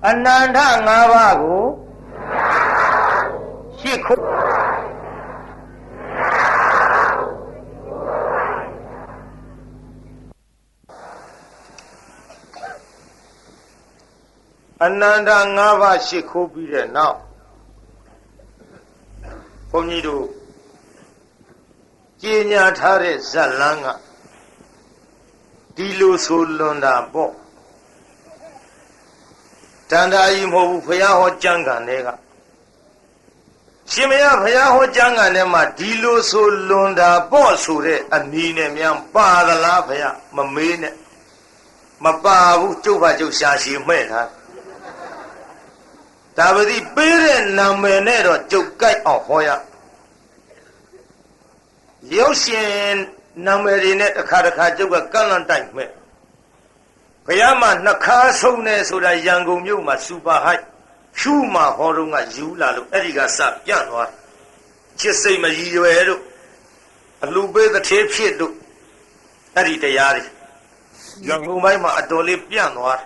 အနန္တ၅ပါးကိုရှိခိုးအနန္တ၅ပါးရှိခိုးပြီးတဲ့နောက်ဘုန်းကြီးတို့ကြေညာထားတဲ့ဇတ်လန်းကဒီလိုဆိုလွန်တာပေါ့တန်တာကြီးမဟုတ်ဘူးဘုရားဟောကျမ်းဂန်တွေကရှင်မရဘုရားဟောကျမ်းဂန်ထဲမှာဒီလိုဆိုလွန်တာပေါ့ဆိုတဲ့အမည်နဲ့များပါသလားဘုရားမမေးနဲ့မပါဘူးကျုပ်ပါကျုပ်ရှာရှည်မှဲ့ထားဒါပတိပေးတဲ့နာမည်နဲ့တော့ကျုပ်ကြိုက်အောင်ဟောရရုပ်ရှင်နာမည်တွေနဲ့တစ်ခါတစ်ခါကျုပ်ကကန့်လန့်တိုက်မဲ့ဘုရားမှာနှခါဆုံးနေဆိုတာရန်ကုန်မြို့မှာစူပါဟိုက်ဖြူမှာဟောတော့ကယူလာလို့အဲ့ဒီကစပြန့်သွားချစ်စိတ်မရည်ရွယ်တို့အလူပေးတစ်သေးဖြစ်တို့အဲ့ဒီတရားတွေရန်ကုန်ပိုင်းမှာအတော်လေးပြန့်သွား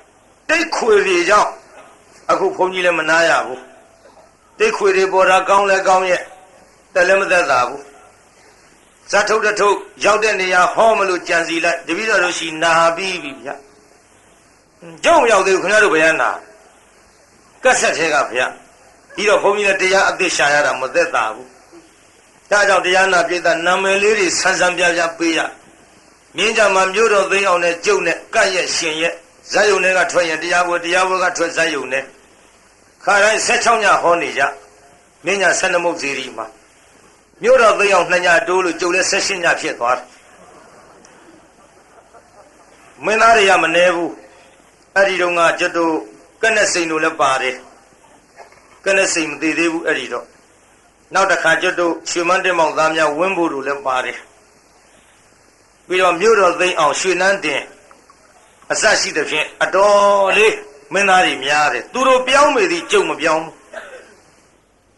တိတ်ခွေတွေကြောင့်အခုဘုန်းကြီးလည်းမနာရဘူးတိတ်ခွေတွေပေါ်တာကောင်းလဲကောင်းရဲ့တက်လည်းမသက်သာဘူးဇတ်ထုတ်တထုတ်ရောက်တဲ့နေရာဟောမလို့ကြံစီလိုက်တပည့်တော်တို့ရှိနာပြီးပြီဗျကြောက်မရောက်သေးဘူးခင်ဗျားတို့ဘယ်ရနာကက်ဆက်သေးကဗျပြီးတော့ဘုန်းကြီးလည်းတရားအသစ်ရှာရတာမသက်သာဘူးဒါကြောင့်တရားနာပြည့်တဲ့နာမည်လေးတွေဆန်းဆန်းပြပြပေးရမြင်းကြမှာမြို့တော်သိအောင်နဲ့ကျုပ်နဲ့ကတ်ရဲ့ရှင်ရဲ့ဇာယုန်တွေကထွက်ရင်တရားပွဲကထွက်ဇာယုန်နဲ့ခါတိုင်း16ညဟောနေကြမင်းညာ12မုတ်စီရီမှာမြို့တော်သိအောင်2ညတိုးလို့ကျုပ်လည်း16ညဖြစ်သွားတယ်မင်းသားတွေကမနေဘူးအဲ့ဒီတော့ကကျွတ်တို့ကနဲ့စိန်တို့လည်းပါတယ်ကနဲ့စိန်မသေးသေးဘူးအဲ့ဒီတော့နောက်တစ်ခါကျွတ်တို့ရွှေမန်းတင်မောင်သားများဝင်းဖို့တို့လည်းပါတယ်ပြီးတော့မြို့တော်သိအောင်ရွှေနန်းတင်အစရှိတဲ့ဖြင့်အတော်လေးမင်းသားတွေများတယ်သူတို့ပြောင်းမေသည်ကျုပ်မပြောင်း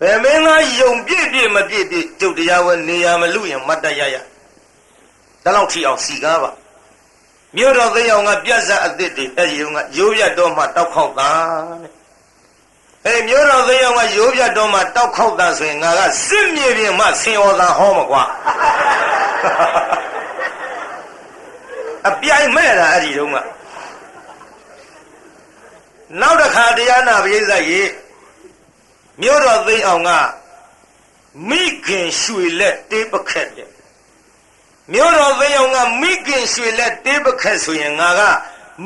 ဘယ်မင်းသားယုံပြည့်မပြည့်ကျုပ်တရားဝဲနေရမလူရင်မတ်တရရဒါလောက်ထီအောင်စီကားပါမြို့တော်သိအောင်ကပြတ်စားအသစ်တွေအဲ့ဒီကရိုးပြတ်တော်မှတောက်ခေါက်တာတဲ့မြို့တော်သိအောင်ကရိုးပြတ်တော်မှတောက်ခေါက်တာဆိုရင်ငါကစစ်မြေပြင်မှဆင်ဩသာဟောမကွာအပြိုင်မဲ့တာအဲ့ဒီတုန်းကနောက်တစ်ခါတရားနာပရိသတ်ရေမြို့တော်သိအောင်ကမိခင်ရွှေလက်တေးပခက်တဲ့မြို့တော်သိအောင်ကမိခင်ရွှေလက်တေးပခက်ဆိုရင်ငါက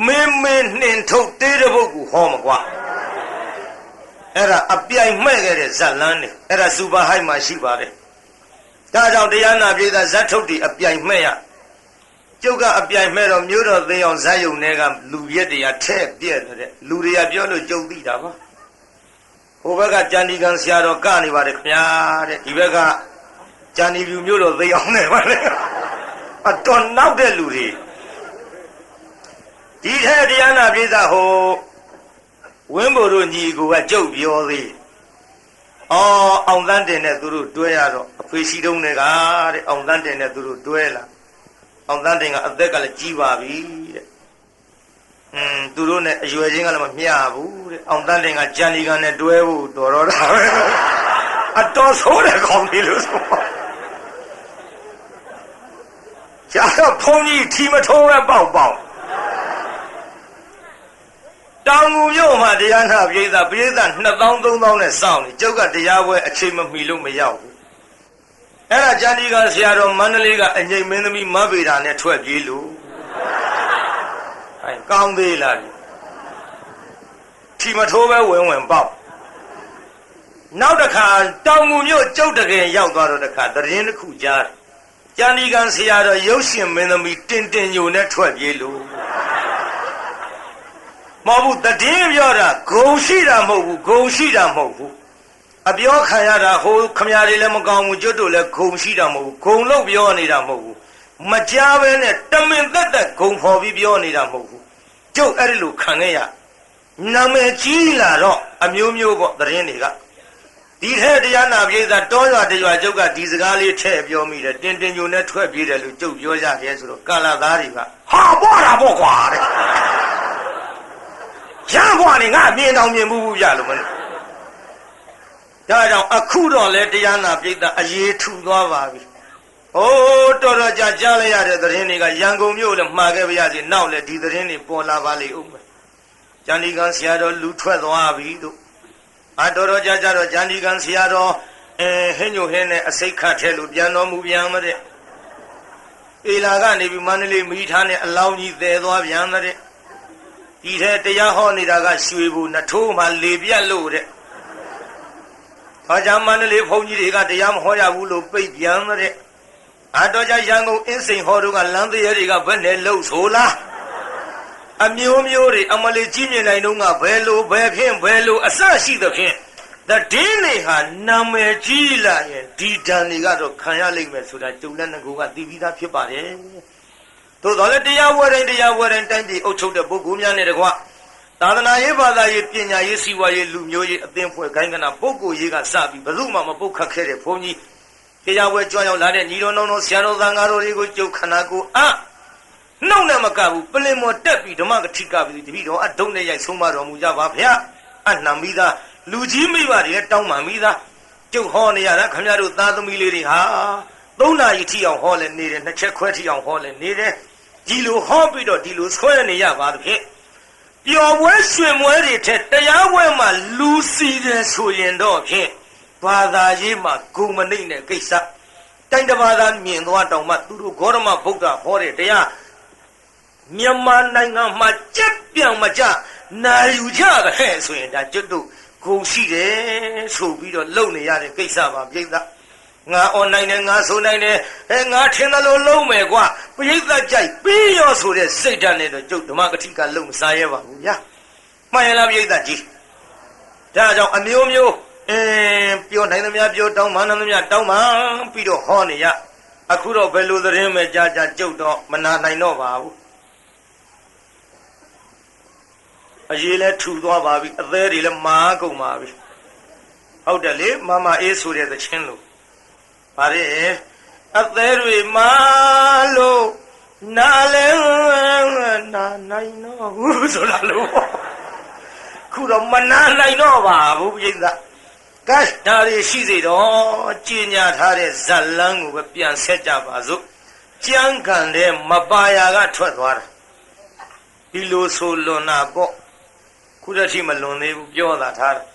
မင်းနှင်ထုတ်တေးတဲ့ဘုတ်ကိုဟောမကွာအဲ့ဒါအပြိုင်မဲ့ခဲ့တဲ့ဇတ်လန်းနေအဲ့ဒါစူပါဟိုက်မှာရှိပါတယ်ဒါကြောင့်တရားနာပရိသတ်ဇတ်ထုတ်တွေအပြိုင်မဲ့ရကျုပ်ကအပြိုင်မဲ့တော့မြို့တော်သိအောင်ဇတ်ယုံတွေကလူရက်တရားထဲ့ပြက်တဲ့လူတွေကပြောလို့ကြုံသိတာပါဟိုဘက်ကကြံဒီကံဆရာတော်ကနေပါတယ်ခင်ဗျာတဲ့ဒီဘက်ကကြံဒီပြူမြို့တော်သိအောင်နေပါလေအတော်နောက်တဲ့လူတွေဒီထဲတရားနာပြည်သားဟိုဝင်းဘိုတို့ညီကိုကကြုတ်ပြောသေးအောင်သန်းတင်နဲ့သူတို့တွဲရတော့အဖေရှိတုံးတွေကတဲ့အောင်သန်းတင်နဲ့သူတို့တွဲလာအောင်သန်းတင်ကအသက်ကလည်းကြီးပါပြီတဲ့သူတို့နဲ့အရွယ်ချင်းကလည်းမမျှဘူးတဲ့အောင်သန်းတင်ကကြံဒီကံနဲ့တွဲဖို့တော်တော့တာပဲအတော်ဆိုးတဲ့ကောင်းပြီလို့ဆိုကျတော့ဘုန်းကြီးထီမထုံးနဲ့ပေါက်တောင်ငူမြို့မှာတရားနာပရိသတ်2000 3000နဲ့စောင့်နေကျုပ်ကတရားပွဲအချိန်မမီလို့မရောက်ဘူးအဲ့ဒါကြံဒီကဆရာတော်မန္တလေးကအငိမ့်မင်းသမီးမဗေဒာနဲ့ထွက်ပြေးလို့အဲကောင်းသေးလားထီမထိုးပဲဝင်ပေါက်နောက်တစ်ခါတောင်ငူမြို့ကျုပ်တကယ်ရောက်သွားတော့တခါသတင်းတစ်ခုကြားတယ်ကြံဒီကဆရာတော်ရုပ်ရှင်မင်းသမီးတင်ညိုနဲ့ထွက်ပြေးလို့မဟုတ်ဘူးတည်င်းပြောတာဂုံရှိတာမဟုတ်ဘူးအပြောခံရတာဟိုခမရတွေလည်းမကောင်းဘူးကျွတ်တို့လည်းဂုံရှိတာမဟုတ်ဘူးဂုံလို့ပြောနေတာမဟုတ်ဘူးမကြားပဲနဲ့တမင်သက်ဂုံဖော်ပြီးပြောနေတာမဟုတ်ဘူးကျုပ်အဲ့ဒီလိုခံခဲ့ရနာမည်ကြီးလာတော့အမျိုးပေါ့သတင်းတွေကဒီထဲတရားနာပြည်သားတောရွာတရွာကျုပ်ကဒီစကားလေးထည့်ပြောမိတယ်တင်ညိုနဲ့ထွက်ပြေးတယ်လို့ကျုပ်ပြောကြတယ်ဆိုတော့ကာလာသားတွေကဟာပေါ့တာပေါ့ကွာတဲ့ရံကွာ နေငါမြင်တောင်မြင်ဘူးပြလို့မလို့ဒါကြောင့်အခုတော့လေတရားနာပြိတ္တအရေးထူသွားပါပြီ။အိုးတော်တော်ကြာကြားလိုက်ရတဲ့သတင်းတွေကရန်ကုန်မြို့လည်းမှားခဲ့ပါရစေနောက်လည်းဒီသတင်းတွေပေါ်လာပါလိမ့်ဦးမယ်။ကျန်ဒီကံဆရာတော်လူထွက်သွားပြီတို့တော်တော်ကြာတော့ကျန်ဒီကံဆရာတော်ဟင်းညိုဟင်းနဲ့အစိတ်ခတ်ထဲလို့ပြန်တော်မူပြန်မတဲ့အေလာကနေပြီးမန္တလေးမိထားနဲ့အလောင်းကြီးသယ်သွားပြန်တဲ့ဒီထဲတရားဟောနေတာကရွှေဘူနထိုးမှလေပြတ်လို့တဲ့ဘာကြောင့်မန္တလေးဘုန်းကြီးတွေကတရားမဟောရဘူးလို့ပိတ်ပြန်တဲ့တော်ကြရန်ကုန်အင်းစိန်ဟောတို့ကလမ်းတရဲတွေကဘယ်နဲ့လှုပ်ဆိုလားအမျိုးမျိုးတွေအမလေးကြီးမြင်နိုင်တော့ကဘယ်လိုဘယ်ဖြင့်ဘယ်လိုအစရှိသဖြင့်တည်နေဟာနာမည်ကြီးလာရင်ဒီတန်တွေကတော့ခံရလိမ့်မယ်ဆိုတာကျုံလက်ငကိုကသိပြီးသားဖြစ်ပါတယ်သို့တော်လည်းတရားဝဲတိုင်းတိုင်းပြည်အုပ်ချုပ်တဲ့ပုဂ္ဂိုလ်များနဲ့တကွသာသနာရေးဘာသာရေးပညာရေးစီးပွားရေးလူမျိုးရေးအသင်းဖွဲ့ခိုင်းကနာပုဂ္ဂိုလ်ရေးကစပြီးဘယ်သူမှမပုတ်ခတ်ခဲ့တဲ့ဘုန်းကြီးတရားဝဲကြွရောက်လာတဲ့ညီတော်ဆရာတော်သံဃာတော်တွေကိုကျုပ်ခန္ဓာကိုနှုတ်နဲ့မကဘူးပလင်မော်တက်ပြီးဓမ္မကတိကပြီးတပည့်တော်အဒုံနဲ့ရိုက်ဆုံးမတော်မူကြပါဗျာနှံပြီးသားလူကြီးမိဘတွေလည်းတောင်းပန်ပြီးသားကျုပ်ဟောနေရတာခင်ဗျားတို့သားသမီးလေးတွေဟာ3 နာရီထိအောင်ဟောလဲနေတယ်2 ချက်ခွဲထိအောင်ဟောလဲနေတယ်ဒီလိုဟောပြီးတော့ဒီလိုဆွဲနေရပါသဖြင့်ပျော်ပွဲရွှင်ပွဲတွေထက်တရားပွဲမှာလူစီတယ်ဆိုရင်တော့ဖြင့်ဘာသာရေးမှာဂုဏ်မနှိမ့်တဲ့ကိစ္စတိုင်းတစ်ပါးသာမြင်သွားတောင်မှသူတို့ဂေါရမဗုဒ္ဓဟောတဲ့တရားမြန်မာနိုင်ငံမှာကြက်ပြောင်မကြနာယူကြတဲ့ဆိုရင်ဒါကျွတ်တို့ဂုဏ်ရှိတယ်ဆိုပြီးတော့လုပ်နေရတဲ့ကိစ္စပါပြိဿငါအွန်လိုင်းနဲ့ငါဆိုနိုင်တယ်ငါထင်တယ်လို့လုံးမယ်ကွာပြိဿကြိုက်ပြီးရောဆိုတဲ့စိတ်ဓာတ်နဲ့တော့ကျုပ်ဓမ္မကတိကလုံးမစားရပါဘူးဗျာမှန်ရလားပြိဿကြီးဒါကြောင့်အမျိုးမျိုးပြောနိုင်သမျှပြောတောင်းမှနိုင်သမျှတောင်းမှပြီးတော့ဟောနေရအခုတော့ဘယ်လိုသတင်းပဲကြာကျုပ်တော့မနာနိုင်တော့ပါဘူးအရေးလဲထူသွားပါပြီအသေးတွေလည်းမာကုန်ပါပြီဟုတ်တယ်လေမမအေးဆိုတဲ့သချင်းလို့ဗါရဲ့အသေးတွေမာလို့နာလဲနာနိုင်တော့ဘူးဆိုတာလို့ခုတော့မနာနိုင်တော့ပါဘူးပြိဿကဲဒါတွေရှိစေတော့ကြင်ညာထားတဲ့ဇက်လန်းကိုပဲပြန်ဆက်ကြပါစို့ကြမ်းကန်တဲ့မပါယာကထွက်သွားတာဒီလိုဆိုလွန်တာပေါ့ခုတည်းထိမလွန်သေးဘူးပြောတာထားတယ်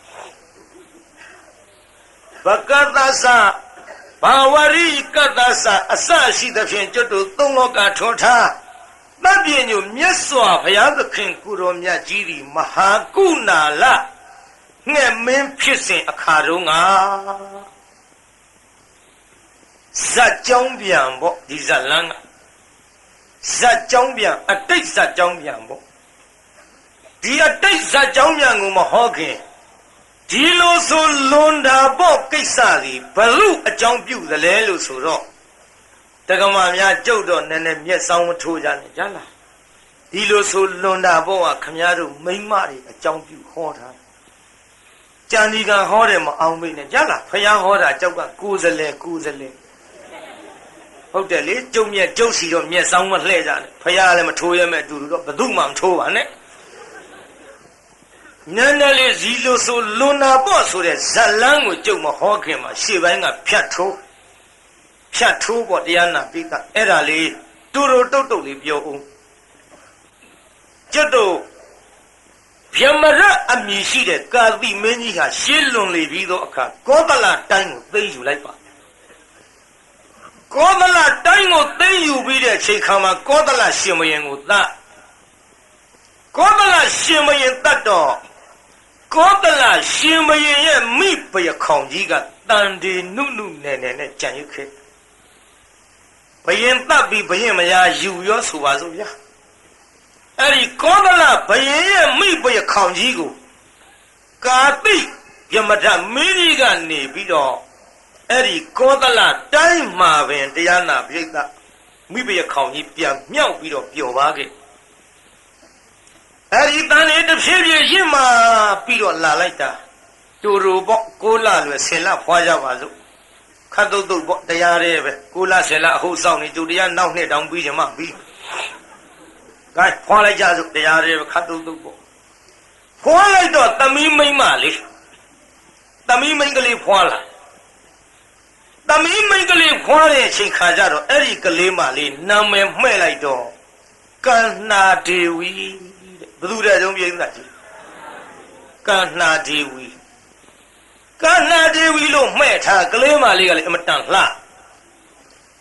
ဘကတ္တသဘာဝရိကတ္တသအစရှိသဖြင့်ကျွတ်တို့သုံးလောကထွန်ထားတတ်ပြညိုမြတ်စွာဘုရားသခင်ကိုတော်မြတ်ကြီးသည်မဟာကုဏာလငှက်မင်းဖြစ်စဉ်အခါတုန်းကဇတ်ကြောင်းပြန်ပေါ့ဒီဇတ်လန်းကဇတ်ကြောင်းပြန်အတိတ်ဇတ်ကြောင်းပြန်ပေါ့ဒီအတိတ်ဇတ်ကြောင်းပြန်ကိုမဟောခင်ဒီလိုဆိုလွန်တာပေါ့ကိစ္စစီဘလို့အကြောင်းပြုသလဲလို့ဆိုတော့တက္ကမများကြုတ်တော့နည်းနည်းမျက်စောင်းမထိုးကြနဲ့ကြလားဒီလိုဆိုလွန်တာပေါ့ကခမည်းတော်မိမ့်မတွေအကြောင်းပြုဟောတာကြံဒီကဟောတယ်မအောင်မိနဲ့ကြလားဖယားဟောတာကြောက်ကကိုယ်စလဲဟုတ်တယ်လေကျုံမြက်ကျုပ်စီတော့မျက်စောင်းမလှဲ့ကြနဲ့ဖယားလည်းမထိုးရမဲ့အတူတူတော့ဘယ်သူမှမထိုးပါနဲ့နန်းနလေးဇီလိုဆိုလွန်နာပေါ့ဆိုတဲ့ဇလန်းကိုကျုပ်မဟောခင်မှာရှေ့ပိုင်းကဖြတ်ထိုးပေါ့တရားနာပိကအဲ့ဒါလေးတူတုတ်လေးပြောအောင်ကျွတ်တို့ဗျမရအမည်ရှိတဲ့ကာတိမင်းကြီးဟာရှင်းလွန်လေပြီးသောအခါကောသလတိုင်းကိုသိမ်းယူလိုက်ပါကောသလတိုင်းကိုသိမ်းယူပြီးတဲ့ချိန်ခါမှာကောသလရှင်မယင်ကိုသတ်ကောသလရှင်မယင်တတ်တော့ကောသလရှင်မယင်ရဲ့မိဘရခေါင်ကြီးကတန်ဒီနုနဲ့ကြံရစ်ခဲ့ဘယင်တတ်ပြီးဘယင်မယားယူရောဆိုပါစို့ဗျာအဲ့ဒီကောသလဘယင်ရဲ့မိဘရခေါင်ကြီးကိုကာတိယမထမင်းကြီးကနေပြီးတော့အဲ့ဒီကောသလတိုင်းမှာပင်တရားနာပြိဿမိဘရခေါင်ကြီးပြန်မြောက်ပြီးတော့ပျော်ပါခဲ့အဲ့ဒီတန်လေးတစ်ဖြည်းဖြည်းရင့်မာပြီးတော့လာလိုက်တာတူပေါ့6 လလွယ်10 လဖွာကြပါစို့ခတ်တုတ်ပေါ့တရားရဲပဲ6 လ10 လအဟုတ်ဆောင်နေတူတရားနောက်နှစ်တောင်ပြီးချင်မှပြီးကဲဖွာလိုက်ကြစို့တရားရဲပဲခတ်တုတ်ပေါ့ ဖွာလိုက်တော့သမီးမိန်းမလေးသမီးမိန်းကလေးဖွာလာသမီးမိန်းကလေးဖွာတဲ့အချိန်ခါကျတော့အဲ့ဒီကလေးမလေးနာမည်မှဲ့လိုက်တော့ကန္နာဒေဝီတဲ့ဘယ်သူတဲ့တုံးပြင်းသားကြီးကန္နာဒေဝီကန္နာဒေဝီလို့မှဲ့ထားကလေးမလေးကလည်းအမတန်လှ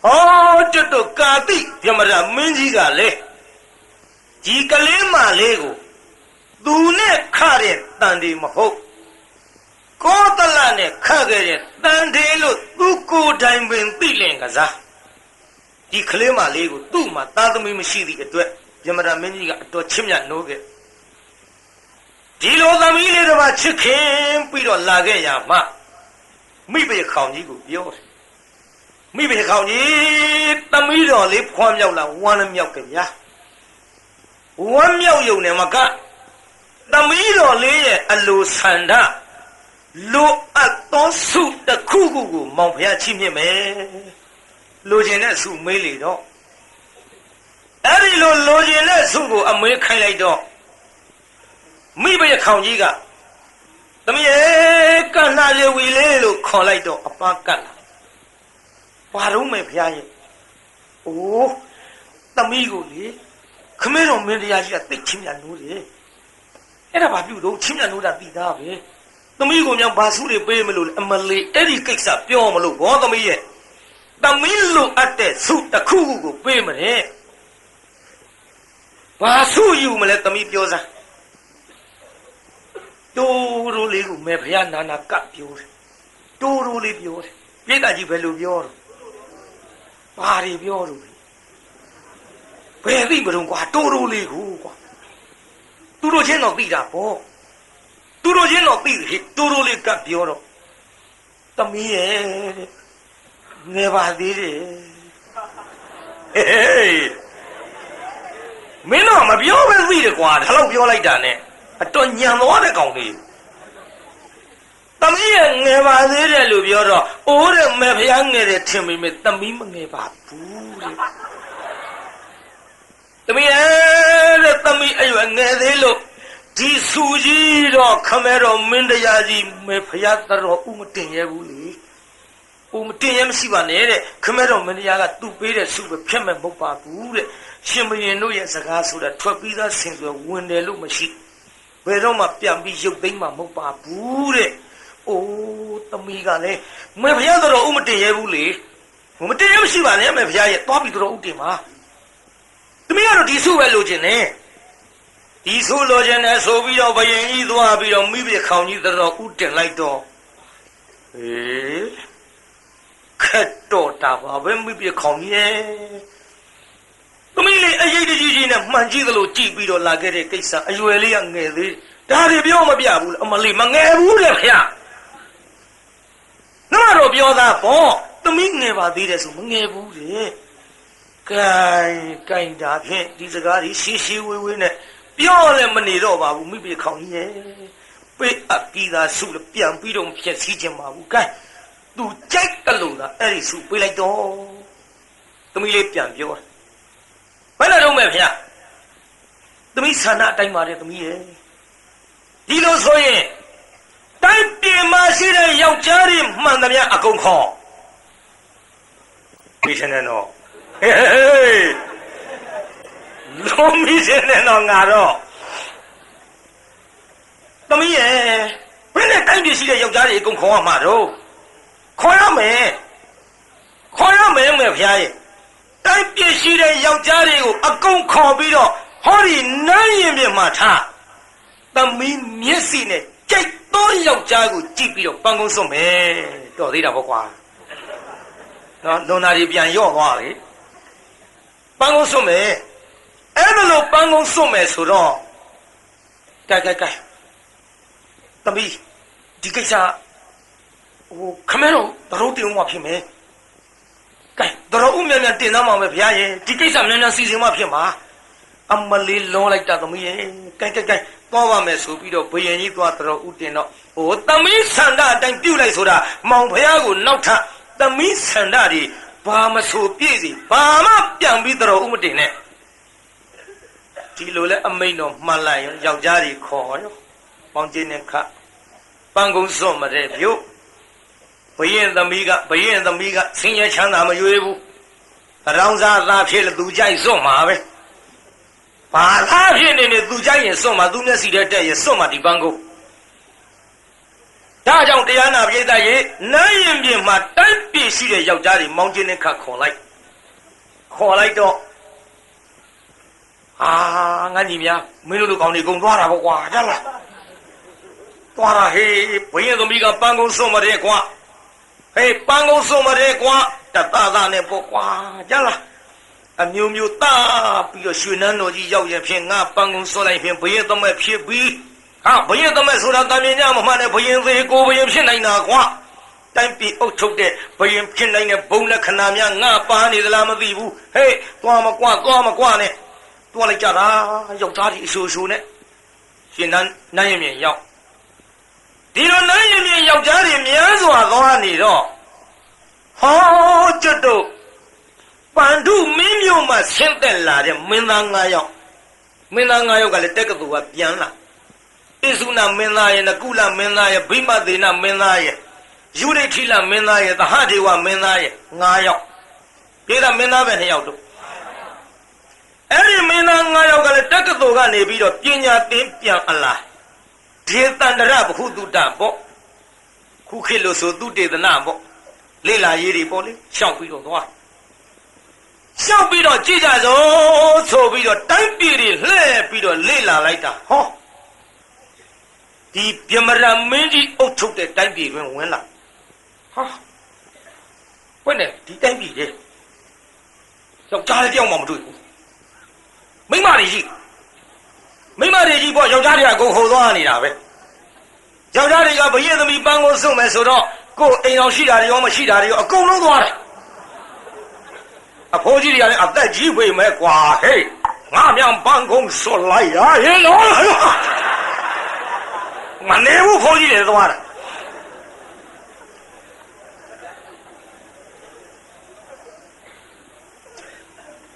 ဟောကျွတ်တော့ကာတိပြမရမင်းကြီးကလည်းဒီကလေးမလေးကိုသူနဲ့ခတဲ့တန်ဒီမဟုတ်ကောသလနဲ့ခခဲ့တဲ့တန်ဒီလို့သူကိုယ်တိုင်ပင်သိလင်ကစားဒီကလေးမလေးကိုသူ့မှာသားသမီးမရှိသည့်အတွက်ပြမရမင်းကြီးကအတော်ချစ်မြတ်နိုးခဲ့ဒီလိုသမီးလေးတစ်ပါးချစ်ခင်ပြီးတော့လာခဲ့ရမှမိဘခေါင်ကြီးကိုပြောတယ်မိဘခေါင်ကြီးသမီးတော်လေးဖွားမြောက်လာဝမ်းမြောက်ကြဗျာဝမ်းမြောက်ယုံနေမှာကသမီးတော်လေးရဲ့အလိုဆန္ဒလိုအပ်သောစုတစ်ခုခုကိုမောင်ဖျားချိမြင့်မယ်လိုချင်တဲ့စုမေးလေတော့အဲ့ဒီလိုချင်တဲ့စုကိုအမေးခိုင်းလိုက်တော့မိဘခေါင်ကြီးကသမီးရဲ့ကန္နာလေဝီလေးလို့ခေါ်လိုက်တော့အပန်းကတ်လာဘာလို့မဲဖျားရဲ့အိုးသမီးကိုလေခမဲတော်မင်းတရားကြီးကသိချင်းမြတ်လို့တယ်အဲ့ဒါဘာပြုတော့ချင်းမြတ်လို့တာသိသားပဲသမီးကိုညောင်ဘာစုတွေပေးမလို့အမလေးအဲ့ဒီကိစ္စပြောမလို့ဘောသမီးရဲ့သမီးလိုအပ်တဲ့စုတစ်ခုခုကိုပေးမတဲ့ဘာစုယူမလဲသမီးပြောစမ်းတိုးလေးကိုမဲဖျားနာနာကပ်ပြောတယ်တိုးလေးပြောတယ်ပြိတ္တာကြီးဘယ်လိုပြောတော့ဘာတွေပြောတော့ဘယ်သိမလို့ကွာတိုးလေးကိုကွာသူတို့ချင်းတော့သိတာပေါ့သူတို့ချင်းတော့သိတယ်တိုးလေးကပြောတော့သမီးရဲ့ငယ်ပါသေးတယ်ဟေးမင်းတော့မပြောပဲသိတယ်ကွာဒါတော့ပြောလိုက်တာနဲ့အတော်ညံသွားတဲ့ကောင်လေးသမီးရဲ့ငယ်ပါသေးတယ်လို့ပြောတော့အိုးတဲ့မဲဖျားငယ်တယ်ထင်မိမယ်သမီးမငယ်ပါဘူးတဲ့သမီးရဲ့သမီးအရွယ်ငယ်သေးလို့ဒီစုကြီးတော့ခမဲတော်မင်းတရားကြီးမဲဖျားတော်ဥမတင်ရဘူးလေဥမတင်ရမရှိပါနဲ့တဲ့ခမဲတော်မင်းတရားကသူ့ပေးတဲ့စုပဲဖြတ်မဲ့မဟုတ်ပါဘူးတဲ့ရှင်ဘရင်တို့ရဲ့စကားဆိုတာထွက်ပြီးသားဆင်စွယ်ဝင်တယ်လို့မရှိဘယ်တော့မှပြန်ပြီးရုပ်သိမ်းမှမဟုတ်ပါဘူးတဲ့အိုးသမီးကလည်းမဲဖျားတော်ဥမတင်ရဘူးလေမတင်ရမရှိပါနဲ့မဲဖျားရဲ့သွားပြီးတော်ဥတင်ပါသမီးကတော့ဒီစုပဲလိုချင်တယ်ဒီစုလိုချင်တယ်ဆိုပြီးတော့ဘယင်ကြီးသွားပြီးတော့မိဘခေါင်ကြီးတော်ဥတင်လိုက်တော့ဟေးခက်တော့တာပါပဲမိဘခေါင်ကြီးသမီးလေးအရေးတကြီးကြီးနဲ့မှန်ကြည့်သလိုကြည့်ပြီးတော့လာခဲ့တဲ့ကိစ္စအရွယ်လေးကငယ်သေးဒါတွေပြောမပြဘူးအမလေးမငယ်ဘူးလေခင်ဗျငါတော့ပြောသားပေါ့သမီးငယ်ပါသေးတယ်ဆိုမငယ်ဘူးတဲ့ကိုင်တာဖြင့်ဒီစကားကြီးရှည်ဝေးနဲ့ပြောလည်းမနေတော့ပါဘူးမိဘခေါင်ကြီးရဲ့ပေးအပ်ပြီးသားစုလည်းပြန်ပြီးတော့ဖြစ်စည်းခြင်းပါဘူးကိုင်သူကြိုက်တယ်လို့လားအဲ့ဒီစုပေးလိုက်တော့သမီးလေးပြန်ပြောဘယ်နဲ့တော့မဲ့ဗျာသမီးဆန္ဒအတိုင်းပါတယ်သမီးရဲ့ဒီလိုဆိုရင်တိုင်းပြည်မှာရှိတဲ့ယောက်ျားတွေမှန်သမျှအကုန်ခေါ်မိရှင်နဲ့တော့ဟေးလုံးမိရှင်နဲ့တော့ငါတော့သမီးရဲ့ဘယ်နဲ့တိုင်းပြည်ရှိတဲ့ယောက်ျားတွေအကုန်ခေါ်ရမှာတော့ခေါ်ရမယ်မဲ့ဗျာရဲ့တိုင်းပြည်ရှိတဲ့ယောက်ျားတွေကိုအကုန်ခေါ်ပြီးတော့ဟောဒီနန်းရင်ပြမှာထားသမီးမျက်စိနဲ့ကြိုက်သောယောက်ျားကိုကြည့်ပြီးတော့ပန်းကုန်းစွန့်မယ်တော်သေးတာပေါ့ကွာနော်လွန်နာတွေပြန်ရော့သွားလေပန်းကုန်းစွန့်မယ်အဲ့လိုပန်းကုန်းစွန့်မယ်ဆိုတော့ကဲသမီးဒီကိစ္စခမဲတော့တို့တင်မှဖြစ်မယ်ကဲတော်ဦးမြန်တင်သားမှာပဲဗျာရဲ့ဒီကိစ္စမြန်စီစဉ်မှဖြစ်မှာအမလေးလုံးလိုက်တာသမီးရဲ့ကဲသွားပါမယ်ဆိုပြီးတော့ဘယင်ကြီးသွားတော်ဦးတင်တော့သမီးဆန္ဒအတိုင်းပြုတ်လိုက်ဆိုတာမောင်ဖျားကိုနောက်ထပ်သမီးဆန္ဒတွေဘာမဆိုပြည့်စီဘာမှပြန်ပြီးတော်ဦးမတင်နဲ့ဒီလိုလဲအမိန်တော်မှန်လိုက်ရောယောက်ျားတွေခေါ်ရော ပေါင်းချင်းနဲ့ခပန်းကုန်းစွန့်မတဲ့မြို့ဘယင်းသမီးကဆင်းရဲချမ်းသာမရွေးဘူးရောင်းစားသားဖြစ်လို့သူကြိုက်စွန့်မှာပဲဘာသားဖြစ်နေသူကြိုက်ရင်စွန့်မှာသူမျက်စီထဲတက်ရင်စွန့်မှာဒီပန်းကုန်းဒါကြောင့်တရားနာပရိသတ်ရေနန်းရင်ပြင်မှာတိုက်ပြည့်ရှိတဲ့ယောက်ျားတွေမောင်းချင်းနဲ့ခခေါ်လိုက်တော့ငါညီမမင်းတို့လူကောင်တွေကုန်သွားတာပေါ့ကွာကြလားသွားတာဟေးဘယင်းသမီးကပန်းကုန်းစွန့်မတဲ့ကွာဟေးပန်းကုန်းစွန့်မတဲ့ကွာတသားနဲ့ပေါ့ကွာကြလားအမျိုးမျိုးတာပြီးတော့ရွှေနန်းတော်ကြီးရောက်ရင်ဖြင့်ငါပန်းကုန်းစွန့်လိုက်ဖြင့်ဘယင်းသမက်ဖြစ်ပြီးဘယင်းသမက်ဆိုတာတန်မြင်ညမမှန်တဲ့ဘယင်းသေးကိုဘယင်းဖြစ်နိုင်တာကွာတိုင်းပြည်အုပ်ချုပ်တဲ့ဘယင်းဖြစ်နိုင်တဲ့ဘုံလက္ခဏာများငါပါနေသလားမသိဘူးဟေးသွားမကွာနဲ့တွားလိုက်ကြတာယောက်ျားကြီးအဆူဆူနဲ့ရှင်နန်းရင်မြင်ရောက်ဒီလိုနန်းရင်မြင်ယောက်ျားတွေများစွာသွားနေတော့ဟောကျွတ်တို့ပန္ဓုမင်းမျိုးမှဆင်းသက်လာတဲ့မင်းသား9ယောက်ကလည်းတက္ကသိုလ်ကပြန်လာဣသုဏမင်းသားရဲ့နကုလမင်းသားရဲ့ဗိမသေနမင်းသားရဲ့ယူရိထိလမင်းသားရဲ့သဟဒေဝမင်းသားရဲ့9ယောက်ပြေးတာမင်းသားပဲ2ယောက်တို့အဲ့ဒီမင်းသား9ယောက်ကလည်းတက္ကသိုလ်ကနေပြီးတော့ပညာသင်ပြန်အလားဒေသန္တရဘဟုတုတပေါ့ခုခေတ်လို့ဆိုသူတေသနာပေါ့လေ့လာရေးတွေပေါ့လေရှောက်ပြီးတော့သွားရှောက်ပြီးတော့ကြည့်ကြစို့ဆိုပြီးတော့တိုင်းပြည်တွေလှည့်ပြီးတော့လေ့လာလိုက်တာဟောဒီပြမရမင်းကြီးအုပ်ချုပ်တဲ့တိုင်းပြည်တွင်ဝင်လာဟာဘယ်နဲ့ဒီတိုင်းပြည်တွေယောက်ျားလေးတယောက်မှမတွေ့ဘူးမိန်းမတွေကြီးပေါ့ယောက်ျားတွေကကိုဟိုသွားနေတာပဲယောက်ျားတွေကဘယင်းသမီးပန်းကိုစွန့်မယ်ဆိုတော့ကိုအိမ်တော်ရှိတာတွေရောမရှိတာတွေရောအကုန်လုံးသွားတယ်အဖိုးကြီးတွေကလည်းအသက်ကြီးဝေမဲ့ကွာဟေးငါမြန်ပန်းကုန်းစွန့်လိုက်ရရင်တော့မနေဘူးဖိုးကြီးတွေသွားတာ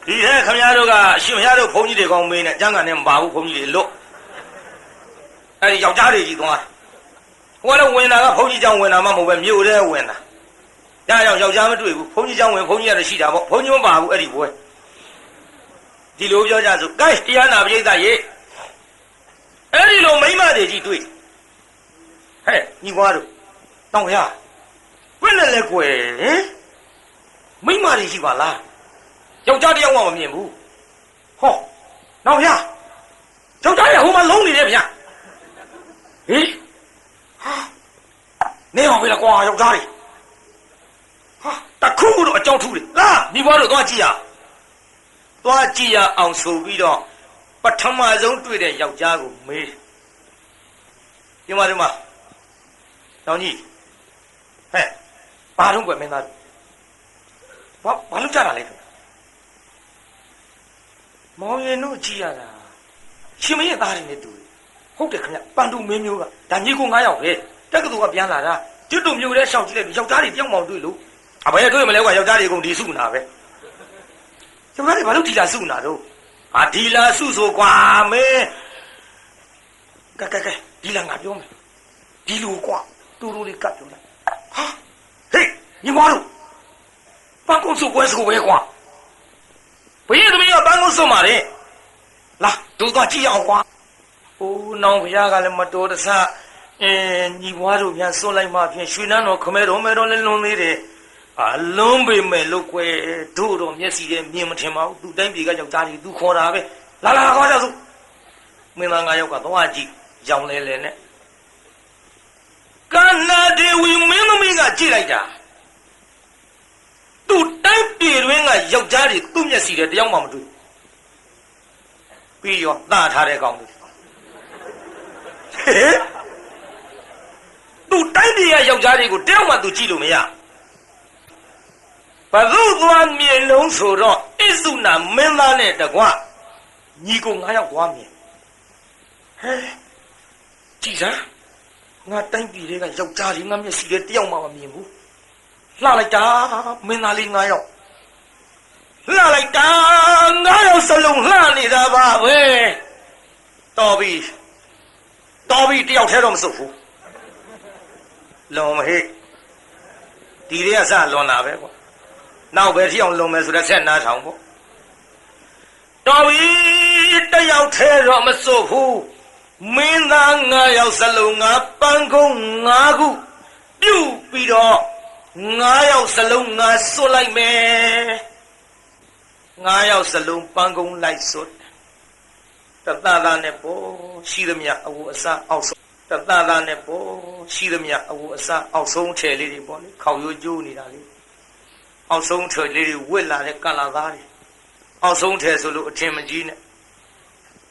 ဒီဟဲ့ခမရတို့ကရှင်မရတို့ဘုန်းကြီးတွေကောင်းမင်းနဲ့ကျမ်းဂန်နဲ့မပါဘူးဘုန်းကြီးတွေလို့အဲ့ဒီယောက်ျားတွေကြီးသွားဟိုကလည်းဝင်တာကဘုန်းကြီးကျောင်းဝင်တာမှမဟုတ်ပဲမြို့ထဲဝင်တာဒါကြောင့်ယောက်ျားမတွေ့ဘူးဘုန်းကြီးကျောင်းဝင်ဘုန်းကြီးကတော့ရှိတာပေါ့ဘုန်းကြီးမပါဘူးအဲ့ဒီဘွဲဒီလိုပြောကြစို့ gain တရားနာပရိသတ်ရေအဲ့ဒီလိုမိမတွေကြီးတွေ့ဟဲ့ညီကွာတို့တောင်းရဘယ်နဲ့လဲကွယ်မိမတွေရှိပါလားယောက်ျားတယောက်မှမမြင်ဘူးဟောနောက်ဗျာယောက်ျားရဟိုမှာလုံးနေတယ်ဗျာဟေးဟာနေအောင်ပဲလားကွာယောက်ျားတွေဟာတခုခုတော့အကြောင်းထူးတယ်လားညီဘွားတို့သွားကြည့်ရအောင်ဆိုပြီးတော့ပထမဆုံးတွေ့တဲ့ယောက်ျားကိုမေးဒီမှာတောင်ကြီးဟဲ့ဘာလို့ကွယ်မင်းသားဘာလို့ကြတာလဲမောင်ရင်တို့ကြည့်ရတာရှင်မရဲ့သားတွေနဲ့တူဟုတ်တယ်ခင်ဗျပန်တူမင်းမျိုးကဒါညီကို9ယောက်ပဲတက္ကသိုလ်ကပြန်လာတာကျွတ်တူမျိုးတဲ့ရှောက်ကြည့်လိုက်ယောက်ျားတွေတယောက်မှတွေ့လို့ဘယ်တွေ့မလဲကွာယောက်ျားတွေကုန်ဒီစုနာပဲယောက်ျားတွေဘာလို့ဒီလာစုနာတော့ဒီလာစုဆိုကွာမင်းကဲဒီလာငါပြောမယ်ဒီလိုကွာတူတူလေးကတ်ပြောလိုက်ဟာဟေးညီမတို့ပန်းကုန်းစုပွဲစကိုပဲကွာဘယ်သမီးကပန်းကုန်းစုမှာလဲလာတို့သွားကြည့်အောင်ကွာအိုးနောင်ဘုရားကလည်းမတော်တဆညီဘွားတို့ပြန်စွန့်လိုက်မှဖြင့်ရွှေနန်းတော်ခမဲတော်မဲတော်လည်းလွန်သေးတယ်အလုံးပေမဲ့လို့ကွယ်တို့တော့မျက်စိနဲ့မြင်မထင်ပါဘူးသူတိုင်းပြည်ကယောက်ျားကြီးသူခေါ်တာပဲလာခေါ်ကြစို့မင်းသား9ယောက်ကသွားကြည့်ရောင်လဲနဲ့ကန္နာဒေဝီမင်းသမီးကကြည့်လိုက်တာသူတိုင်းပြည်တွင်းကယောက်ျားတွေသူ့မျက်စိနဲ့တယောက်မှမတွေ့ပြီးရောတာထားတဲ့ကောင်တွေသူတိုင်းပြည်ကယောက်ျားတွေကိုတယောက်မှသူကြည့်လို့မရဘသုသွားမြင်လုံးဆိုတော့ဣသုနာမင်းသားနဲ့တကွညီကို9ယောက်သွားမြင်ဟဲကြည်စမ်းငါတိုင်းပြည်တွေကယောက်ျားတွေငါမျက်စိနဲ့တယောက်မှမမြင်ဘူးလှလိုက်တာမင်းသားလေး9ယောက်လှလိုက်တာ9ယောက်စလုံးလှနေတာပါပဲတော်ပြီ တော်ပြီတယောက်ထဲတော့မစွတ်ဘူးလွန်မဟိဒီတွေကစလွန်တာပဲကွာနောက်ပဲထီအောင်လွန်မယ်ဆိုတဲ့ဆက်နားထောင်ပေါ့တော်ပြီတယောက်ထဲတော့မစွတ်ဘူးမင်းသား9ယောက်စလုံးငါပန်းကုန်း9ခုပြုတ်ပြီးတော့9ယောက်စလုံးငါစွတ်လိုက်မယ်9ယောက်စလုံးပန်းကုန်းလိုက်စွတ်တသသားနဲ့ပေါ့ရှိသမျှအဝအစအောက်ဆုံးတသသားနဲ့ပေါ့ရှိသမျှအဝအစအောက်ဆုံးထည်လေးတွေပေါ့လေခေါက်ရိုးကျိုးနေတာလေအောက်ဆုံးထည်လေးတွေဝစ်လာတဲ့ကလာသားတွေအောက်ဆုံးထည်ဆိုလို့အထင်မကြီးနဲ့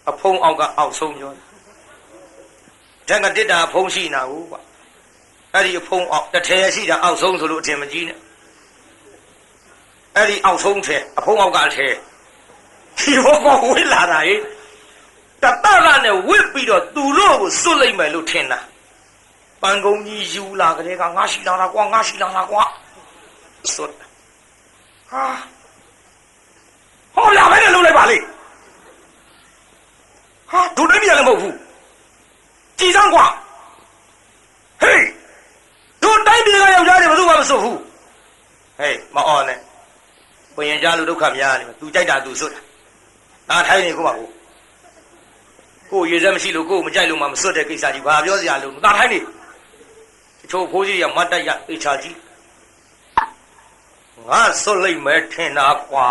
အဖုံးအောက်ကအောက်ဆုံးပြောတယ်ဓာတ်ကတစ်တာအဖုံးရှိနာဘူးကွာအဲ့ဒီအဖုံးအောက်တစ်ထည်ရှိတာအောက်ဆုံးဆိုလို့အထင်မကြီးနဲ့အဲ့ဒီအောက်ဆုံးထည်အဖုံးအောက်ကထည်ဒီဘောကဝစ်လာတာဟဲ့တတကနဲ့ဝစ်ပြီးတော့သူတို့ကိုစွတ်လိုက်မယ်လို့ထင်တာပန်းကုန်းကြီးယူလာကလေးကငါရှိလာတာကွာငါရှိလာတာကွာစွတ်ဟာဟောလာပဲနဲ့လုံးလိုက်ပါလေဟာဒုတိုင်းပြန်လည်းမဟုတ်ဘူးကြည်စမ်းကွာဟေးဒုတိုင်းပြန်ကယောက်ျားတွေဘယ်သူမှမစွတ်ဘူးဟေးမအော်နဲ့ဘုရင်ကြားလူဒုက္ခများနေမှာသူကြိုက်တာသူစွတ်တာဒါထိုင်နေကိုပါဘူးကိုရေစက်မရှိလို့ကိုမကြိုက်လို့မှမစွတ်တဲ့ကိစ္စကြီးဘာပြောစရာလို့သာထိုင်းနေချိုးဖိုးကြီးရမတ်တက်ရအိချာကြီးငါစွတ်လိုက်မယ်ထင်တာကွာ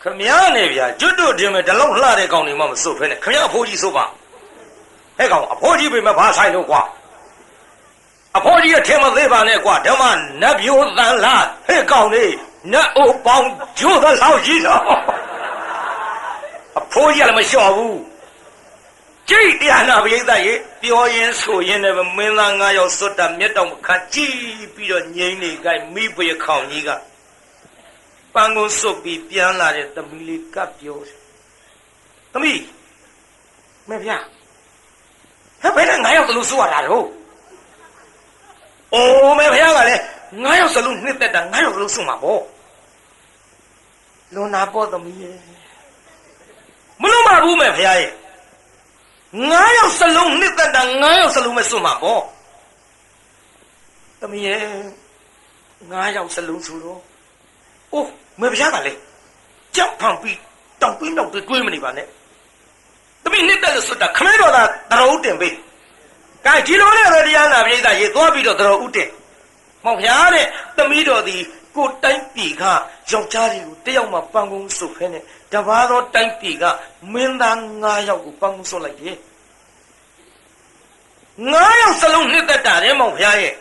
ခမရနေဗျာကျွတ်တို့တင်မယ်တလုံးလှတဲ့ကောင်တွေမှမစွတ်ဖဲနဲ့ခမရအဖိုးကြီးစွတ်ပါဟဲ့ကောင်အဖိုးကြီးပြင်မဲ့ဘာဆိုင်လို့ကွာအဖိုးကြီးရဲ့ထင်မသေးပါနဲ့ကွာဓမ္မနတ်ပြိုသန်လားဟဲ့ကောင်လေးနတ်အိုပေါင်းကျိုးသလောက်ကြီးတော့အဖိုးကြီးလည်းမလျှော့ဘူးကြိတ်တရားနာပရိသတ်ရေပြောရင်ဆိုရင်လည်းမင်းသား9ယောက်စွတ်တာမျက်တောင်မခတ်ကြည့်ပြီးတော့ငိမ့်နေကြမိဘရခေါင်ကြီးကပန်းကိုစွတ်ပြီးပြန်လာတဲ့သမီးလေးကပြောတယ်သမီးမေဗျာဟဲ့ဘယ်နဲ့9ယောက်တလို့စွတ်ရတာတော့အိုးမေဗျာကလည်း9ယောက်စလုံးနှစ်သက်တာ9ယောက်တလို့စွတ်မှာပေါ့လွန်နာပေါ့သမီးရဲ့မလို့မဘူးမဲ့ဖရားရဲ့9ယောက်စလုံးနှစ်သက်တာ9ယောက်စလုံးပဲစွန့်မှာပေါ့သမီးရဲ့9ယောက်စလုံးဆိုတော့အိုးမေဖရားကလည်းကြောက်ဖန်ပြီးတောင်ပြီးတော့တွေးမနေပါနဲ့သမီးနှစ်သက်လို့စွတ်တာခမဲတော်သာတတော်ဦးတင်ပေးကဲဒီလိုနဲ့ပဲတရားနာပြိဿရေသွားပြီးတော့တတော်ဦးတင်မောင်ဖရားတဲ့သမီးတော်ဒီကိုတိုင်းပြည်ကယောက်ျားတွေကိုတယောက်မှပန်းကုန်းစွတ်ဖဲနဲ့တပါးသောတိုင်းပြည်ကမင်းသား9ယောက်ကိုပန်းကုန်းစွတ်လိုက်တယ်9ယောက်စလုံးနှစ်သက်တာတဲ့မောင်ဖရားရဲ့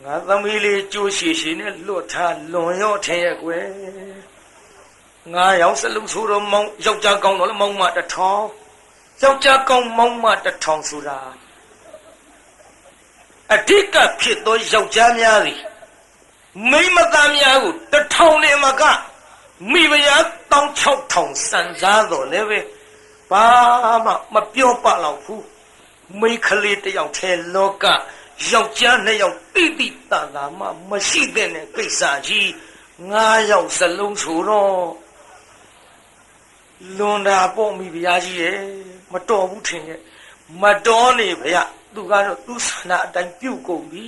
ငါသမီးလေးကြိုးရှည်ရှည်နဲ့လွတ်ထားလွန်ရောထင်ရဲ့ကွယ်9ယောက်စလုံးဆိုတော့မောင်ယောက်ျားကောင်းတော့လေမောင်မ1000ယောက်ျားကောင်းမောင်မ1000ဆိုတာအဓိကဖြစ်သောယောက်ျားများသည်မိမသားများကို1000နဲ့မကမိဖုရား16000စံစားတော်လည်းပဲဘာမှမပြောပလောက်ဘူးမိခလေးတယောက်ထဲလောကယောက်ျား2ယောက်တိတိတန်တာမှမရှိတဲ့ကိစ္စကြီး9ယောက်စလုံးဆိုတော့လွန်တာပေါ့မိဖုရားကြီးရဲ့မတော်ဘူးထင်ရဲ့မတော်နေဗျာသူကတော့သူဆန္ဒအတိုင်းပြုတ်ကုန်ပြီ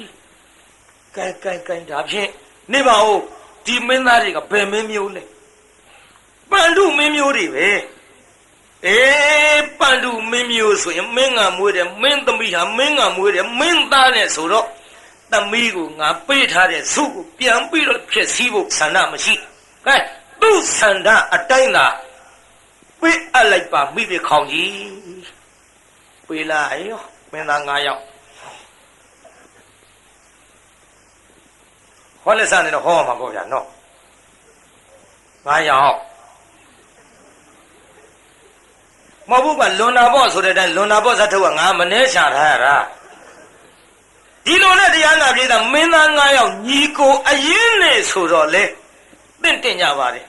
ကဲဒါဖြင့်နေပါဦးဒီမင်းသားတွေကဘယ်မင်းမျိုးလဲပန္တုမင်းမျိုးတွေပဲပန္တုမင်းမျိုးဆိုရင်မင်းငါမွေးတယ်မင်းသမီးဟာမင်းငါမွေးတယ်မင်းသားနဲ့ဆိုတော့သမီးကိုငါပေးထားတဲ့စုကိုပြန်ပြီးတော့ဖြစ်စည်းဖို့ဆန္ဒမရှိကဲသူ့ဆန္ဒအတိုင်းသာပေးအပ်လိုက်ပါမိဘခေါင်ကြီးပေးလိုက်ရောမင်းသား9ယောက်ဟောလက်စနေတော့ဟောမှာပေါ့ဗျာနော်9ယောက်မဟုတ်ဘူးကလွန်နာပေါ့ဆိုတဲ့အတိုင်းလွန်နာပေါ့ဇတ်ထုတ်ကငါမနှဲချထားရတာဒီလိုနဲ့တရားနာပြေးတာမင်းသား9ယောက်ညီကိုအရင်နဲ့ဆိုတော့လေတင့်ကြပါတယ်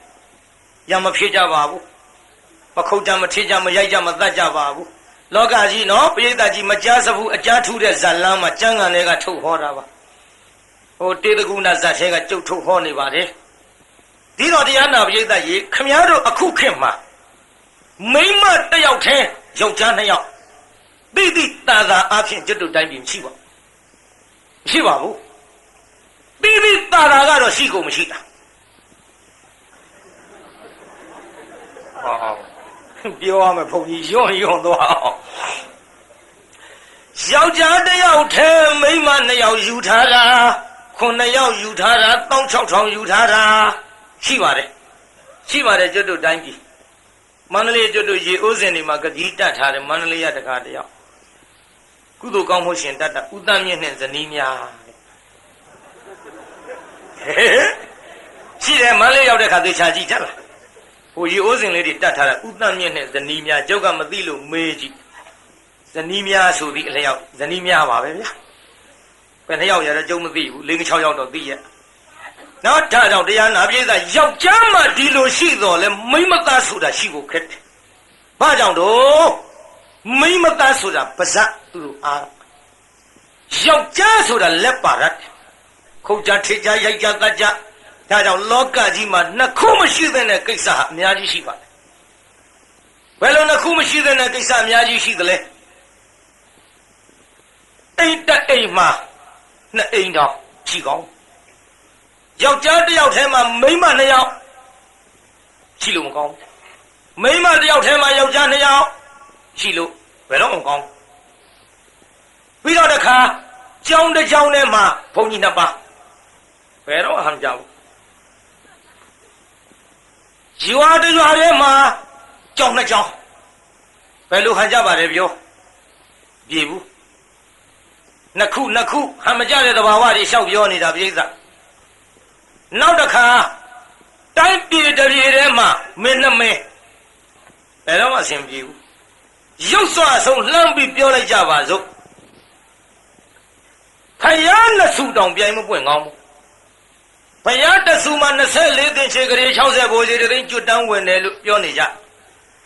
ရမဖြစ်ကြပါဘူးမခုတ်ကြမထစ်ကြမရိုက်ကြမသတ်ကြပါဘူးလောကကြီးနော်ပရိသတ်ကြီးမကြားစဘူးအကြားထူးတဲ့ဇာလန်းမှာကျမ်းဂန်တွေကထုတ်ဟောတာပါဟိုတေတကုဏဇတ်ထဲကကျုပ်ထုတ်ဟောနေပါတယ် ဒီတော့တရားနာပရိသတ်ကြီးခမည်းတော်အခုခေတ်မှာမိန်းမတစ်ယောက်တည်းယောက်ျားနှစ်ယောက်တိတိတာတာအဖြစ်ကျွတ်တို့တိုင်းပြည်မရှိပါဘူးမရှိပါဘူးတိတိတာတာကတော့ရှိကုန်မရှိတာဟောပြောရမယ်ဘုန်းကြီးယွန့်သွားအောင်ယောက်ျားတစ်ယောက်တည်းမိန်းမနှစ်ယောက်ယူထားတာ9ယောက်ယူထားတာ16000ယူထားတာရှိပါတယ်ကျွတ်တို့တိုင်းပြည်မန္တလေးကျွတ်တို့ရေအိုးစင်တွေမှာကတိတတ်ထားတယ်မန္တလေးရတကားတယောက်ကုသိုလ်ကောင်းမှုရှင်တတ်တာဥတ္တမြင့်နဲ့ဇနီးများရှိတယ်မန္တလေးရောက်တဲ့ခါသေချာကြည့်ကြလားဟိုရေအိုးစင်လေးတွေတတ်ထားတာဥတ္တမြင့်နဲ့ဇနီးများကျုပ်ကမသိလို့မေးကြည့်ဇနီးများဆိုပြီးအလျောက်ဇနီးများပါပဲဗျာဘယ်နှစ်ယောက်ရတော့ကျုံမသိဘူး5-6ယောက်တော့သိရဲ့နောက်ဒါကြောင့်တရားနာပြေးသားယောက်ျားမှဒီလိုရှိတော်လဲမိမသားဆိုတာရှိဖို့ခက်တယ်ဘာကြောင့်တော့မိမသားဆိုတာပါဇက်သူတို့အားယောက်ျားဆိုတာလက်ပါရက်ခုတ်ကြထေကြရိုက်ကြတတ်ကြဒါကြောင့်လောကကြီးမှာနှစ်ခုမရှိတဲ့ကိစ္စဟာအများကြီးရှိပါတယ်ဘယ်လိုနှစ်ခုမရှိတဲ့ကိစ္စအများကြီးရှိသလဲအိမ်တက်အိမ်မှာနှစ်အိမ်တော်ရှိကောင်းယောက်ျားတစ်ယောက်ထဲမှာမိန်းမ2ယောက်ရှိလို့မကောင်းမိန်းမတစ်ယောက်ထဲမှာယောက်ျား2ယောက်ရှိလို့ဘယ်တော့မကောင်းပြီးတော့တခါကျောင်းတစ်ကျောင်းထဲမှာဘုန်းကြီး2ပါးဘယ်တော့ဟန်ကြဘူးရွာတစ်ရွာထဲမှာကျောင်း2ကျောင်းဘယ်လိုဟန်ကြပါလဲပြောပြေဘူးနှစ်ခုဟန်မကြတဲ့သဘာဝတွေရှောက်ပြောနေတာပြိဿနောက်တစ်ခါတိုင်းပြည်တပြည်ထဲမှာမင်းနှမင်းဘယ်တော့မှအဆင်ပြေဘူးရုပ်စွာဆုံးလှမ်းပြီးပြောလိုက်ကြပါစို့ဖယားနှစ်ဆူတောင်ပြိုင်မပွင့်ကောင်းဘူးဖယားတစ်ဆူမှာ24သိန်းခြေကလေး60ဘိုးစီသိန်းကျွတ်တန်းဝင်တယ်လို့ပြောနေကြ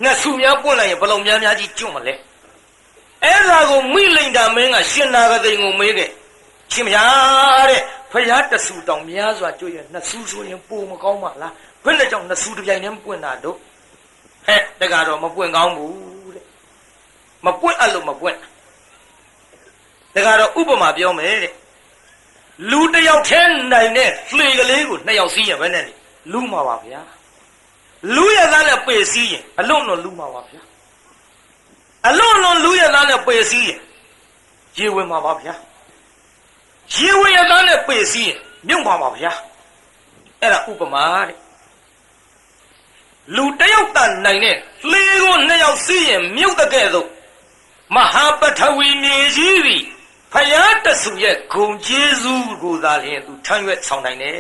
နှစ်ဆူများပွင့်လိုက်ရင်ဘလုံးများကြီးကျွတ်မလဲအဲ့ဒါကိုမိလိန်တာမင်းကရှင်နာဂသိန်းကိုမေးခဲ့ရှင်မရတဲ့ဖယားတဆူတောင်များစွာကျွတ်ရနှစ်ဆူဆိုရင်ပိုမကောင်းပါလားဘယ်နဲ့ကြောင့်နှစ်ဆူတစ်ပြိုင်တည်းမပွင့်တာတို့ဟဲ့တကတော့မပွင့်ကောင်းဘူးတဲ့မပွင့်အဲ့လိုမပွင့်တကတော့ဥပမာပြောမယ်တဲ့လူတစ်ယောက်ထဲနိုင်တဲ့လှေကလေးကို2ယောက်စီးရင်ဘယ်နဲ့လဲလူမှာပါဗျာလူရသားနဲ့ပေစီးရင်အလွန်လွန်လူမှာပါဗျာအလွန်လွန်လူရသားနဲ့ပေစီးရင်ရေဝင်မှာပါဗျာရေဝင်ရသားနဲ့ပေစီးရင်မြုပ်မှာပါဗျာအဲ့ဒါဥပမာတဲ့လူတစ်ယောက်တန်နိုင်တဲ့လှေကို2ယောက်စီးရင်မြုပ်တဲ့ကဲ့သို့မဟာပထဝီမြေကြီးသည်ဖယားတဆူရဲ့ဂုံကျေးဇူးကိုသာလျှင်သူထမ်းရွက်ဆောင်နိုင်တယ်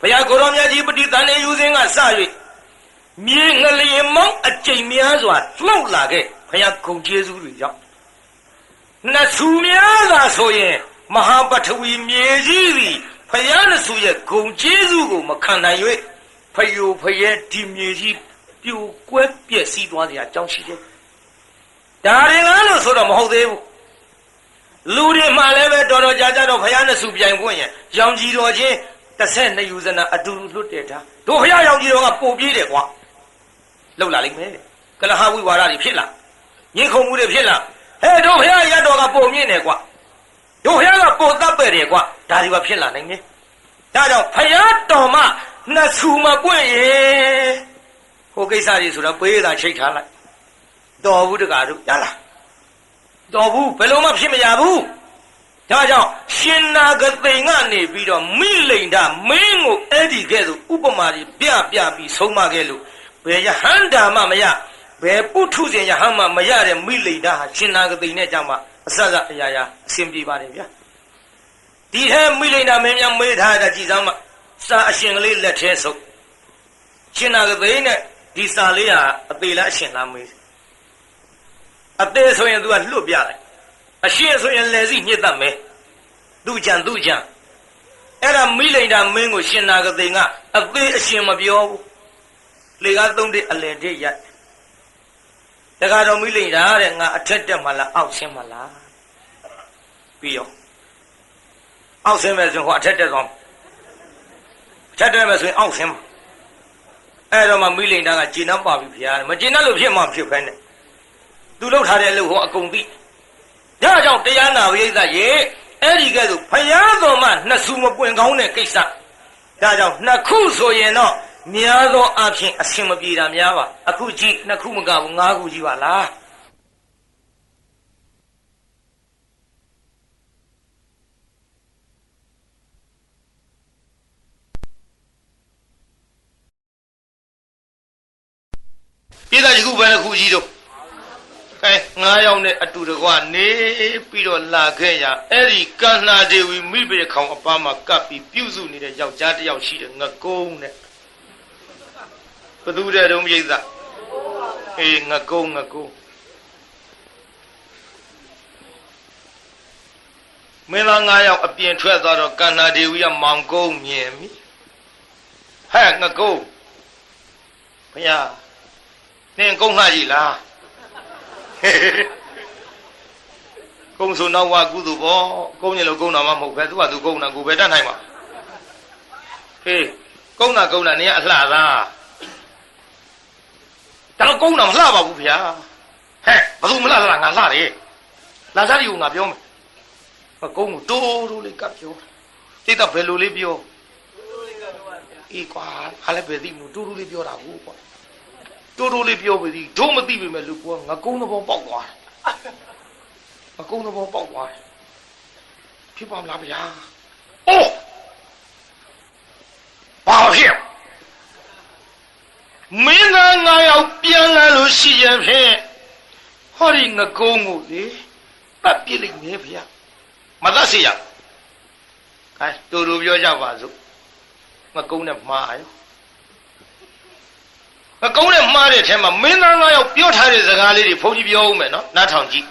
ဘုရားကိုရောမြတ်ကြီးပဋိသန္ဓေယူစဉ်ကစ၍မြေငလျင်မောင်းအကျိန်များစွာလှုပ်လာခဲ့ဘုရားဂုံကျေးဇူးတွေကြောင့်နှစ်ဆူများသာဆိုရင်မဟာပထဝီမြေကြီးသည်ဘုရားနှစ်ဆူရဲ့ဂုံကျေးဇူးကိုမခံနိုင်၍ဖယိုဖယဲဒီမြေကြီးပြိုကွဲပြက်စီးသွားစရာအကြောင်းရှိတယ်ဒါရင်လားလို့ဆိုတော့မဟုတ်သေးဘူးလူတွေမှလည်းပဲတော်တော်ကြာကြာတော့ဘုရားနဲ့စုပြိုင်ခွင့်ရင်ရောင်ကြီးတော်ချင်း12ယူဇနာအတူတူလွတ်တဲ့တာတို့ဘုရားရောင်ကြီးတော်ကပို့ပြေးတယ်ကွာလောက်လာလိမ့်မယ်ကလဟဝိဝါဒတွေဖြစ်လာညှိခုံမှုတွေဖြစ်လာဟဲ့တို့ဘုရားရတော်ကပို့မြင့်တယ်ကွာတို့ဘုရားကပို့တပ်ပဲ့တယ်ကွာဒါတွေကဖြစ်လာနိုင်တယ်ဒါကြောင့်ဘုရားတော်မှနှစ်ဆူမပွင့်ရဲ့ဟိုကိစ္စကြီးဆိုတော့ပေးတာချိတ်ထားလိုက်တော်ဘူးတကားတို့ရလားတော်ဘူးဘယ်လိုမှဖြစ်မရဘူးဒါကြောင့်ရှင်နာဂသိန်ကနေပြီးတော့မိလိန်တာမင်းကိုအဲ့ဒီကဲ့သို့ဥပမာကြီးပြပြီးဆုံးမခဲ့လို့ဘယ်ယဟန္တာမှမရဘယ်ပုထုဇဉ်ယဟန်မှမရတဲ့မိလိန်တာဟာရှင်နာဂသိန်နဲ့ကြောင့်မှအစအရာရာအစဉ်ပြေပါတယ်ဗျာဒီထဲမိလိန်တာမင်းများမေးထားတာကြည်စမ်းမှစာအရှင်ကလေးလက်ထဲဆုပ်ရှင်နာဂသိန်နဲ့ဒီစာလေးဟာအသေးလားအရှင်လားမေးအသေးဆိုရင် तू ကလွတ်ပြလိုက်အရှင်ဆိုရင်လည်းစီညှစ်တတ်မယ်သူကြံအဲ့ဒါမိလိန်တာမင်းကိုရှင်နာဂသိန်ကအသေးအရှင်မပြောဘူးလေကားသုံးတဲ့အလယ်တည်းရက်တခါတော့မိလိန်တာတဲ့ငါအထက်တက်မလားအောက်ဆင်းမလားပြီးရောအောက်ဆင်းမယ်ဆိုဟောအထက်တက်သွား ဖြတ်တယ်မယ်ဆိုရင်အောက်ဆင်းမှာအဲ့တော့မှမိလိန်သားကဂျင်းနှံပါပြီဖျားတယ်မဂျင်းနှံလို့ဖြစ်မှဖြစ်ဖဲနဲ့သူလှုပ်ထားတဲ့အလုပ်ဟောအကုန်သိဒါကြောင့်တရားနာဝိသရေအဲ့ဒီကဲဆိုဖျားတော်မှနှစ်ဆူမပွင့်ကောင်းတဲ့ကိစ္စဒါကြောင့်နှစ်ခုဆိုရင်တော့များသောအားဖြင့်အဆင်မပြေတာများပါအခုကြည့်နှစ်ခုမကဘူး၅ခုကြည့်ပါလားပြည်သားကြီးခုပဲခုကြီးတော့အဲ9ယောက်နဲ့အတူတကွနေပြီးတော့လာခဲ့ရအဲ့ဒီကန္နာဒေဝီမိဘခေါင်အပားမှာကပ်ပြီးပြုစုနေတဲ့ယောက်ျားတစ်ယောက်ရှိတယ်ငကုံးနဲ့ဘသူတဲ့တုံးပြိဿအေးငကုံးမင်းသား9ယောက်အပြင်ထွက်သွားတော့ကန္နာဒေဝီကမောင်ကုန်းမြင်ပြီဟဲ့ငကုံးဘုရားနင်ကုန်းလှကြီးလားကုန်းဆိုနောက်ဝကုသိုလ်ပေါ့ကုန်းနေလို့ကုန်းတာမှမဟုတ်ပဲသူကသူကုန်းတာကိုပဲတတ်နိုင်ပါဟေးကုန်းတာနင်ကအလှသားဒါတော့ကုန်းတာမလှပါဘူးဗျာဟဲ့ဘသူမလှလားငါလှတယ်လာစားရီကိုငါပြောမယ်ကုန်းကိုတိုးလေးကပ်ပြောတိတ်တော့ဘယ်လိုလေးပြောအေးကွာအားလည်းပဲသိမလို့တိုးလေးပြောတာဟုတ်ကွာတိုးလေးပြောပြီဒီဒုမသိပြီမဲ့လူကငါကုန်းသဘောပေါက်သွားငါကုန်းသဘောပေါက်သွားဖြစ်ပါမလားဗျာအိုးဘာဖြစ်မင်းက9ယောက်ပြန်လာလို့ရှိရင်ဖြင့်ဟောဒီငကုန်းကိုလေပတ်ပြစ်လိုက်နေဗျာမသတ်စေရခိုင်းတူပြောကြပါစို့ငကုန်းနဲ့မှားရောငကုန်းနဲ့မှားတဲ့အထက်မှာမင်းသား9ယောက်ပြောထားတဲ့စကားလေးတွေဘုန်းကြီးပြောဦးမယ်နော်နားထောင်ကြည့်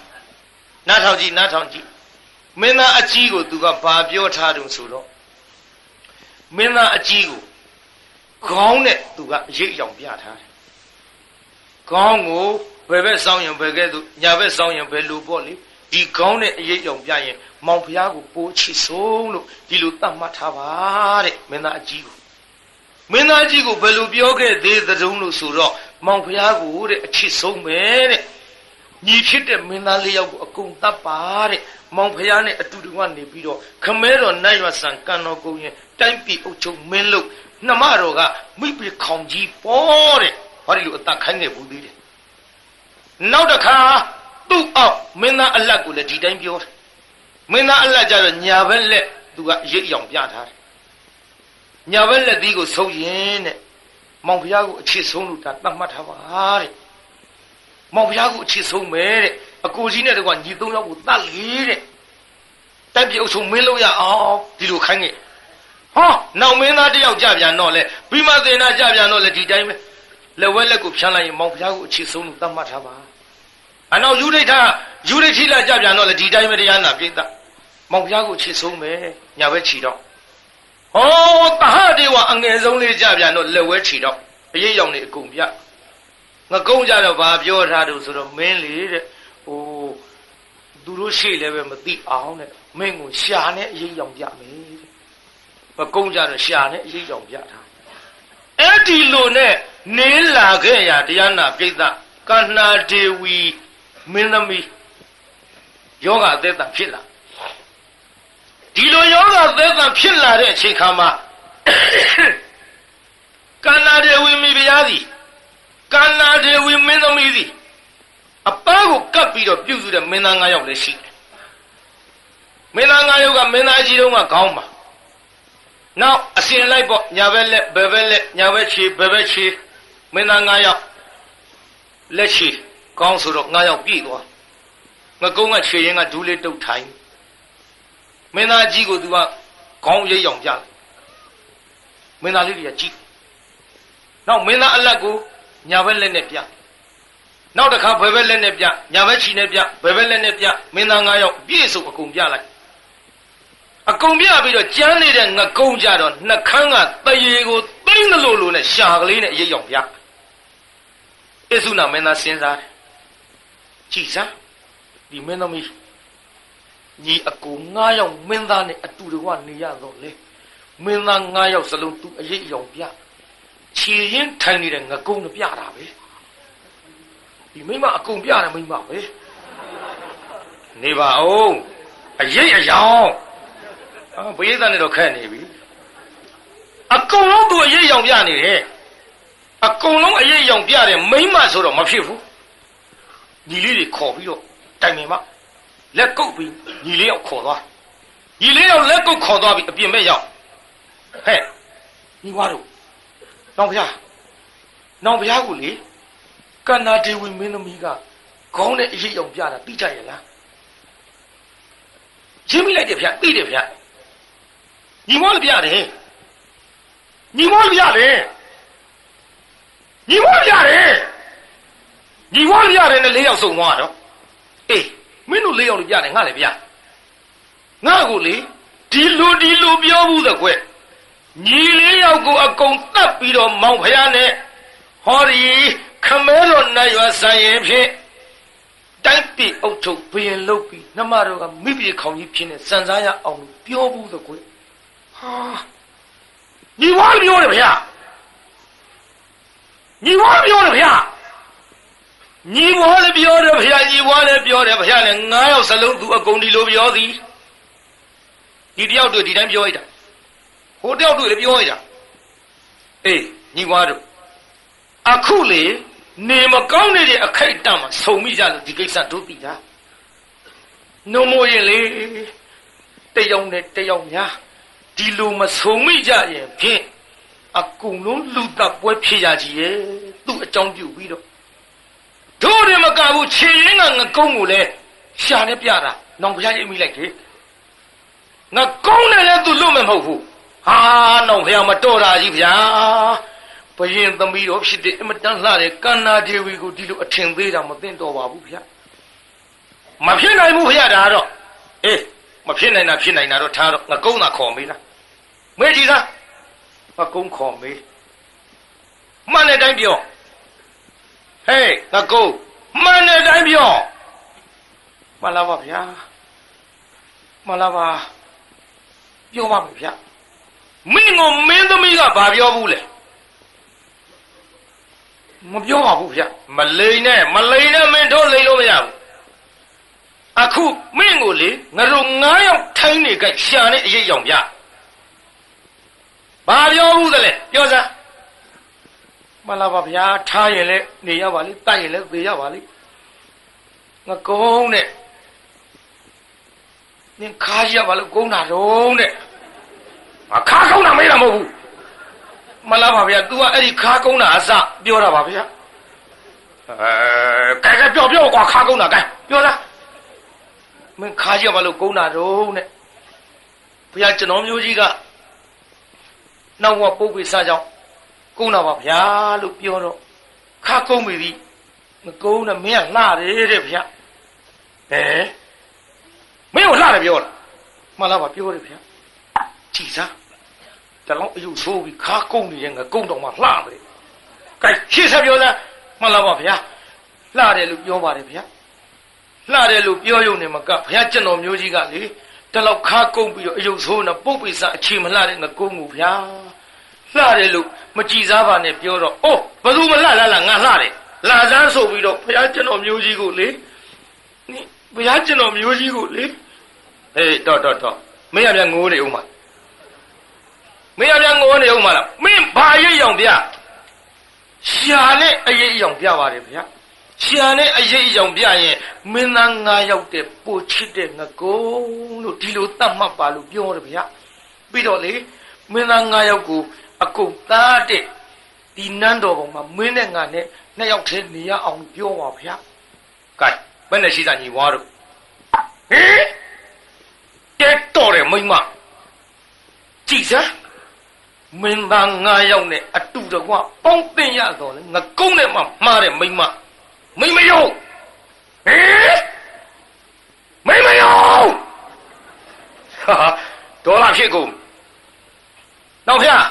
မင်းသားအကြီးကိုသူကဘာပြောထားတယ်ဆိုတော့မင်းသားအကြီးကိုခေါင်းနဲ့သူကအရေးအယောင်ပြထားတယ်ခေါင်းကိုဘယ်ဘက်စောင်းရင်ဘယ်ကဲ့သို့ညာဘက်စောင်းရင်ဘယ်လိုပေါ့လေဒီခေါင်းနဲ့အရေးအယောင်ပြရင်မောင်ဖျားကိုပိုးချစ်ဆုံးလို့ဒီလိုသတ်မှတ်ထားပါတဲ့မင်းသားအကြီးကိုဘယ်လိုပြောခဲ့သေးသတုံးလို့ဆိုတော့မောင်ဖျားကိုတဲ့အချစ်ဆုံးပဲတဲ့ညီဖြစ်တဲ့မင်းသား4ယောက်ကိုအကုန်တတ်ပါတဲ့မောင်ဖျားနဲ့အတူတူကနေပြီးတော့ခမဲတော်နတ်ရွာဆန်ကံတော်ကုန်းရင်တိုင်းပြည်အုပ်ချုပ်မင်းလို့နှမတော်ကမိပြီခေါင်ကြီးပေါ်တဲ့ဘာလို့အသက်ခိုင်းခဲ့ဘူးသေးတယ်နောက်တစ်ခါသူ့အောက်မင်းသားအလတ်ကိုလည်းဒီတိုင်းပြောတယ်မင်းသားအလတ်ကြတော့ညာဘက်လက်သူကရိပ်အောင်ပြထားတယ်ညာဘက်လက်သီးကိုဆုပ်ရင်တဲ့မောင်ဖျားကိုအချစ်ဆုံးလို့ဒါသတ်မှတ်ထားပါတဲ့မောင်ဖျားကိုအချစ်ဆုံးပဲတဲ့အကိုကြီးနဲ့တကွညီ3ယောက်ကိုတတ်လေတဲ့တိုက်ပြအုပ်ဆုံးမင်းလို့ရအောင်ဒီလိုခိုင်းခဲ့ဟောနောက်မင်းသားတယောက်ကြပြန်တော့လေဘိမသေနာကြပြန်တော့လေဒီတိုင်းပဲလက်ဝဲလက်ကိုဖြန်းလိုက်ရင်မောင်ဖျားကိုအချစ်ဆုံးလို့သတ်မှတ်ထားပါအနောက်ယူဒိဋ္ဌိလာကြပြန်တော့လေဒီတိုင်းပဲတရားနာပြိတ္တမောင်ဖျားကိုအချစ်ဆုံးပဲညာဘက်ခြီတော့ဟောတဟဒေဝအငယ်ဆုံးလေးကြပြန်တော့လက်ဝဲခြီတော့အရေးရောင်နေအကုန်ပြငကုံးကြတော့ဘာပြောထားတယ်ဆိုတော့မင်းလေတဲ့ဟိုသူတို့ရှေ့လည်းပဲမသိအောင်တဲ့မင်းကိုရှာနဲ့အရေးရောင်ပြမယ်တဲ့ငကုံးကြတော့ရှာနဲ့အရေးရောင်ပြထားအဲ့ဒီလိုနဲ့နေလာခဲ့ရတရားနာပြိတ္တကန္နာဒေဝီမင်းသမီးယောဂအသက်တာဖြစ်လာဒီလိုယောဂသက်သာဖြစ်လာတဲ့အချိန်ခါမှာကန္နာဒေဝီမိဖုရားသည်ကန္နာဒေဝီမင်းသမီးသည်အပန်းကိုကပ်ပြီးတော့ပြုစုတဲ့မင်းသား9ယောက်လည်းရှိတယ်မင်းသား9ယောက်ကမင်းသားအကြီးတုန်းကခေါင်းပါနောက်အစဉ်လိုက်ပေါ့ညာဘက်လက်ဘယ်ဘက်လက်ညာဘက်ခြေဘယ်ဘက်ခြေမင်းသား9ယောက်လက်ခြေခေါင်းဆိုတော့9ယောက်ပြည့်သွားငကုံးကခြေရင်ကဒူးလေးတုတ်ထိုင်မင်းသားကြီးကိုသူကခေါင်းရိပ်ရောင်ပြတယ်မင်းသားလေးတွေကကြည့်နောက်မင်းသားအလတ်ကိုညာဘက်လက်နဲ့ပြနောက်တစ်ခါဘယ်ဘက်လက်နဲ့ပြညာဘက်ခြေနဲ့ပြဘယ်ဘက်လက်နဲ့ပြမင်းသား9ယောက်ပြည့်စုံအကုန်ပြလိုက်အကုန်ပြပြီးတော့ကျန်းနေတဲ့ငကုံးကြတော့နှခမ်းကတရေကိုသိမ့်လို့နဲ့ရှာကလေးနဲ့ရိပ်ရောင်ပြအစ္ဆုနာမင်းသားစဉ်းစားတယ်ကြည်စမ်းဒီမင်းသမီးညီအကူ9ယောက်မင်းသားနဲ့အတူတကွနေရတော့လေ မင်းသား9ယောက်စလုံးသူအရေးအယောင်ပြခြေရင်းထိုင်နေတဲ့ငကုံပြတာပဲဒီမိမအကုန်ပြတယ်မိမပဲနေပါအောင်အရေးအယောင်ဘိသနဲ့တော့ခက်နေပြီအကုန်လုံးသူအရေးအယောင်ပြနေတယ်အကုန်လုံးအရေးအယောင်ပြတယ်မိမဆိုတော့မဖြစ်ဘူးညီလေးတွေခေါ်ပြီးတော့တိုင်ပင်မလက်ကုပ်ပြီးညီလေးရောက်ခေါ်သွားညီလေးရောက်လက်ကုပ်ခေါ်သွားပြီးအပြင်ဘက်ရောက်ဟဲ့ညီမတို့နောင်ဖျားကိုလေကန္နာဒေဝီမင်းသမီးကခေါင်းနဲ့အရေးအောင်ပြတာသိကြရဲ့လားရှင်းမိလိုက်တယ်ဗျသိတယ်ဗျညီမလည်းပြတယ်ညီမလည်းပြတယ်နဲ့၄ယောက်စုံသွားတော့အေးမင်းတို့၄ယောက်လည်းပြတယ်ငါလည်းပြငါကိုလေဒီလိုပြောဘူးတဲ့ကွညီ၄ယောက်ကိုအကုန်တတ်ပြီးတော့မောင်ဖျားနဲ့ဟောဒီခမဲတော်နတ်ရွာဆိုင်ရင်ဖြင့်တိုက်ပြီအုတ်ထုတ်ဘရင်လုတ်ပြီးနှမတော်ကမိပြေခေါင်ကြီးဖြစ်နေစံစားရအောင်ပြောဘူးတဲ့ကွဟာညီဝါပြောတယ်ဗျာညီဝါလည်းပြောတယ်ဗျာနဲ့9ယောက်စလုံးသူအကုန်ဒီလိုပြောသည်ဒီတယောက်တွေ့ဒီတိုင်းပြောလိုက်တာဟိုတယောက်တွေ့လည်းပြောလိုက်တာအေးညီဝါတို့အခုလေနေမကောင်းနေတဲ့အခိုက်အတန့်မှာဆုံမိကြလို့ဒီကိစ္စတို့သိတာနှုံမိုးရင်လေတယောက်နဲ့တယောက်များဒီလိုမဆုံမိကြရင်ဖြင့်အကုန်လုံးလူတပ်ပွဲဖြစ်ရကြီးရဲ့သူ့အကြောင်းပြုပြီးတော့တို့တယ်မကဘူးခြေရင်းကငကုံးကိုလည်းရှာနဲ့ပြတာနောင်ဖျားရိပ်မိလိုက်တယ်ငကုံးနဲ့လည်းသူလွတ်မယ်မဟုတ်ဘူးဟာနောင်ဖျားမတော်တာကြီးဗျာဘယင်သမီးတော်ဖြစ်တဲ့အမတန်လှတဲ့ကန္နာဒေဝီကိုဒီလိုအထင်သေးတာမသိတော့ပါဘူးဗျာမဖြစ်နိုင်ဘူးဗျာဒါတော့အေးမဖြစ်နိုင်တာဖြစ်နိုင်တာတော့ထားတော့ငကုံးသာခေါ်မေးလားမေးကြည့်လားငကုံးခေါ်မေးမှန်တဲ့အတိုင်းပြောဟေးငကုံးမှန်တဲ့အတိုင်းပြောမှန်လားပါဗျာမှန်လားပါပြောပါမယ်ဗျာမင်းကိုမင်းသမီးကဘာပြောဘူးလဲမပြောပါဘူးဗျမလိန်နဲ့မင်းတို့လိန်လို့မရဘူးအခုမင်းကိုလေငါတို့9ယောက်ထိုင်းနေကြရှာနေအရေးရောင်ဗျဘာပြောဘူးသလဲပြောစမ်းမလားပါဗျာထားရင်လည်းနေရပါလိတိုက်ရင်လည်းသေရပါလိငါကုန်းနဲ့နင်ခါရပါလို့ကုန်းတာတော့တဲ့ငါခါကုန်းတာမေးတာမဟုတ်ဘူးမလားပါဗျာ तू ကအဲ့ဒီခါကုန်းတာအစပြောတာပါဗျာကဲပြောကွာခါကုန်းတာကဲပြောလားမင်းခါရပါလို့ကုန်းတာတော့တဲ့ဘုရားကျွန်တော်မျိုးကြီးကနောက်ဝပုပ်ပိစကြောင့်ကုန်းတာပါဗျာလို့ပြောတော့ခါကုန်းပြီမကုန်းနဲ့မင်းကလှတယ်တဲ့ဗျာမင်းကိုလှတယ်ပြောလားမှန်လားပါပြောတယ်ဗျာကြည်စားတလုံးအယုဆိုးပြီးခါကုန်းနေရင်ငါကုန်းတော့မှလှတယ်ကဲရှေ့ဆက်ပြောလားမှန်လားပါဗျာလှတယ်လို့ပြောပါတယ်ဗျာလှတယ်လို့ပြောရုံနဲ့မကဘုရားကျွန်တော်မျိုးကြီးကလေတလောက်ခါကုန်းပြီးတော့အယုဆိုးနဲ့ပုပ်ပိစအခြေမလှတဲ့ငါကုန်းကိုဗျာလှတယ်လို့မကြည်စားပါနဲ့ပြောတော့အိုးဘယ်သူမလှလားငါလှတယ်လာစမ်းဆိုပြီးတော့ဘုရားကျွန်တော်မျိုးကြီးကိုလေဘုရားကျွန်တော်မျိုးကြီးကိုလေဟေးတော့မင်းရပြန်ငိုးနေဦးမှာမင်းရပြန်ငိုးနေဦးမှာလားမင်းဘာရိပ်ရောင်ပြရှာနဲ့အရေးရောင်ပြပါတယ်ဗျာရှာနဲ့အရေးရောင်ပြရင်မင်းသား9ယောက်တဲ့ပို့ချစ်တဲ့ငကုံလို့ဒီလိုတတ်မှတ်ပါလို့ပြောတယ်ဗျာပြီးတော့လေမင်းသား9ယောက်ကိုအကုန်သားတဲ့ဒီနန်းတော်ပေါ်မှာမင်းနဲ့ငါနဲ့2ယောက်တည်းနေရအောင်ပြောပါဗျာကဲဘယ်နဲ့ရှိစားညီဝါတို့ဟေးတဲ့တော်တယ်မိမကြည်စမ်းမင်းသား9ယောက်နဲ့အတူတကွပေါင်းတင်ရတော့လေငကုံးနဲ့မှမှားတယ်မိမယုံဟေးမိမယုံဟာဒေါ်လာဖြစ်ကုန်နောက်ဖျား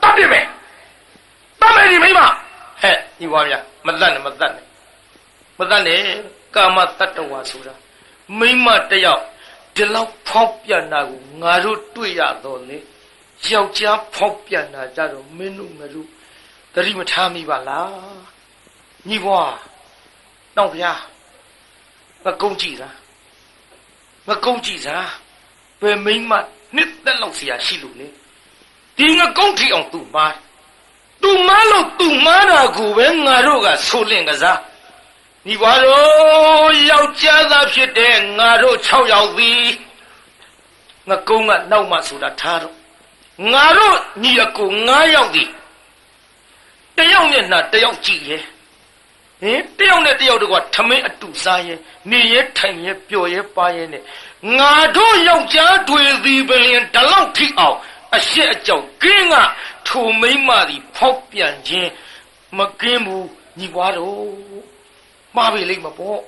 တတ်ပြမယ်တတ်မယ်ဒီမိမဟဲ့ညီဝါဗျာမတတ်နဲ့ကာမတတ္တဝါဆိုတာမိမတယောက်ဒီလောက်ဖောက်ပြန်တာကိုငါတို့တွေ့ရတော့လေ ယောက်ျားဖောက်ပြန်တာကြတော့မင်းတို့ငါတို့သတိမထားမိပါလားညီဘွားတော့ဗျာငါကုန်းကြည့်သားငါကုန်းကြည့်သားဘယ်မိမနှစ်သက်လောက်เสียရှိလို့လေဒီငါကုန်းထီအောင်သူ့မားလို့သူ့မားတာကိုပဲငါတို့ကဆိုလင့်ကစားညီဘွားတို့ယောက်ျားသားဖြစ်တဲ့ငါတို့6ယောက်သည်ငါကုန်းကနောက်မှဆိုတာထားတော့ငါတို့ညီအကို9ယောက်သည်တယောက်နဲ့နှာတယောက်ကြည့်ရဲ့ဟင်တယောက်နဲ့တယောက်တော့ထမင်းအတူစားရဲ့နေရဲထိုင်ရဲပျော်ရဲပါရဲနဲ့ငါတို့ယောက်ျားတွေသည်ပင်တလောက်ထိအောင်အရှက်အကြောက်ကင်းကထိုမိမသည်ဖောက်ပြန်ခြင်းမကင်းဘူးညီပွားတို့မှားပြီလိမ့်မပေါ့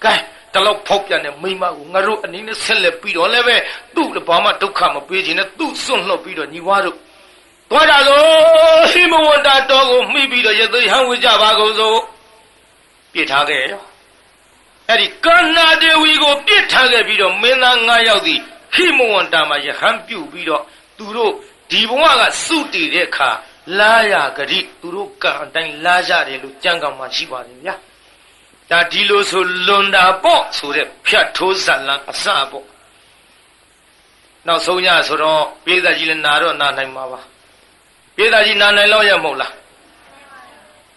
ကဲတလောက်ဖောက်ပြန်တဲ့မိမကိုငါတို့အနေနဲ့ဆက်လက်ပြီးတော့လည်းပဲသူ့လည်းဘာမှဒုက္ခမပေးခြင်းနဲ့သူ့စွန့်လှုပ်ပြီးတော့ညီပွားတို့သွားကြလို့ဟိမဝတ္တတော်ကိုမှီပြီးတော့ရသေးဟန်ဝေကြပါကုန်စို့ပြစ်ထားခဲ့ရောအဲ့ဒီကန္နာဒေဝီကိုပြစ်ထားခဲ့ပြီးတော့မင်းသား9ယောက်သည်ဟိမဝန္တာမှာယဟန်ပြုတ်ပြီးတော့သူတို့ဒီဘဝကစုတည်တဲ့အခါလာရဂရိသူတို့ကံအတိုင်းလာရတယ်လို့ကြံကောင်မှရှိပါတယ်ဗျာဒါဒီလိုဆိုလွန်တာပေါ့ဆိုတဲ့ဖြတ်ထိုးဇလံအစပေါ့နောက်ဆုံးညဆိုတော့ပြေးသားကြီးလည်းနာတော့နာနိုင်မှာပါပြေးသားကြီးနာနိုင်တော့ရမဟုတ်လား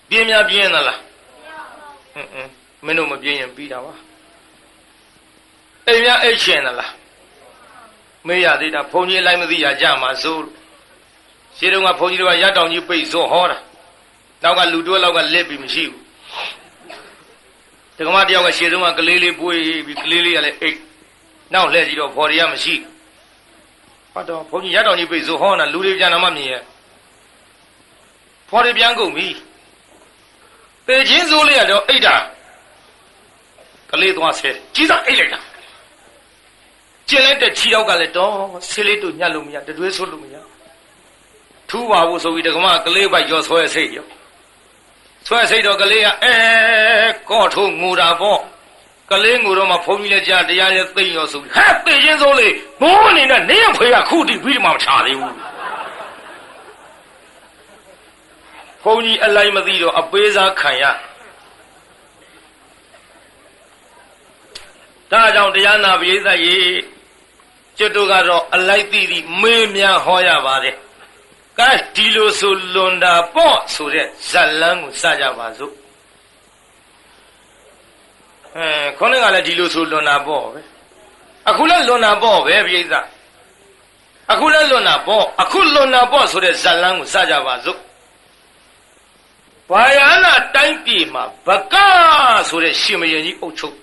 ပြင်းများပြင်းသလားမင်းတို့မပြင်းရင်ပြီးတာပါအိမ်များအိတ်ရှင်သလားမေးရသေးတာဘုန်းကြီးလိုက်မသိရကြမှာစိုးလို့ရှင်းတော့ကဘုန်းကြီးတို့ကရတောင်ကြီးပိတ်စောဟောတာနောက်ကလူတွဲလောက်ကလက်ပြီးမရှိဘူးတက္ကမတယောက်ကရှင်းတော့ကကလေးလေးပွေးပြီးကလေးလေးကလည်းအိတ်နောက်လှည့်ကြည့်တော့ဖော်ရမရှိဟုတ်တော့ဘုန်းကြီးရတောင်ကြီးပိတ်စောဟောတာလူတွေပြန်တော့မှမြင်ရဖော်ရပြန်ကုန်ပြီပေချင်းစိုးလေးကတော့အိတ်တာကလေးသွားဆဲကြီးစားအိတ်လိုက်တာကျင်လိုက်တဲ့ခြေထောက်ကလည်းတော့ဆေးလေးတို့ညှက်လို့မရတတွဲဆိုးလို့မရထူပါဘူးဆိုပြီးတက္ကမကလေးပိုက်ရောဆွဲစိတ်ရောဆွဲစိတ်တော့ကလေးကကော့ထိုးငိုတာပေါ့ကလေးငိုတော့မှဘုန်းကြီးလည်းကြားတရားလည်းသိရောဆိုပြီးဟဲ့ပေချင်းစိုးလေးမိုးအနေနဲ့နေရဖေးကခုတိပြီးမှမချသေးဘူးဘုန်းကြီးအလိုက်မသိတော့အပေးစားခံရဒါကြောင့်တရားနာပရိသတ်ရေကျွတ်တို့ကတော့အလိုက်သိသည့်မေးမြန်းဟောရပါတယ်ကဲဒီလိုဆိုလွန်တာပေါ့ဆိုတဲ့ဇတ်လန်းကိုစကြပါစို့ခေါင်းကလည်းဒီလိုဆိုလွန်တာပေါ့ပဲအခုလည်းလွန်တာပေါ့ပဲပရိသတ်အခုလည်းလွန်တာပေါ့အခုလွန်တာပေါ့ဆိုတဲ့ဇတ်လန်းကိုစကြပါစို့ဘာယာနာတိုင်းပြည်မှာဘကဆိုတဲ့ရှင်မယင်ကြီးအုပ်ချုပ်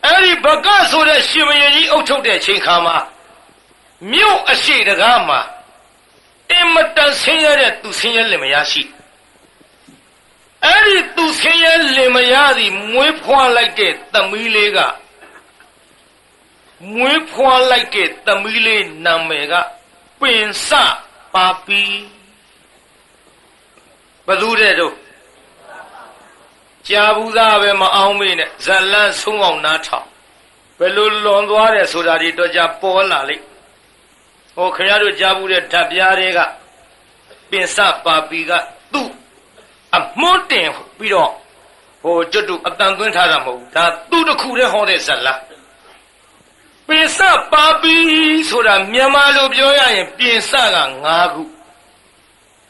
အဲ့ဒီဘကဆိုတဲ့ရှင်မယင်ကြီးအုပ်ချုပ်တဲ့ချိန်ခါမှာမြို့အရှိတကားမှာအင်မတန်ဆင်းရဲတဲ့သူဆင်းရဲလင်မယားရှိအဲ့ဒီသူဆင်းရဲလင်မယားသည်မွေးဖွားလိုက်တဲ့သမီးလေးကမွေးဖွားလိုက်တဲ့သမီးလေးနာမည်ကပင်စပါပီဘသူတဲ့တို့ကြာဘူးသားပဲမအောင်မေးနဲ့ဇလန်းဆုံးအောင်နားထောင်ဘယ်လိုလွန်သွားတယ်ဆိုတာဒီတော့ကြာပေါ်လာလိမ့်ဟောခင်ဗျားတို့ကြားဘူးတဲ့ဓာတ်ပြားတွေကပင်စပါပီကသူ့အမွန်းတင်ပြီးတော့ဟိုကျွတ်တူအတန်သွင်းထားတာမဟုတ်ဘူးဒါသူ့တစ်ခုတည်းဟောတဲ့ဇလန်းပင်စပါပီဆိုတာမြန်မာလိုပြောရရင်ပင်စက5ခု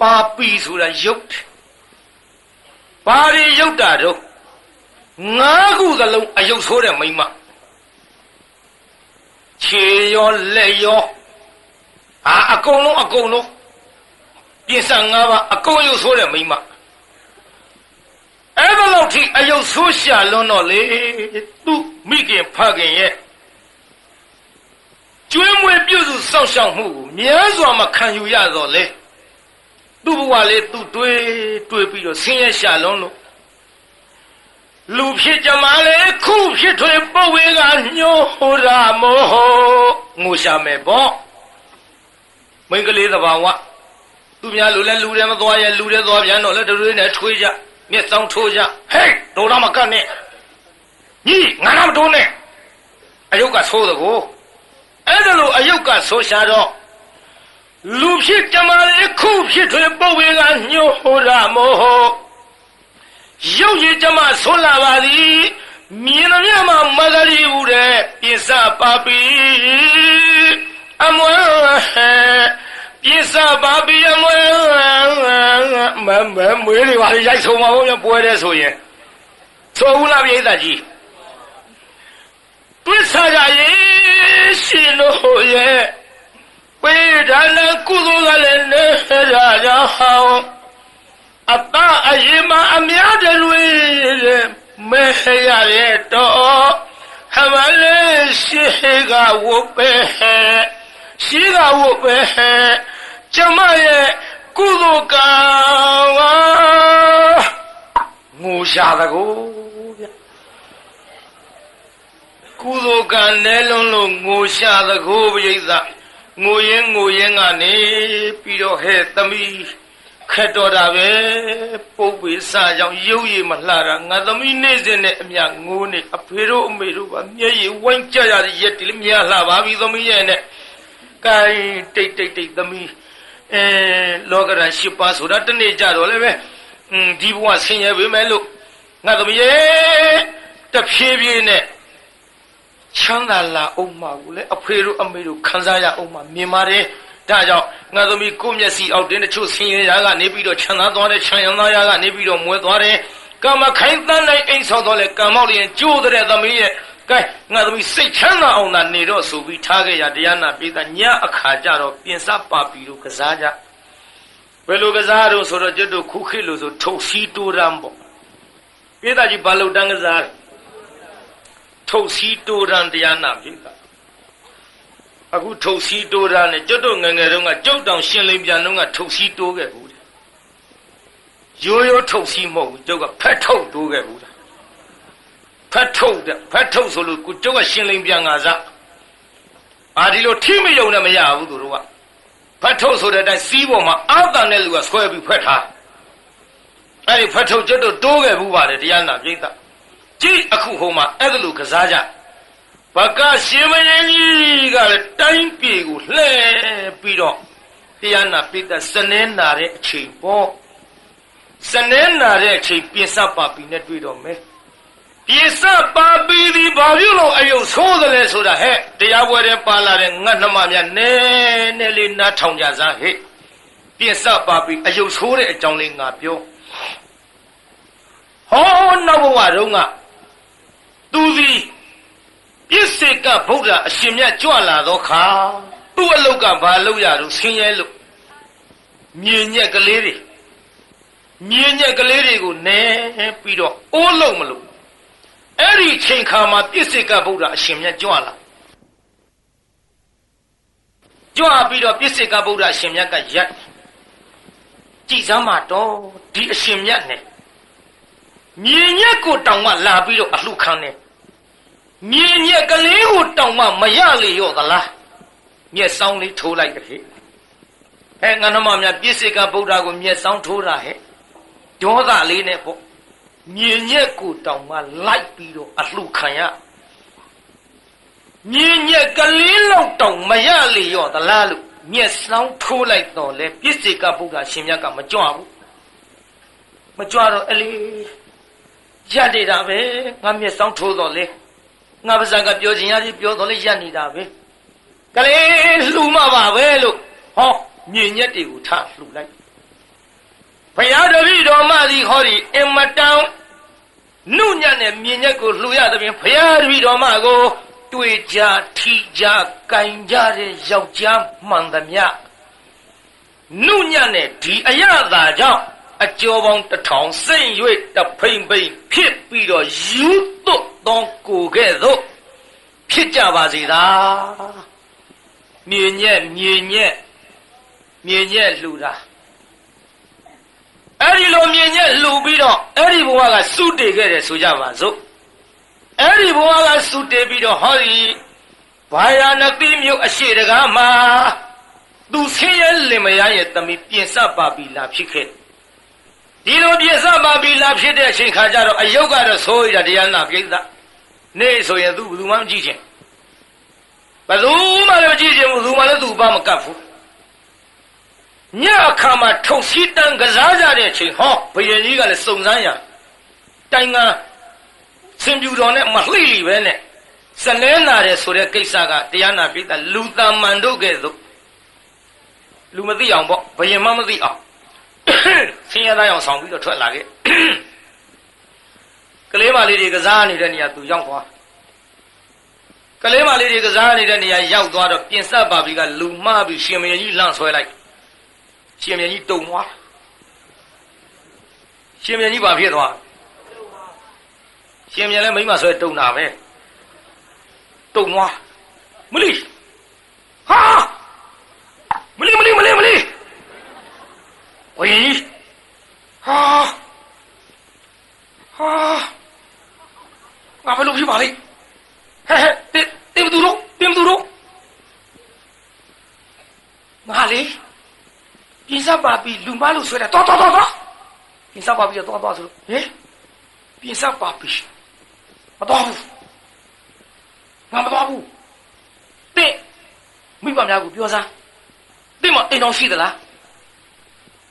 ပါပီဆိုတာရုပ်ဘာတွေရုပ်တာတော့5ခုသလုံးအယုတ်ဆိုးတဲ့မိမခြေရောလက်ရောအကုန်လုံးပြင်စ5ပါးအကုန်ရုပ်ဆိုးတဲ့မိမအဲ့ဒါလို့ထိအယုတ်ဆိုးရှာလွန်းတော့လေသူ့မိခင်ဖခင်ရဲ့ကျွေးမွေးပြုစုစောင့်ရှောက်မှုကိုများစွာမှခံယူရတော့လေသူ့ဘဝလေးသူ့တွေးပြီးတော့ဆင်းရဲရှာလွန်းလို့လူဖြစ်ကြမှာလေခုဖြစ်ထွေပုတ်ဝေးကညှိုးရာမောငိုရှာမယ်ပေါ့မိန်းကလေးသဘာဝသူများလူလဲလူတယ်မသွားရဲ့လူတယ်သွားပြန်တော့လဲတို့တွေနဲ့ထွေးကြမျက်စောင်းထိုးကြဟေးတို့တော့မကတ်နဲ့ညီငါတော့မတိုးနဲ့အယုတ်ကဆိုးသကိုအဲ့ဒါလို့အယုတ်ကဆိုးရှာတော့ လူဖြစ်ကြမှာလေခုဖြစ်ထွေပုတ်ဝေကညှို့ဟောရမောရုပ်ရည်ကြမှာဆွလာပါသည်မြင်မြတ်မှာမဂရီဘူးတဲ့ပိစပါပိအမွေပိစပါပိအမွေမွေးတွေပါလေရိုက်ဆုံးမှာဘုရားပွဲတယ်ဆိုရင်ဆိုဘူးလားပြိဿကြီးတွစ်စားကြရဲ့ရှင်တို့ရဲ့ဝိဒါနကုသိုလ်ကလည်းနေရကြဟောင်းအတအရင်မအများတလွေမဲရရဲ့တော့ဟမလေးရှိကဝုတ်ပဲရှိကဝုတ်ပဲကျမရဲ့ကုသိုလ်ကံငိုရှာတကူဗျကုသိုလ်ကံနဲ့လုံးလို့ငိုရှာတကူပြိဿငိုရင်ကနေပြီးတော့ဟဲ့သမီးခက်တော်တာပဲပုပ်ပေစကြောင့်ရုပ်ရည်မလှတာငါသမီးနေစဉ်နဲ့အမြငိုးနေအဖေတို့အမေတို့ကမျက်ရည်ဝိုင်းကြရတဲ့ရက်တည်းမြလှပါပြီသမီးရဲ့နဲ့ကိုင်းတိတ်သမီးလောကရန်၈ပါးဆိုတာတနေ့ကြတော့လည်းပဲဒီဘဝဆင်းရဲပေမဲ့လို့ငါသမီးရဲ့တဖြည်းဖြည်းနဲ့ချမ်းသာလာအောင်မှာကိုလေအဖေတို့အမေတို့ခံစားရအောင်မှာမြင်ပါတယ်ဒါကြောင့်ငါသမီးကိုမျက်စိအောက်တင်းတချို့ဆင်းရဲရာကနေပြီးတော့ချမ်းသာသွားတယ်ချမ်းရံသားရာကနေပြီးတော့မွဲသွားတယ်ကာမခိုင်းတန်းနိုင်အိမ်ဆောက်တော့လေကံမောက်လျင်ကျိုးတဲ့သမီးရဲ့ကဲငါသမီးစိတ်ချမ်းသာအောင်သာနေတော့ဆိုပြီးထားခဲ့ရတရားနာပိသညအခါကြတော့ပြင်စပါပီတို့ကစားကြဘယ်လိုကစားတော့ဆိုတော့ကျွတ်တို့ခုခေတ်လို့ဆိုထုတ်စီတိုးရမ်းပေါ့ပိသကြီးဘာလို့တန်းကစားထုတ်စီတိုးရန်တရားနာပြီအခုထုတ်စီတိုးရန်နဲ့ကျွတ်တို့ငယ်ငယ်တုန်းကကျုပ်တောင်ရှင်လိမ်ပြန်တုန်းကထုတ်စီတိုးခဲ့ဘူးတဲ့ရိုးထုတ်စီမဟုတ်ဘူးကျုပ်ကဖက်ထုတ်တိုးခဲ့ဘူးလားဖက်ထုတ်ဆိုလို့ကိုကျုပ်ကရှင်လိမ်ပြန်ငါစားဒီလိုထိမယုံနဲ့မရဘူးသူတို့ကဖက်ထုတ်ဆိုတဲ့အတိုင်းစီးပေါ်မှာအာတန်တဲ့လူကဆွဲပြီးဖက်ထားအဲ့ဒီဖက်ထုတ်ကျွတ်တို့တိုးခဲ့ဘူးပါတယ်တရားနာပြိဿကြည့်အခုဟိုမှာအဲ့ဒါလိုကစားကြဘကရှင်မင်းကြီးကလည်းတိုင်းပြေကိုလှဲပြီးတော့တရားနာပိတစနေနာတဲ့အချိန်ပေါ့စနေနာတဲ့အချိန်ပြင်စပါပီနဲ့တွေ့တော့မယ်ပြင်စပါပီဒီဘာဖြစ်လို့အယုတ်ဆိုးတယ်လဲဆိုတာဟဲ့တရားပွဲထဲပါလာတဲ့ငတ်နှမများနဲလေးနားထောင်ကြစားဟဲ့ပြင်စပါပီအယုတ်ဆိုးတဲ့အကြောင်းလေးငါပြောဟောနောက်ဘဝတုန်းကသူသည်ပြစ္ဆေကဗုဒ္ဓအရှင်မြတ်ကြွလာသောခါသူ့အလုတ်ကဘာလုပ်ရလို့ဆင်းရဲလို့မြင်ညက်ကလေးတွေကိုနဲပြီးတော့အိုးလုံးမလို့အဲ့ဒီချိန်ခါမှာပြစ္ဆေကဗုဒ္ဓအရှင်မြတ်ကြွလာပြီးတော့ပြစ္ဆေကဗုဒ္ဓအရှင်မြတ်ကရက်ကြည်စမ်းမတော့ဒီအရှင်မြတ်နဲ့မြင်ညက်ကိုတောင်မှလာပြီးတော့အလှခံတယ်မြင်ညက်ကလေးကိုတောင်မှမရလေရောသလားမျက်စောင်းလေးထိုးလိုက်တယ်ငါနှမများပြစ္ဆေကဗုဒ္ဓကိုမျက်စောင်းထိုးတာဟဲ့ဒေါသလေးနဲ့ပေါ့မြင်ညက်ကိုတောင်မှလိုက်ပြီးတော့အလှခံရမြင်ညက်ကလေးလောက်တောင်မရလေရောသလားလို့မျက်စောင်းထိုးလိုက်တော့လေပြစ္ဆေကဗုဒ္ဓရှင်မြတ်ကမကြွဘူးမကြွတော့အလေးရနေတာပဲငါမျက်စောင်းထိုးတော့လေငါပါဇာကပြောချင်ရသည်ပြောတော့လေရနေတာပဲကလေးလှူမပါပဲလို့ဟောမြင်ညက်တွေကိုထားလှူလိုက်ဘုရားတပည့်တော်မသည်ဟောဒီအမတန်နုညံ့တဲ့မြင်ညက်ကိုလှူရသဖြင့်ဘုရားတပည့်တော်မကိုတွေ့ကြထိကြကင်ကြတဲ့ယောက်ျားမှန်သမျှနုညံ့တဲ့ဒီအရသာကြောင့်အကျော်ပေါင်း1000စိမ့်၍တဖိမ့်ဖြစ်ပြီးတော့ယူသွတ်သောကိုကဲ့သို့ဖြစ်ကြပါစေသာမြင်ညက်လှူတာအဲ့ဒီလိုမြင်ညက်လှူပြီးတော့အဲ့ဒီဘဝကစုတည်ခဲ့တယ်ဆိုကြပါစို့အဲ့ဒီဘဝကစုတည်ပြီးတော့ဟောဒီဘာယာနတိမြို့အရှိတကားမှာသူဆင်းရဲလင်မယားရဲ့သမီးပြင်စပါပြီလာဖြစ်ခဲ့ဒီလိုပြင်စပါပြီလာဖြစ်တဲ့အချိန်ခါကျတော့အယုတ်ကတော့ဆိုးရတာတရားနာပြိဿနေဆိုရင်သူဘယ်သူမှမကြည့်ချင်ဘယ်သူမှလည်းမကြည့်ချင်ဘူးသူမှလည်းသူ့ဘာမကပ်ဘူး ညအခါမှာထုံစီတန်ကစားကြတဲ့အချိန်ဟောဘယင်ကြီးကလည်းစုံစမ်းရတိုင်ငံစင်ပြူတော်နဲ့မလှိလိပဲနဲ့စလဲနာတယ်ဆိုတဲ့ကိစ္စကတရားနာပိဋကလူသားမန်တို့ကဲ့သို့လူမသိအောင်ပေါ့ဘယင်မမသိအောင်ဆင်းရဲသားအောင်ဆောင်ပြီးတော့ထွက်လာခဲ့ကလေးမလေးတွေကစားနေတဲ့နေရာသူရောက်သွားကလေးမလေးတွေကစားနေတဲ့နေရာရောက်သွားတော့ပြင်ဆက်ပါပြီကလူမှားပြီးရှင်မင်းကြီးလန့်ဆွဲလိုက်ရှင်မင်းကြီးတုံသွားရှင်မင်းကြီးဘာဖြစ်သွားရှင်မင်းလည်းမိမဆွဲတုံတာပဲတုံသွားမလီဟာမလီဝရင်ကြီးဟာငါဘယ်လိုဖြစ်ပါလိမ့်ဟဲ့တင်မသူတို့ငါလေပြင်စပါပြီလူမလို့ဆွဲတာတော်ပြင်စပါပြီတော့ဆိုလို့ဟဲ့ပြင်စပါပြီမတော်ဘူးငါမတော်ဘူးတဲ့မိဘများကိုပြောစမ်းတဲ့မအိမ်တော်ရှိသလား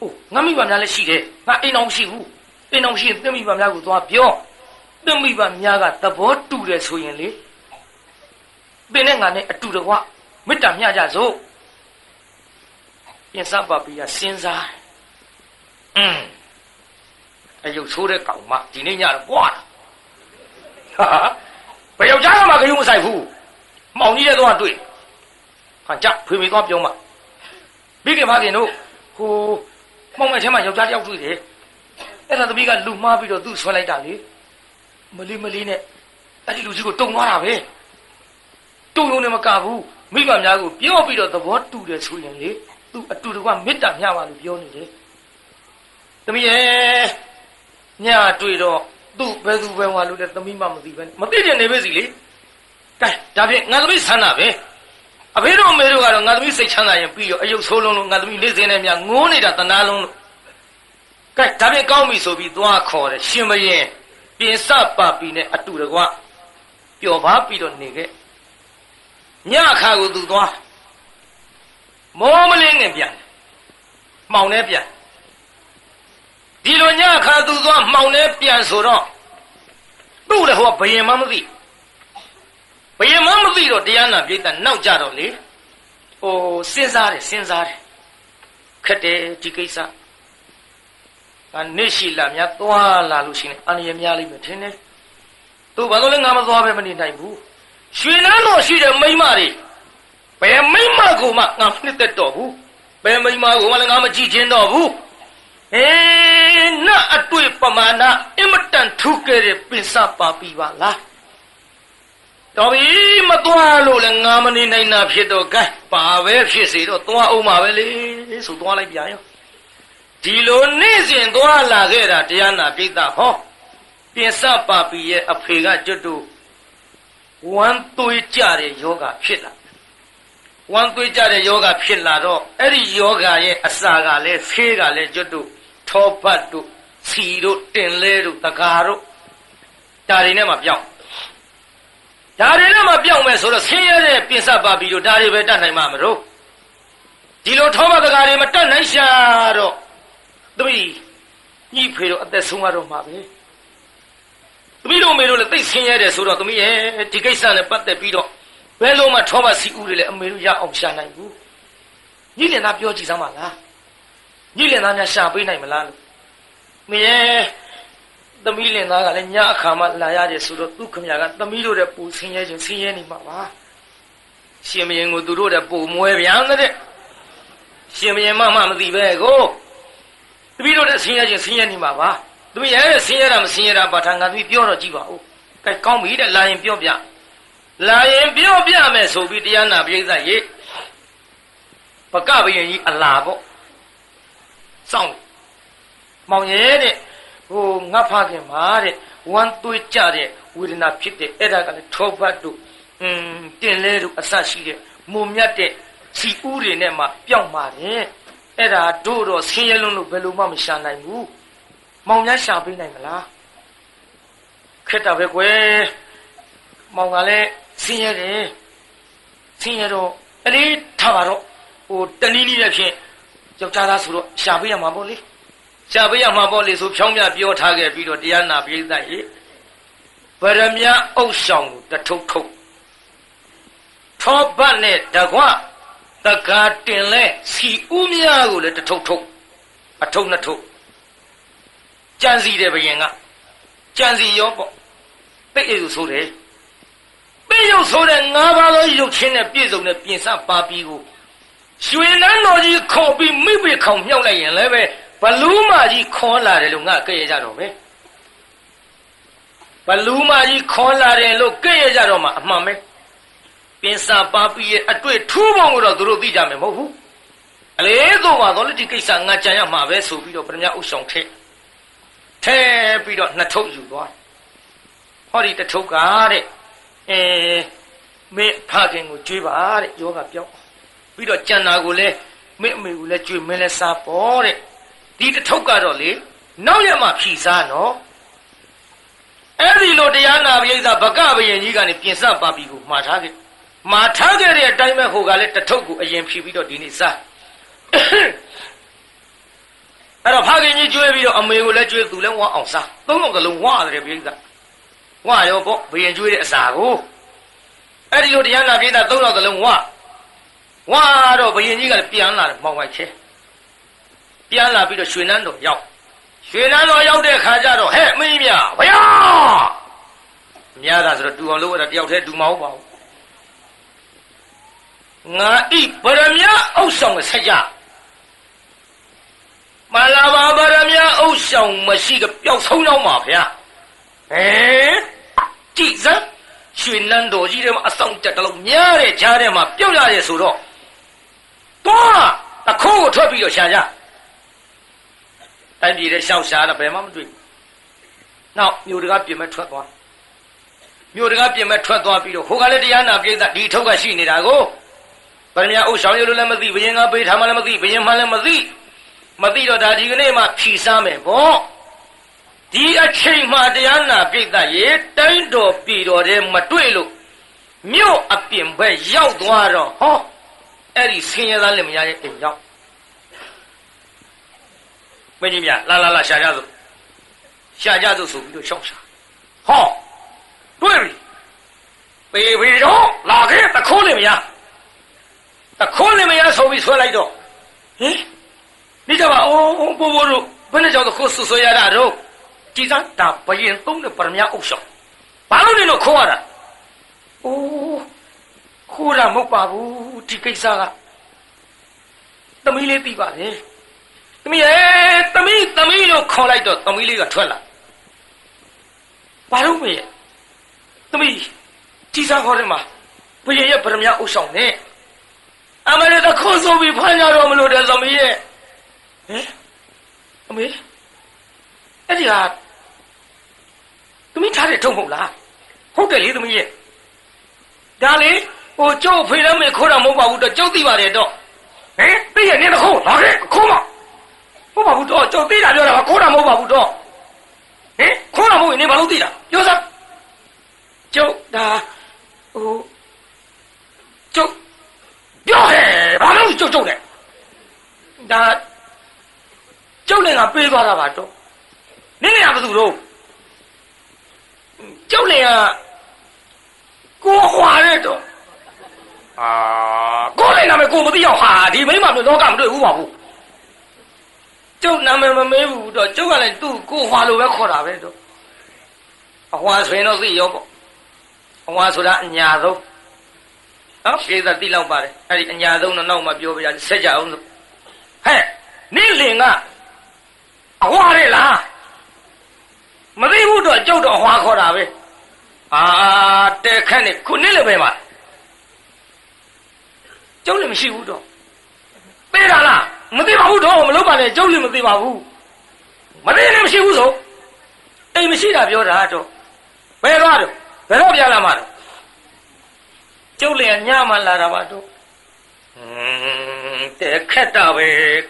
အိုးငါမိဘများလည်းရှိတယ်ငါအိမ်တော်ရှိဘူးအိမ်တော်ရှိရင်တဲ့မိဘများကိုသွားပြောတဲ့မိဘများကသဘောတူတယ်ဆိုရင်လေသင်နဲ့ငါနဲ့အတူတကွမေတ္တာမျှကြစို့ပြင်စပါပြီကစဉ်းစားအယုတ်ဆိုးတဲ့ကောင်မဒီနေ့ညတော့ပွားတာဘယ်ယောက်ျားမှဂယုမဆိုင်ဘူးမောင်ကြီးတဲ့တော့တွေ့ဟာကြဖွေမေသွားပြုံးမမိခင်ဖခင်တို့ဟိုမောင်မထဲမှာယောက်ျားတယောက်တွေ့တယ်အဲ့ဒါသမီးကလူမှားပြီးတော့သူ့ဆွဲလိုက်တာလေမလေးနဲ့အဲ့ဒီလူကြီးကိုတုံသွားတာပဲတုံလုံးနဲ့မကဘူးမိဘများကိုပြောပြီးတော့သဘောတူတယ်ဆိုရင်လေသူအတူတကွမေတ္တာမျှပါလို့ပြောနေတယ်သမီးရဲ့ညတွေ့တော့သူ့ဘယ်သူပဲဝါလို့တဲ့သမီးမှမသိပဲမသိတဲ့နေပဲစီလေကဲဒါဖြင့်ငါသမီးဆန္ဒပဲအဖေတို့အမေတို့ကတော့ငါသမီးစိတ်ချမ်းသာရင်ပြီးရောအယုတ်ဆိုးလုံးလို့ငါသမီးလေးစင်းနဲ့မြငိုးနေတာတနာလုံးလို့ကဲဒါဖြင့်ကောင်းပြီဆိုပြီးသွားခေါ်တယ်ရှင်မရင်ပြင်စပါပြီနဲ့အတူတကွပျော်ပါပြီးတော့နေခဲ့ညအခါကိုသူသွားမောမလင်းနဲ့ပြန်မှောင်နဲ့ပြန်ဒီလိုညအခါသူသွားမှောင်နဲ့ပြန်ဆိုတော့သူ့လည်းဟောဘယင်မမသိတော့တရားနာပြိတ္တနောက်ကြတော့လေဟိုစဉ်းစားတယ်ခက်တယ်ဒီကိစ္စနေ့ရှိလာများသွားလာလို့ရှိရင်အန္တရာယ်များလိမ့်မယ်ထင်တယ်သူဘာလို့လဲငါမသွားပဲမနေနိုင်ဘူးရွှေနန်းတော်ရှိတဲ့မိန်းမတွေဘယ်မိန်းမကိုမှငါနှစ်သက်တော့ဘူးဘယ်မိန်းမကိုမှလည်းငါမကြည့်ချင်တော့ဘူးနတ်အတွေ့ပမာဏအင်မတန်ထူးခဲ့တဲ့ပင်စပါပြီပါလားတော်ပြီမသွားလို့လည်းငါမနေနိုင်တာဖြစ်တော့ကဲပါပဲဖြစ်စေတော့သွားအောင်ပါပဲလေဆိုသွားလိုက်ပြန်ရောဒီလိုနေ့စဉ်သွားလာခဲ့တာတရားနာပိဋကဟောပြင်စပါပြီရဲ့အဖေကကျွတ်တို့ဝမ်းသွေးကြတဲ့ယောဂဖြစ်လာဝမ်းသွေးကြတဲ့ယောဂဖြစ်လာတော့အဲ့ဒီယောဂရဲ့အစာကလည်းဖေးကလည်းကျွတ်တို့ထောပတ်တို့စီတို့တင်လဲတို့တကာတို့ဒါတွေနဲ့မှပြောင်းမယ်ဆိုတော့ဆင်းရဲတဲ့ပြင်စပါပြီတို့ဒါတွေပဲတတ်နိုင်မှာမလို့ဒီလိုထောပတ်တကာတွေမတတ်နိုင်ရှာတော့သမီးညှိဖေတို့အသက်ဆုံးရတော့မှာပဲသမီးတို့မေတို့လည်းသိဆင်းရဲတယ်ဆိုတော့သမီးရဲ့ဒီကိစ္စနဲ့ပတ်သက်ပြီးတော့ဘယ်လိုမှထောပတ်စီဦးတွေလည်းအမေတို့ရအောင်ရှာနိုင်ဘူးညှိလင်သားပြောကြည့်စမ်းပါလားညှိလင်သားများရှာပေးနိုင်မလားလို့မင်းရဲ့သမီးလင်သားကလည်းညအခါမှလာရတယ်ဆိုတော့သူခမရကသမီးတို့တဲ့ပူဆင်းရဲခြင်းဆင်းရဲနေမှာပါရှင်မင်းကိုသူတို့တဲ့ပူမွဲပြန်တဲ့ရှင်မင်းမသိပဲကိုသမီးတို့တဲ့ဆင်းရဲခြင်းဆင်းရဲနေမှာပါသမီးရဲ့ဆင်းရဲတာမဆင်းရဲတာဘာသာငါသမီးပြောတော့ကြည့်ပါဦးကဲကောင်းပြီတဲ့လာရင်ပြောပြမယ်ဆိုပြီးတရားနာပြိဿရေပကဘယင်ကြီးအလာပေါ့စောင့်မောင်ရဲ့တဲ့ဟိုငါဖခင်ပါတဲ့ဝမ်းသွေးကြတဲ့ဝေဒနာဖြစ်တဲ့အဲ့ဒါကလည်းထောပတ်တို့တင်လဲတို့အဆရှိတဲ့မုံမြတ်တဲ့စီဦးတွေနဲ့မှပြောင်းပါတယ်အဲ့ဒါတို့တော့ဆင်းရဲလုံးလို့ဘယ်လိုမှမရှာနိုင်ဘူးမောင်များရှာပေးနိုင်မလားခက်တာပဲကွယ်မောင်ကလည်းဆင်းရဲတော့အဲ့ဒီထားပါတော့ဟိုတနည်းနည်းနဲ့ဖြင့် ယောက်ျားသားဆိုတော့ရှာပေးရမှာပေါ့လေရှာပေးရမှာပေါ့လေဆိုဖြောင်းပြပြောထားခဲ့ပြီးတော့တရားနာပိဋကရေဗရမ ्या အုပ်ဆောင်ကိုတထုပ်ထုပ်ထောပတ်နဲ့တကွတကားတင်လဲစီဦးမြကိုလည်းတထုပ်ထုပ်အထုပ်နှစ်ထုပ်ကြံစီတယ်ဘယင်ကကြံစီရောပေါ့ပိတ်ရဆိုတယ်ပိတ်ရုပ်ဆိုတဲ့၅ပါးသောရုပ်ချင်းနဲ့ပြည့်စုံတဲ့ပြင်စပါပြီးကိုရွှေနန်းတော်ကြီးခေါ်ပြီးမိပိခေါင်မြောက်လိုက်ရင်လည်းပဲဘလူးမကြီးခေါ်လာတယ်လို့ငါကြည့်ရကြတော့ပဲဘလူးမကြီးခေါ်လာတယ်လို့ကြည့်ရကြတော့မှအမှန်ပဲပြင်စပါပြီးရဲ့အတွေ့ထူးပုံကိုတော့သူတို့သိကြမယ်မဟုတ်ဘူးအလေဆိုပါတော့ဒီကိစ္စငါကြံရမှာပဲဆိုပြီးတော့ပရမ ्या ဥဆောင်ထဲပြီးတော့နှစ်ထုပ်ယူသွားဟောဒီတစ်ထုပ်ကတဲ့မင်းဖခင်ကိုကြွေးပါတဲ့ယောဂပြောင်းပြီးတော့ကြံတာကိုလည်းမင်းအမေကိုလည်းကြွေးမင်းလည်းစားပေါ်တဲ့ဒီတစ်ထုပ်ကတော့လေနောက်ရမှဖြီစားနော်အဲ့ဒီလိုတရားနာပိဋကဗကဘယင်ကြီးကနေပြင်စပါပြီကိုမှားထားခဲ့တဲ့အတိုင်းပဲဟိုကလည်းတစ်ထုပ်ကိုအရင်ဖြီပြီးတော့ဒီနေ့စားအဲ့တော့ဖခင်ကြီးကြွေးပြီးတော့အမေကိုလည်းကြွေးသူလည်းဝါအောင်စားသုံးလုံးကလုံးဝရတယ်ပိဋကဝါရောပေါ့ဘယင်ကြွေးတဲ့အစာကိုအဲ့ဒီလိုတရားနာပိဋကသုံးလုံးကလုံးဝတော့ဘယင်ကြီးကလည်းပြန်လာတယ်မောင်ပိုက်ချဲပြန်လာပြီးတော့ရွှေနန်းတော်ရောက်တဲ့ခါကျတော့ဟဲ့မင်းမြဘယာမြားတာဆိုတော့တူအောင်လုပ်ရတာတယောက်တည်းတူမဟုတ်ပါဘူးငါဣဗရမ ्या ဥစ္ဆောင်ဆက်ကြမလာပါဗရမ ्या ဥစ္ဆောင်မရှိကပျောက်ဆုံးတော့မှာဗျာကြည်စမ်းရွှေနန်းတော်ကြီးထဲမှာအဆောင်တက်တလုံးများတဲ့ကြားထဲမှာပြုတ်ရရဲ့ဆိုတော့တော့တခိုးကိုထွက်ပြီးတော့ရှာကြတိုင်းပြည်ရဲ့ရှောက်ရှာတော့ဘယ်မှမတွေ့ဘူးနောက်မြို့တကားပြင်မဲ့ထွက်သွားပြီးတော့ဟိုကလည်းတရားနာပိဋကဒီထုတ်ကရှိနေတာကိုဗရမ ्या ဥဆောင်ရလို့လည်းမသိဘယင်ကပေးထားမှလည်းမသိဘယင်မှလည်းမသိတော့ဒါဒီကနေ့မှဖြီစားမယ်ပေါ့ဒီအချိန်မှတရားနာပိဋကရေတိုင်းတော်ပြည်တော်ထဲမတွေ့လို့မြို့အပြင်ဘက်ရောက်သွားတော့ဟောအဲ့ဒီဆင်းရဲသားလက်မရရဲ့အိမ်ရောက်မင်းကြီးမြလာရှာကြစို့ဆိုပြီးတော့ရှောက်ရှာဟောတွေ့ပြီပေတော့လာခဲ့တခိုးလက်မရဆိုပြီးဆွဲလိုက်တော့ဟင်နေကြပါအောင်ပို့တို့ဘယ်နဲ့ကြောင့်တခိုးဆွရတာတော့ကြည်စမ်းဒါဘယင်သုံးတဲ့ပရမ ्या ဥစ္ဆောင်ဘာလို့လဲလို့ခိုးရတာခိုးတာမဟုတ်ပါဘူးဒီကိစ္စကသမီးလေးသိပါတယ်သမီးလို့ခေါ်လိုက်တော့သမီးလေးကထွက်လာဘာလို့မေးသမီးကြည်စမ်းခေါ်တယ်မှာဘယင်ရဲ့ပရမ ्या ဥစ္ဆောင်နဲ့အမေတခိုးဆိုပြီးဖမ်းကြတော့မလို့တဲ့သမီးရဲ့အမေအဲ့ဒီဟာသမီးထားတဲ့ထုံမဟုတ်လားဟုတ်တယ်လေသမီးရဲ့ဒါလေဟိုကျုပ်ဖေးလည်းမေခိုးတာမဟုတ်ပါဘူးတော့ကျုပ်သိပါတယ်တော့သိရနေတခိုးလာခဲ့ခိုးမဟုတ်ပါဘူးတော့ကျုပ်သိတာပြောတာခိုးတာမဟုတ်ပါဘူးတော့ခိုးတာမဟုတ်ရင်နေဘာလို့သိတာပြောစမ်းကျုပ်ဒါဟိုကျုပ်ပြောဟဲ့ဘာလို့ကျုပ်နဲ့ဒါကျုပ်နဲ့ငါပေးသွားတာပါတော့နင်းနေရဘယ်သူတော့ကျုပ်လည်းကိုဟွာတဲ့တော့ကိုလည်းနာမည်ကိုမသိအောင်ဟာဒီမိမမျိုးတော့ကမတွေ့ဘူးပါဘူးကျုပ်နာမည်မမေးဘူးတော့ကျုပ်ကလည်းသူ့ကိုဟွာလို့ပဲခေါ်တာပဲတော့အဟွာဆိုရင်တော့သိရောပေါ့အဟွာဆိုတာအညာဆုံးနော်ပြေးသက်သိလောက်ပါတယ်အဲ့ဒီအညာဆုံးတော့နောက်မှပြောပြရဆက်ကြအောင်လို့ဟဲ့နင်းလင်ကအဟွာတဲ့လားမသိဘူးတော့ကျုပ်တော့ဟွာခေါ်တာပဲတဲခန့်နေခုနစ်လည်းပဲမှာကျုပ်လည်းမရှိဘူးတော့ပေးတာလားမသိပါဘူးတော့မလုပ်ပါနဲ့ကျုပ်လည်းမသိပါဘူးမသိလည်းမရှိဘူးဆိုအိမ်မရှိတာပြောတာတော့ဘယ်တော့ပြန်လာမှာတော့ကျုပ်လည်းညမှလာတာပါတော့တဲခက်တာပဲ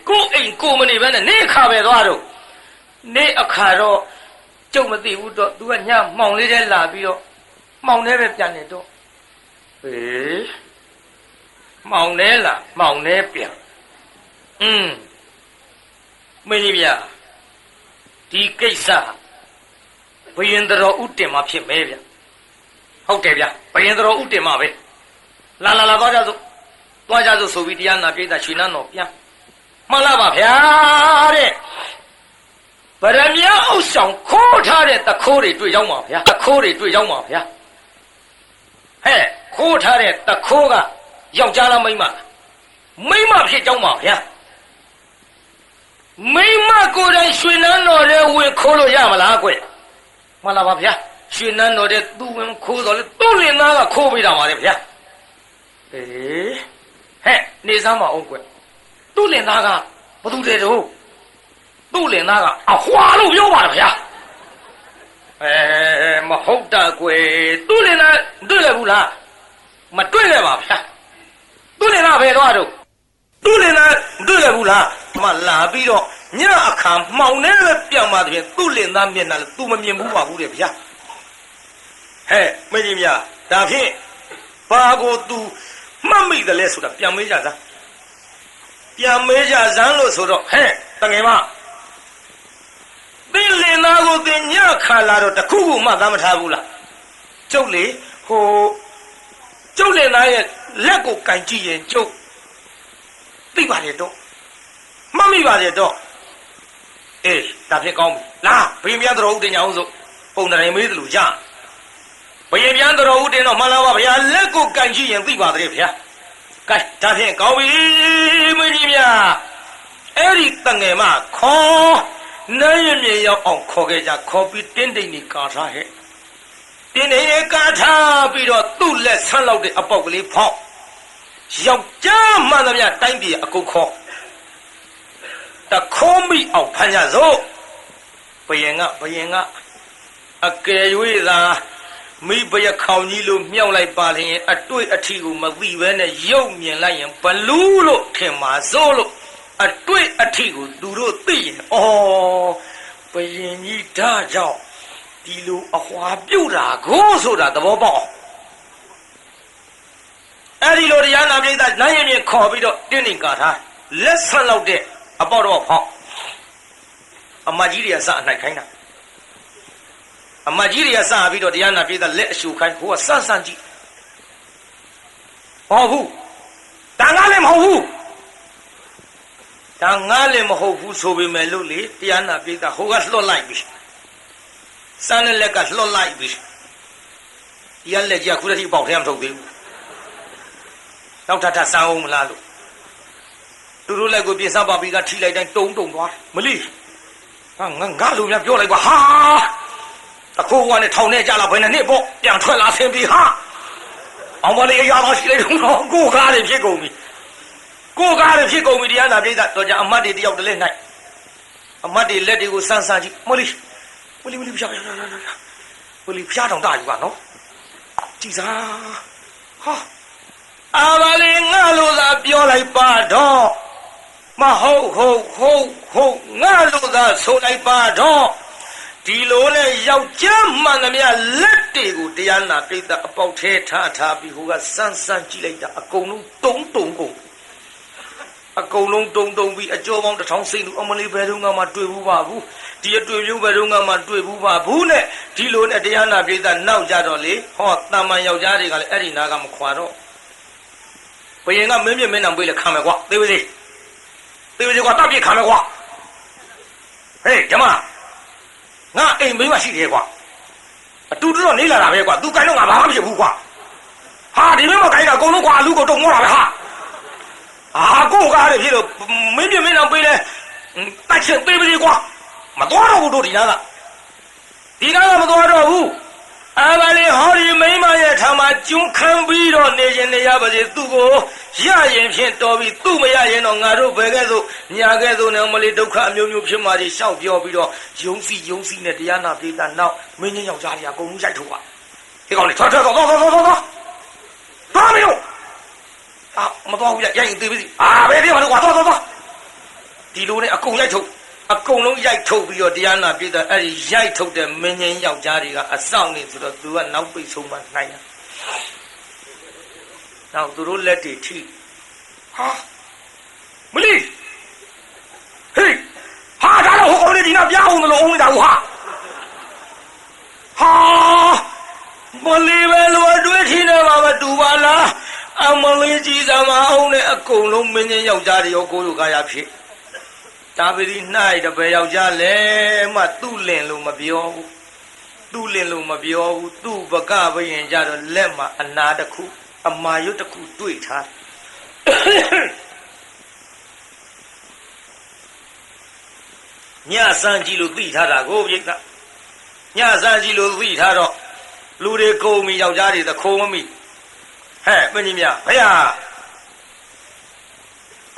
ကိုအိမ်ကိုမနေပဲနဲ့နေအခါပဲသွားတော့နေအခါတော့ကျုပ်မသိဘူးတော့သူကညမှောင်လေးထဲလာပြီးတော့မှောင်ထဲပဲပြန်နေတော့မှောင်ထဲလာမှောင်ထဲပြန် မင်းကြီးဗျာဒီကိစ္စဘယင်တော်ဥတင်မှာဖြစ်မဲဗျဟုတ်တယ်ဗျဘယင်တော်ဥတင်မှာပဲလာသွားကြစို့ဆိုပြီးတရားနာပြိဿရွှေနန်းတော်ပြန်မှန်လားပါဗျာတဲ့ဗရမ ्या ဥဆောင်ခိုးထားတဲ့တခိုးတွေတွေ့ရောက်မှာဗျာတခိုးတွေတွေ့ရောက်မှာဗျာဟဲ့ခိုးထားတဲ့တခိုးကယောက်ျားလားမိန်းမဖြစ်ကြောင်းပါဗျာမိန်းမကိုယ်တိုင်ရွှေနန်းတော်ထဲဝင်ခိုးလို့ရမလားကွမှန်လားပါဗျာရွှေနန်းတော်ထဲသူ့ဝင်ခိုးတော့လေသူ့လင်သားကခိုးပေးတာပါလေဗျာဟဲ့နေစမ်းမအောင်ကွသူ့လင်သားကဘသူတဲ့တော့သူ့လင်သားကအဟွာလို့ပြောပါလားဗျာမဟုတ်တာကွသူ့လင်သားတွေ့လဲဘူးလားမတွေ့လဲပါဗျာသူ့လင်သားဘယ်တော့သူ့လင်သားတွေ့လဲဘူးလားမလာပြီးတော့ညအခါမှောင်နေပဲပြောင်းပါတဲ့သူ့လင်သားမျက်နှာလည်းသူမမြင်ဘူးပါဘူးတဲ့ဗျာဟဲ့မင်းကြီးများဒါဖြင့်ဘာကိုသူမှတ်မိတယ်လဲဆိုတာပြန်မေးကြစမ်းလို့ဆိုတော့ဟဲ့တငယ်မသင်လင်သားကိုသင်ညခါလာတော့တခုခုမှသားမထားဘူးလားကျုပ်လေကျုပ်လင်သားရဲ့လက်ကိုကင်ကြည့်ရင်ကျုပ်သိပါလေတော့မှတ်မိပါလေတော့အေးဒါဖြစ်ကောင်းပြီလားဘယင်ပြန်တော်ဦးတင်ကြအောင်စို့ပုံတရင်မေးသလိုရဘယင်ပြန်တော်ဦးတင်တော့မှန်လားပါဗျာလက်ကိုကင်ကြည့်ရင်သိပါသေးဗျာကဲဒါဖြင့်ကောင်းပြီမင်းကြီးများအဲ့ဒီတငယ်မခေါ်နိုင်ရမြေရောက်အောင်ခေါ်ခဲ့ကြခေါ်ပြီးတင်းတိန်နေကာထားဟဲ့တင်းနေကာထားပြီးတော့သူ့လက်ဆန်းလောက်တဲ့အပေါက်ကလေးဖောက်ယောက်ျားမှန်သမျှတိုင်းပြည်အကုန်ခေါ်တခိုးမိအောင်ဖမ်းကြစို့ဘယင်ကအကယ်၍သာမိဘရခေါင်ကြီးလို့မြောက်လိုက်ပါလျင်အတွေ့အထိကိုမသိဘဲနဲ့ရုပ်မြင်လိုက်ရင်ဘလူးလို့ထင်ပါစို့လို့အတွေ့အထိကိုသူတို့သိရင်ဩဘယင်ကြီးဒါကြောင့်ဒီလိုအဟွာပြုတ်တာကိုဆိုတာသဘောပေါက်အဲ့ဒီလိုတရားနာပိဋကနိုင်ရင်ပြန်ခေါ်ပြီးတော့တင်းနေကာထားလက်ဆက်လောက်တဲ့အပေါတော့ဖောက်အမကြီးတွေကစအနိုင်ခိုင်းတာအမကြီးတွေကစပြီးတော့တရားနာပိဋကလက်အရှုခိုင်းဟိုကစမ်းကြည့်ဟောဘူးဒါငါလည်းမဟုတ်ဘူးဒါငါလည်းမဟုတ်ဘူးဆိုပေမဲ့လို့လေတရားနာပိဋကဟိုကလွတ်လိုက်ပြီစမ်းတဲ့လက်ကလွတ်လိုက်ပြီတရားလက်ကြီးကခုတည်းပေါက်ထဲမထုတ်သေးဘူးနောက်ထပ်စမ်းအောင်မလားလို့သူတို့လက်ကိုပြင်စပါပြီးကထိလိုက်တိုင်းတုံသွားမလီငါလူများပြောလိုက်ပါဟာအခုကနဲ့ထောင်ထဲကြလာဘယ်နဲ့ပေါ့ပြန်ထွက်လာဆင်းပြီးဟာအောင်မလေးအရာတော်ရှိလိုက်တော့ကိုကားတွေဖြစ်ကုန်ပြီတရားနာပိဋကတော့ကြအမတ်တွေတယောက်တည်းနိုင်အမတ်တွေလက်တွေကိုစမ်းကြည့်မလီဖျားတောင်တာယူပါနော်ကြည်စားဟာအာဘာလေးငါလိုသာပြောလိုက်ပါတော့မဟုတ်ငါလိုသာဆိုလိုက်ပါတော့ဒီလိုနဲ့ယောက်ျားမှန်သမျှလက်တွေကိုတရားနာပိဋကအပေါက်ထဲထားပြီးဟိုကစမ်းကြည့်လိုက်တာအကုန်လုံးတုံကုန်အကုန်လုံးတုံပြီးအကျော်ပေါင်းတစ်ထောင်စိတ်လူအမလေးဘယ်တော့မှတွေ့ဘူးပါဘူးဒီအတွေ့မျိုးဘယ်တော့မှတွေ့ဘူးပါဘူးနဲ့ဒီလိုနဲ့တရားနာပိဋကနောက်ကြတော့လေဟောတာမန်ယောက်ျားတွေကလည်းအဲ့ဒီနာကမခွာတော့ဘယင်ကမင်းနံပေးလေခံမယ်ကွာသေပါစေကွာတပ်ပြခံမယ်ကွာဟေးဓမ္မငါအိမ်မင်းမရှိသေးကွာအတူတူတော့နေလာတာပဲကွာသူကိုင်းတော့ငါဘာမှမဖြစ်ဘူးကွာဟာဒီမင်းမကိုင်းတာအကုန်လုံးကွာအလူကိုတုံမောတာပဲဟာကိုကားရဖြစ်လို့မင်းနံပေးလေတိုက်ချက်သေးပါစေကွာမတော်တော့ဘူးတို့ဒီနာကမတော်တော့ဘူးအာဘာလေးဟောဒီမိမရဲ့ထာမှာကျွန်းခံပြီးတော့နေရင်နေရပါစေသူကိုရရင်ဖြင့်တော်ပြီးသူ့မရရင်တော့ငါတို့ဘယ်ကဲ့သို့ညာကဲ့သို့နဲ့မလေးဒုက္ခအမျိုးမျိုးဖြစ်မှကြီးရှောက်ပြောပြီးတော့ယုံစီနဲ့တရားနာပိဋကနောက်မင်းကြီးယောက်ျားကြီးအကုန်လုံးရိုက်ထုတ်ပါဒီကောင်လေးထွက်သွားမင်းတို့မတော်ဘူးရိုက်ရင်သေးပါစီဘယ်ပြေးမှာလို့ကွာသွားဒီလိုနဲ့အကုန်လုံးရိုက်ထုတ်ပြီးတော့တရားနာပိဋကအဲ့ဒီရိုက်ထုတ်တဲ့မင်းကြီးယောက်ျားတွေကအဆောင်နေဆိုတော့သူကနောက်ပိတ်ဆုံးမှနိုင်တာနောက်သူတို့လက်တွေထိဟာမလီဟေးဟာ ဒီနာပြအောင်လို့အောင်နေတာဟာမလေးပဲလို့တွေးထင်းနေမှာမတူပါလားအမလေးကြီးစမအောင်နဲ့အကုန်လုံးမင်းချင်းယောက်ျားတွေရောကိုလိုကားရဖြစ်ဒါပတိ၌တပည့်ယောက်ျားလဲမှသူ့လင်လို့မပြောဘူးသူ့လင်လို့မပြောဘူးသူ့ပကဘယင်ကြတော့လက်မှာအနာတစ်ခုအမာရွတ်တစ်ခုတွေ့ထားညစမ်းကြည့်လို့သိထားတာကိုပြိတ္တာညစမ်းကြည့်လို့သိထားတော့လူတွေကုန်ပြီယောက်ျားတွေသခိုးမမိဟဲ့မင်းကြီးများဗျာ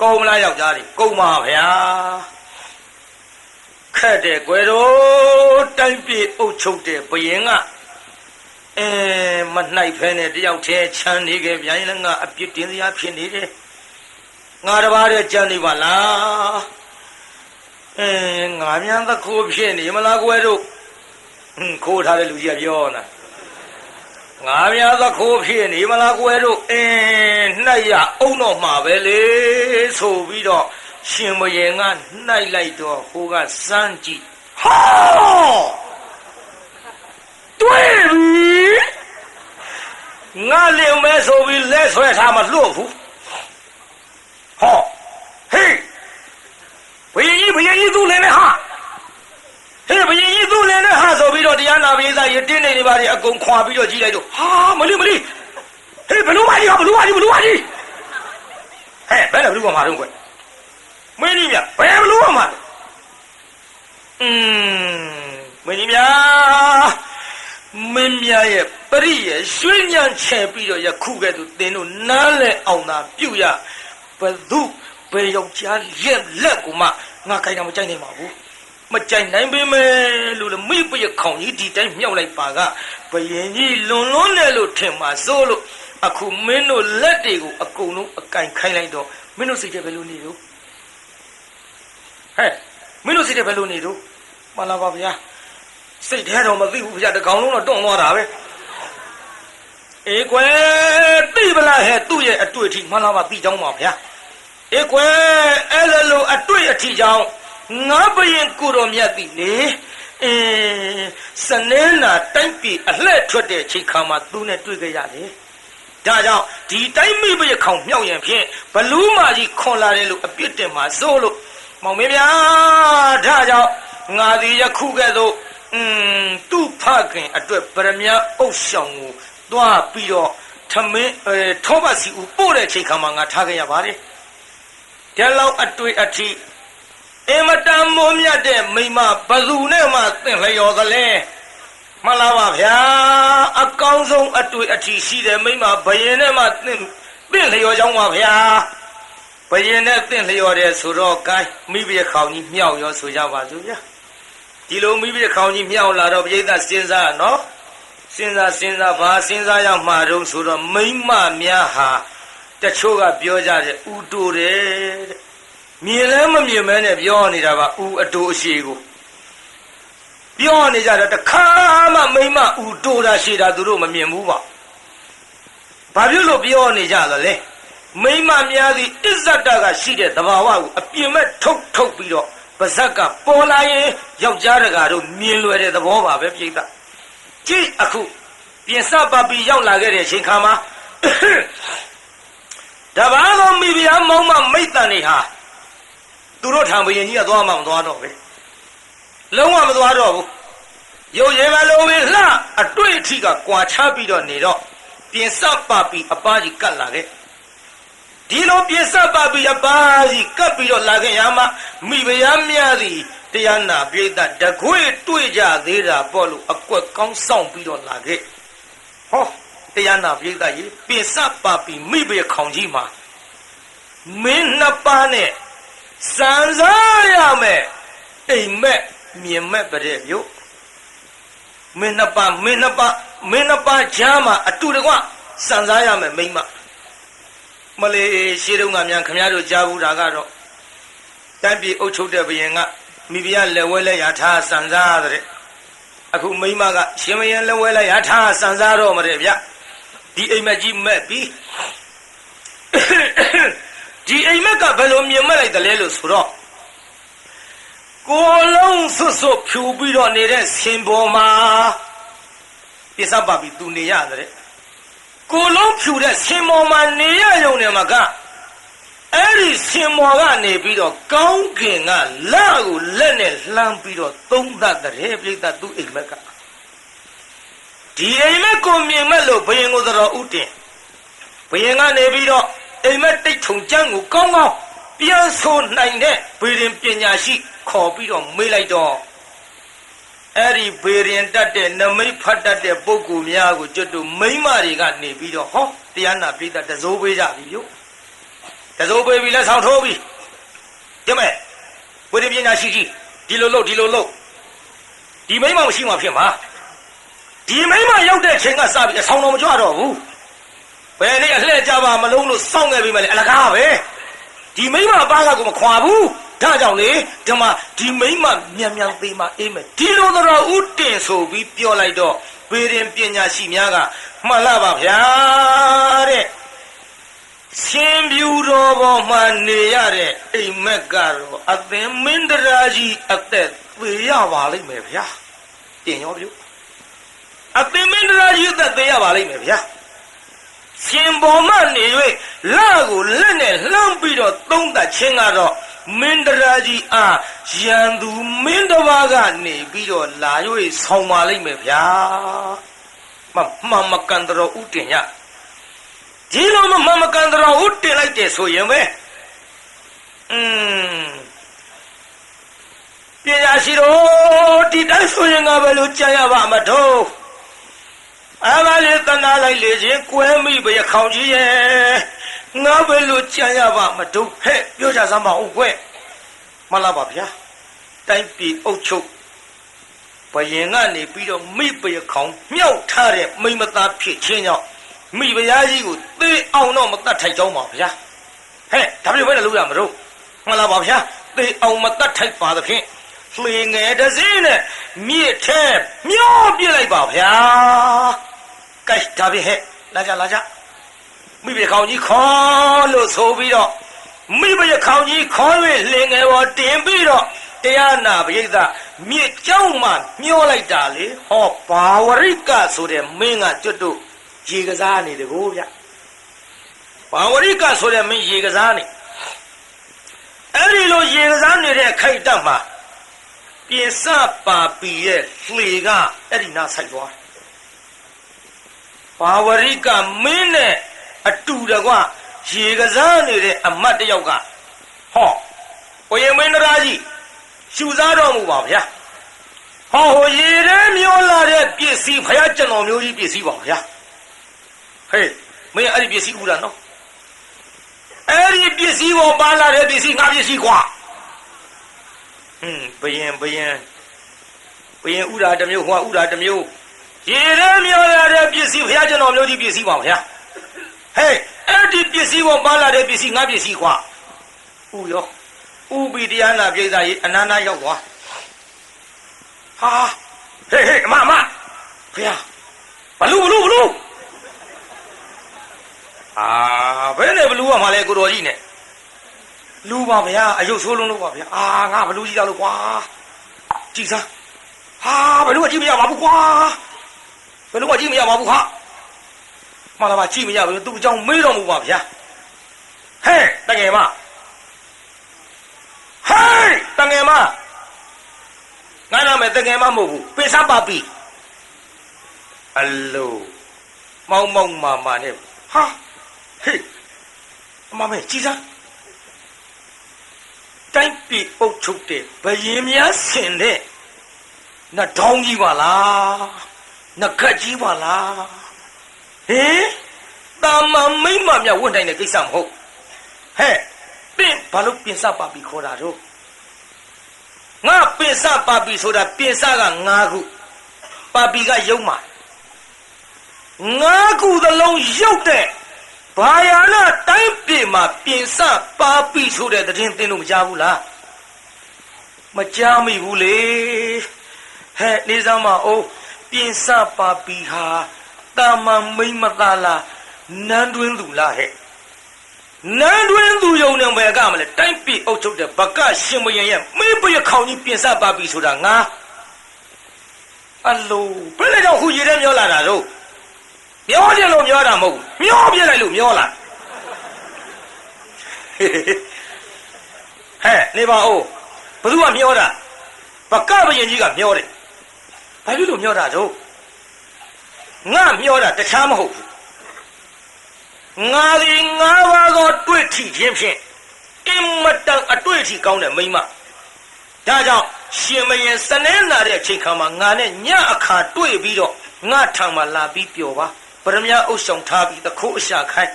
ကုန်မလားယောက်ျားတွေကုန်ပါဗျာခက်တယ်ကွယ်တော့တိုင်းပြည်အုပ်ချုပ်တဲ့ဘယင်ကမနိုင်ဖဲနဲ့တယောက်တည်းချမ်းနေခဲ့ဗျာရင်လည်းငါအပြစ်တင်စရာဖြစ်နေတယ်ငါတပါးတည်းကြံနေပါလားငါများသခိုးဖြစ်နေမလားကွယ်တို့ခိုးထားတဲ့လူကြီးကပြောနာငါများသခိုးဖြစ်နေမလားကွယ်တို့နှိုက်ရအုံတော့မှာပဲလေဆိုပြီးတော့ရှင်မယင်ကနှိုက်လိုက်တော့ဟိုကစမ်းကြည့်ဟာတွေ့ပြီငါလင်မဲဆိုပြီးလက်ဆွဲထားမလွတ်ဘူးဟောဟေးဘယင်ကြီးသူ့လင်နဲ့ဟာဟေးဘယင်ကြီးသူ့လင်နဲ့ဟာဆိုပြီးတော့တရားနာပရိသတ်ရတင်းနေပါလေအကုန်ခွာပြီးတော့ကြည့်လိုက်တော့ဟာမလီဟေးဘလူမကြီးဟဲ့ဘယ်နဲ့ဘလူကမှာတော့ကွမင်းကြီးမြဘယ်ဘလူကမှာမင်းကြီးမြမင်းမြရဲ့ပရိရဲ့ရွှေညံချဲပြီးတော့ယခုကဲ့သို့သင်တို့နားလဲအောင်သာပြုရဘသူဘယ်ယောက်ျားလက်ကိုမှငါခိုင်းတာမကြိုက်နိုင်ပါဘူးမကြိုက်နိုင်ပေမဲ့လို့လည်းမိပရခေါင်ကြီးဒီတိုင်းမြောက်လိုက်ပါကဘယင်ကြီးလွန်နဲ့လို့ထင်ပါစိုးလို့အခုမင်းတို့လက်တွေကိုအကုန်လုံးအကင်ခိုင်းလိုက်တော့မင်းတို့စိတ်ထဲဘယ်လိုနေတော့ဟဲ့မင်းတို့စိတ်ထဲဘယ်လိုနေတော့မလာပါဗျာစိတ်ထဲတော့မသိဘူးဗျာတကောင်လုံးတော့တွန့်သွားတာပဲအေးကွယ်သိပလားဟဲ့သူ့ရဲ့အတွေ့အထိမလာပါသိကြောင်းပါဗျာအေးကွယ်အဲ့လိုအတွေ့အထိကြောင်းငါဘယင်ကိုတော်မြတ်သည်လေစနေနာတိုင်းပြည်အလှဲ့ထွက်တဲ့ချိန်ခါမှာသူနဲ့တွေ့ကြရတယ်ဒါကြောင့်ဒီတိုင်းမိဘရခေါင်မြောက်ရင်ဖြင့်ဘလူးမကြီးခွန်လာတယ်လို့အပြစ်တင်မှာစိုးလို့မောင်မင်းဗျာဒါကြောင့်ငါဒီယခုကဲ့သို့သူ့ဖခင်အတွက်ပရမညာအုပ်ဆောင်ကိုသွားပြီးတော့ထမင်းထောပတ်စီဦးပို့တဲ့ချိန်ခါမှာငါထားခဲ့ရပါတယ်ဒါလောက်အတွေ့အထိအမတန်မိုးမြတ်တဲ့မိမဘသူနဲ့မှသင်လျော်သလဲမလားပါဗျာအကောင်းဆုံးအတွေ့အထိရှိတဲ့မိမဘယင်နဲ့မှသင်လျော်ကြောင်းပါဗျာဘယင်နဲ့သင်လျော်တယ်ဆိုတော့ကိုင်းမိဘခေါင်ကြီးမြောက်ရောဆိုကြပါစို့ဗျာဒီလိုမိဘခေါင်ကြီးမြောက်လာတော့ပြိဿစဉ်းစားနော်စဉ်းစားဘာစဉ်းစားရမှာတုံးဆိုတော့မိမများဟာတချို့ကပြောကြတယ်ဥတိုတယ်တဲ့မြင်လဲမမြင်မဲနဲ့ပြောနေတာပါဥအတိုးအရှိကိုပြောနေကြတော့တခါမှမိမဥတိုးတာရှိတာသူတို့မမြင်ဘူးပါဘာဖြစ်လို့ပြောနေကြသလဲမိမများသည်အစ္ဆတကရှိတဲ့သဘာဝကိုအပြင်မဲ့ထုတ်ပြီးတော့ပါဇက်ကပေါ်လာရင်ယောက်ျားတကာတို့မြင်လွယ်တဲ့သဘောပါပဲပြိတ္တကြည့်အခုပြင်စပါပြီးရောက်လာခဲ့တဲ့အချိန်ခါမှာတပါးသောမိဖုရားမောင်မမိတ်တန်တွေဟာသူတို့ထံဘယင်ကြီးကသွားမှမသွားတော့ပဲလုံးဝမသွားတော့ဘူးရုပ်ရည်မလုံးပဲလှအတွေ့အထိကကွာခြားပြီးတော့နေတော့ပြင်စပါပြီးအပားကြီးကတ်လာခဲ့ဒီလိုပြင်စပါပြီးအပားကြီးကတ်ပြီးတော့လာခဲ့ရမှာမိဖုရားများသည်တရားနာပြိတ္တတကွေတွေ့ကြသေးတာပေါ့လို့အကွက်ကောင်းဆောင်ပြီးတော့လာခဲ့ဟောတရားနာပြိတ္တကြီးပြင်စပါပြီးမိဖုရားခေါင်ကြီးမှာမင်းနှစ်ပါးနဲ့စံစားရမယ်အိမ်မက်မြင်မဲ့ပြတဲ့မြို့မင်းနှစ်ပါးချမ်းမှာအတူတကွစံစားရမယ်မိမမလေးရှေးတုန်းကမြန်ခမရတို့ကြားဘူးတာကတော့တန်းပြည်အုပ်ချုပ်တဲ့ဘုရင်ကမိဖုရားလက်ဝဲလက်ရထားစံစားတဲ့အခုမိမကရှင်မယံလက်ဝဲလက်ရထားစံစားတော့မတဲ့ဗျဒီအိမ်မက်ကြီးမက်ပြီးဒီအိမ်မက်ကဘယ်လိုမြင်မဲ့လိုက်တယ်လဲလို့ဆိုတော့ ကိုလုံးဆွတ်ဆွတ်ဖြူပြီးတော့နေတဲ့ဆင်ပေါ်မှာပြစပါပြီးသူနေရတယ်ကိုလုံးဖြူတဲ့ဆင်ပေါ်မှာနေရရုံနဲ့မှာကအဲ့ဒီဆင်မော်ကနေပြီးတော့ကောင်းကင်ကလာကိုလက်နဲ့လှမ်းပြီးတော့သုံးသတ်တဲ့ပြိတ္တသူ့အိမ်မက်ကဒီအိမ်မက်ကိုမြင်မဲ့လို့ဘယင်ကိုတော်ဥတင်ဘယင်ကနေပြီးတော့အိမ်မက်တိတ်ထုံကျန်းကိုကောင်းကောင်းပြန်ဆိုနိုင်တဲ့ဘေရင်ပညာရှိခေါ်ပြီးတော့မေးလိုက်တော့အဲ့ဒီဘေရင်တတ်တဲ့နမိတ်ဖတ်တတ်တဲ့ပုဂ္ဂိုလ်များကိုကျွတ်တို့မိမတွေကနေပြီးတော့ဟောတရားနာပြိတ္တတစိုးပေးကြပြီလို့တစိုးပေးပြီးလက်ဆောင်ထိုးပြီးကြည့်မဲ့ဝိရိယပညာရှိကြီးဒီလိုလုပ်ဒီမိမမရှိမှဖြစ်မှာဒီမိမရောက်တဲ့ချိန်ကစပြီးအဆောင်တော်မကြွတော့ဘူးဘယ်နေ့အလှည့်ကြပါမလုံးလို့စောင့်ခဲ့ပြီးမှလေအလကားပဲဒီမိမပါကကိုမခွာဘူးဒါကြောင့်လေဒီမှာဒီမိမမြန်သေးမှအေးမယ်ဒီလိုတော့ဥတင်ဆိုပြီးပြောလိုက်တော့ဘေရင်ပညာရှိများကမှန်လားပါဗျာတဲ့ရှင်ပြူတော်ပေါ်မှာနေရတဲ့အိမ်မက်ကတော့အသင်မင်းတရာကြီးအသက်သေရပါလိမ့်မယ်ဗျာတင်ရောပြုအသင်မင်းတရာကြီးအသက်သေရပါလိမ့်မယ်ဗျာရှင်ပေါ်မှာနေ၍လာကိုလက်နဲ့လှမ်းပြီးတော့သုံးသတ်ခြင်းကတော့မင်းတရာကြီးအားရန်သူမင်းတစ်ပါးကနေပြီးတော့လာ၍ဆောင်းပါလိမ့်မယ်ဗျာမကန်တော်ဥတင်ရဒီလိုမကန်တော်ဥတင်လိုက်တယ်ဆိုရင်ပဲပညာရှိတို့ဒီတိုင်းဆိုရင်ငါပဲလို့ကြားရပါမတော့အမလေးတနာလိုက်လေချင်းကွဲမိပဲခေါင်ကြီးရဲ့ငါပဲလို့ကြားရပါမတော့ဟဲ့ပြောကြစမ်းပါဦးကွမလားပါဗျာတိုင်းပြည်အုပ်ချုပ်ဘယင်ကနေပြီးတော့မိပဲခေါင်မြောက်ထားတဲ့မိမသားဖြစ်ချင်းကြောင့်မိဖုရားကြီးကိုသေအောင်တော့မတတ်ထိုက်ကြောင်းပါဗျာဟဲ့ဒါပြည့်ပဲလို့ရမလို့မှန်လားပါဗျာသေအောင်မတတ်ထိုက်ပါသဖြင့်လှေငယ်တစ်စင်းနဲ့မြစ်ထဲမျောပြစ်လိုက်ပါဗျာကဲဒါပြည့်ဟဲ့လာကြမိဖုရားခေါင်ကြီးခေါ်လို့ဆိုပြီးတော့မိဖုရားခေါင်ကြီးခေါ်၍လှေငယ်ပေါ်တင်ပြီးတော့တရားနာပရိသတ်မြစ်เจ้าမှမျောလိုက်တာလေဟောဘာဝရိကဆိုတဲ့မင်းကကျွတ်တို့ရေကစားနေတကိုဗျဘာဝရိကဆိုတဲ့မင်းရေကစားနေအဲ့ဒီလိုရေကစားနေတဲ့ခိုက်တက်မှာပြင်စပါပီရဲ့လှေကအဲ့ဒီနာဆိုင်သွားဘာဝရိကမင်းနဲ့အတူတကွရေကစားနေတဲ့အမတ်တယောက်ကဟောကိုရင်မင်းသားကြီးရှူစားတော်မူပါဗျာဟောရေထဲမျောလာတဲ့ပစ္စည်းဖယားကျွန်တော်မျိုးကြီးပစ္စည်းပါဗျာဟေးမင်းအဲ့ဒီပစ္စည်းဥတာနော်အဲ့ဒီပစ္စည်းကိုပါလာတဲ့ပစ္စည်းငါပစ္စည်းကွာဘယင်ဥတာတစ်မျိုးဟောဥတာတစ်မျိုးရေထဲမျောလာတဲ့ပစ္စည်းဖယားကျွန်တော်မျိုးကြီးပစ္စည်းပါဗျာဟေးအဲ့ဒီပစ္စည်းကိုပါလာတဲ့ပစ္စည်းငါပစ္စည်းကွာဥရောဥပိတရားနာပြည်သားကြီးအနန္တရောက်သွားဟာဟေးအမဖယားဘလူဘယ်နဲ့ဘလူးကမှလဲကိုတော်ကြီးနဲ့လူပါဗျာအယုတ်ဆိုးလုံးလို့ပါဗျာငါဘလူးကြီးတော့လို့ကွာကြည်စားဘလူးကကြည့်မရပါဘူးကွာဘလူးကကြည့်မရပါဘူးခမှလာပါကြည့်မရဘူးသူ့အကြောင်းမေးတော်မူပါဗျာဟဲ့တငယ်မငါနာမည်တငယ်မမဟုတ်ဘူးပိစပါပီအလိုမောင်းမာနဲ့ဟာဟေးအမမေကြည်စားတိုင်းပြည်အုပ်ချုပ်တဲ့ဘယင်များဆင်တဲ့နတ်တောင်းကြီးပါလားနတ်ခတ်ကြီးပါလားဟေးတာမမိမ့်မမြဝတ်နိုင်တဲ့ကိစ္စမဟုတ်ဟဲ့ပင်ဘာလို့ပြင်စပါပြီးခေါ်တာတော့ငါပင်စပါပြီးဆိုတာပင်စက9ခုပါပြီးကရုံးမှာ9ခုသလုံးရုပ်တဲ့ဘာယာနာတိုင်းပြည်မှာပြင်စပါပြီဆိုတဲ့တရင်သင်လို့မကြားဘူးလားမကြားမိဘူးလေဟဲ့နေစမ်းမအောင်ပြင်စပါပြီဟာတာမမိမသားလားနန်းတွင်းသူလားဟဲ့南တွင်သူယုံနေပဲကမလဲတိုင်းပြည်အုပ်ချုပ်တဲ့ဘကရှင်မယင်ရဲ့မိဘရခေါင်ကြီးပြင်ဆပါပြီဆိုတာငါအလိုဘယ်နဲ့တော့ဟူရည်တဲ့မျောလာတာတော့မျောတယ်လို့မျောတာမဟုတ်ဘူးမျောပြလိုက်လို့မျောလာဟဲ့နေပါဦးဘသူကမျောတာဘကဘယင်ကြီးကမျောတယ်ဘာဖြစ်လို့မျောတာတော့ငါမျောတာတခြားမဟုတ်ဘူးငါဒီငါးပါးသောတွေ့ထီခြင်းဖြင့်အင်မတန်အတွေ့အထိကောင်းတဲ့မိန်းမဒါကြောင့်ရှင်မရင်စနေလာတဲ့အချိန်ခါမှာငါနဲ့ညအခါတွေ့ပြီးတော့ငါထံမှာလာပြီးပျော်ပါပရမညာအုပ်ဆောင်ထားပြီးတခိုးအရှာခိုင်း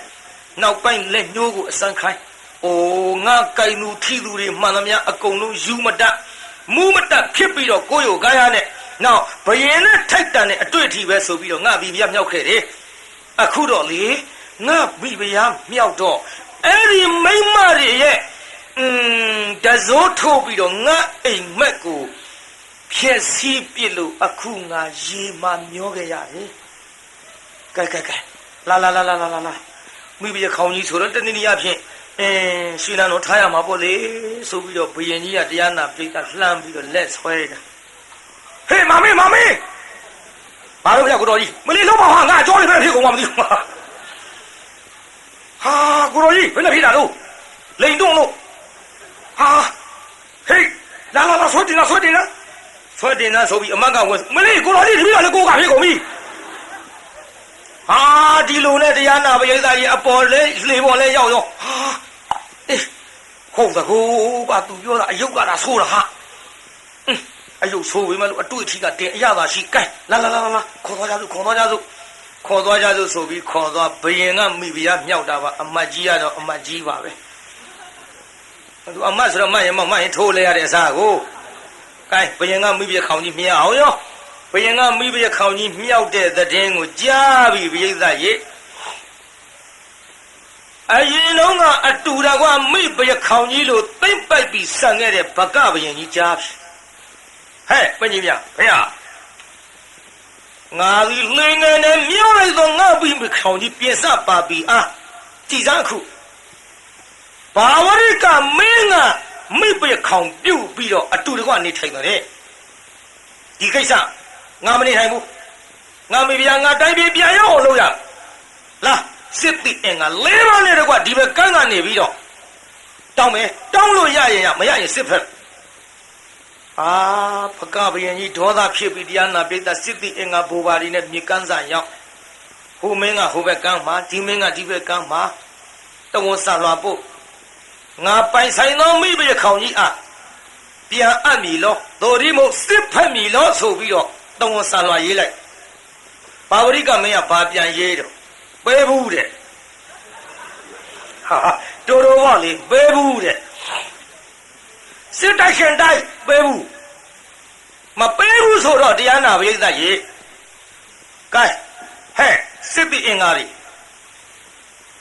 နောက်ပိုင်းလက်ညှိုးကိုအစမ်းခိုင်းအိုးငါကြိုင်သူထီသူတွေမှန်သမျှအကုန်လုံးယူမတတ်မူးမတတ်ဖြစ်ပြီးတော့ကိုယ်ရောကားရနဲ့နောက်ဘယင်နဲ့ထိုက်တန်တဲ့အတွေ့အထိပဲဆိုပြီးတော့ငါပြီးပြမြောက်ခဲ့တယ်အခုတော့လေငါမိဖုရားမြောက်တော့အဲ့ဒီမိမတွေရဲ့တစိုးထိုးပြီးတော့ငါအိမ်မက်ကိုဖြည့်ဆည်းပြလို့အခုငါရေမမျောခဲ့ရတယ်ကဲလာမိဖုရားခေါင်းကြီးဆိုတော့တနည်းနည်းအားဖြင့်ရွှေလန်းတော်ထားရမှာပေါ့လေဆိုပြီးတော့ဘယင်ကြီးကတရားနာပြိတ္တာလှမ်းပြီးတော့လက်ဆွဲတာဟေးမမေဘာလို့ပြကိုတော်ကြီးမလေးလုံးပါဟာငါကြောလေးပဲဖြစ်ကုန်မှမသိဘူးဟာကိုတော်ကြီးဘယ်နဲ့ဖြစ်တာတော့လိန်တုံးလို့ဟာဟေးလာဆွဲတင်လားဆိုပြီးအမတ်ကဝင်မလေးကိုတော်ကြီးတပည့်ကလည်းကိုကဖြစ်ကုန်ပြီဟာဒီလိုနဲ့တရားနာပရိသတ်ကြီးအပေါ်လဲလေပေါ်လဲရောက်ရောဟာအေးဟုတ်သကူပါသူပြောတာအယုတ်ကတာဆိုးတာဟာအယုတ်ဆိုးပေမဲ့လို့အတွေ့အထိကတင်အရသာရှိကဲလာခေါ်သွားကြစို့ဆိုပြီးခေါ်သွားဘယင်ကမိဖုရားမြောက်တာပါအမတ်ကြီးကတော့အမတ်ကြီးပါပဲသူအမတ်ဆိုတော့မရင်ထိုးလဲရတဲ့အစားကိုကဲဘယင်ကမိဖုရားခေါင်းကြီးမြောက်အောင်ရောဘယင်ကမိဖုရားခေါင်းကြီးမြောက်တဲ့သတင်းကိုကြားပြီးပြိဿရေအရင်လုံးကအတူတကွမိဖုရားခေါင်းကြီးလို့သိမ့်ပိုက်ပြီးဆန်ခဲ့တဲ့ဘကဘယင်ကြီးကြားပြီဟဲ့ပညာဘုရားငါဒီလင်းငယ်နဲ့မြောက်လိုက်တော့ငါပြီးခေါင်းကြီးပြင်စပါပြီကြည်စမ်းခုဘာဝရိကမင်းကမိပခေါင်ပြုတ်ပြီးတော့အတူတကွနေထိုင်တယ်ဒီကိစ္စငါမနေထိုင်ဘူးငါမိဖုရားငါတိုင်းပြည်ပြန်ရောက်အောင်လုပ်ရလားစစ်တိအင်္ဂါ၄ပါးနဲ့တကွဒီဘက်ကန်းကနေပြီးတော့တောင်းလို့ရရင်ရမရရင်စစ်ဖက်ဖကဘယင်ကြီးဒေါသဖြစ်ပြီးတရားနာပိဋကစစ်တိအင်္ဂါဘူပါရီနဲ့မြေကန်းစာရောက်ဟိုမင်းကဟိုဘက်ကန်းမှာဒီမင်းကဒီဘက်ကန်းမှာတဝန်ဆာလွာပို့ငါပိုင်ဆိုင်သောမိဘရခေါင်ကြီးပြန်အပ်မီလောတော်ဒီမို့စစ်ဖက်မီလောဆိုပြီးတော့တဝန်ဆာလွာရေးလိုက်ပါဝရိကမင်းကဘာပြန်ရေးတော့ပဲဘူးတဲ့တော်တော်ပါလေပဲဘူးတဲ့စစ်တိုက်ရှင်တိုက်ပဲဘူးမပဲဘူးဆိုတော့တရားနာပရိသတ်ရေကဲဟဲ့စစ်တိအင်္ဂါတွေ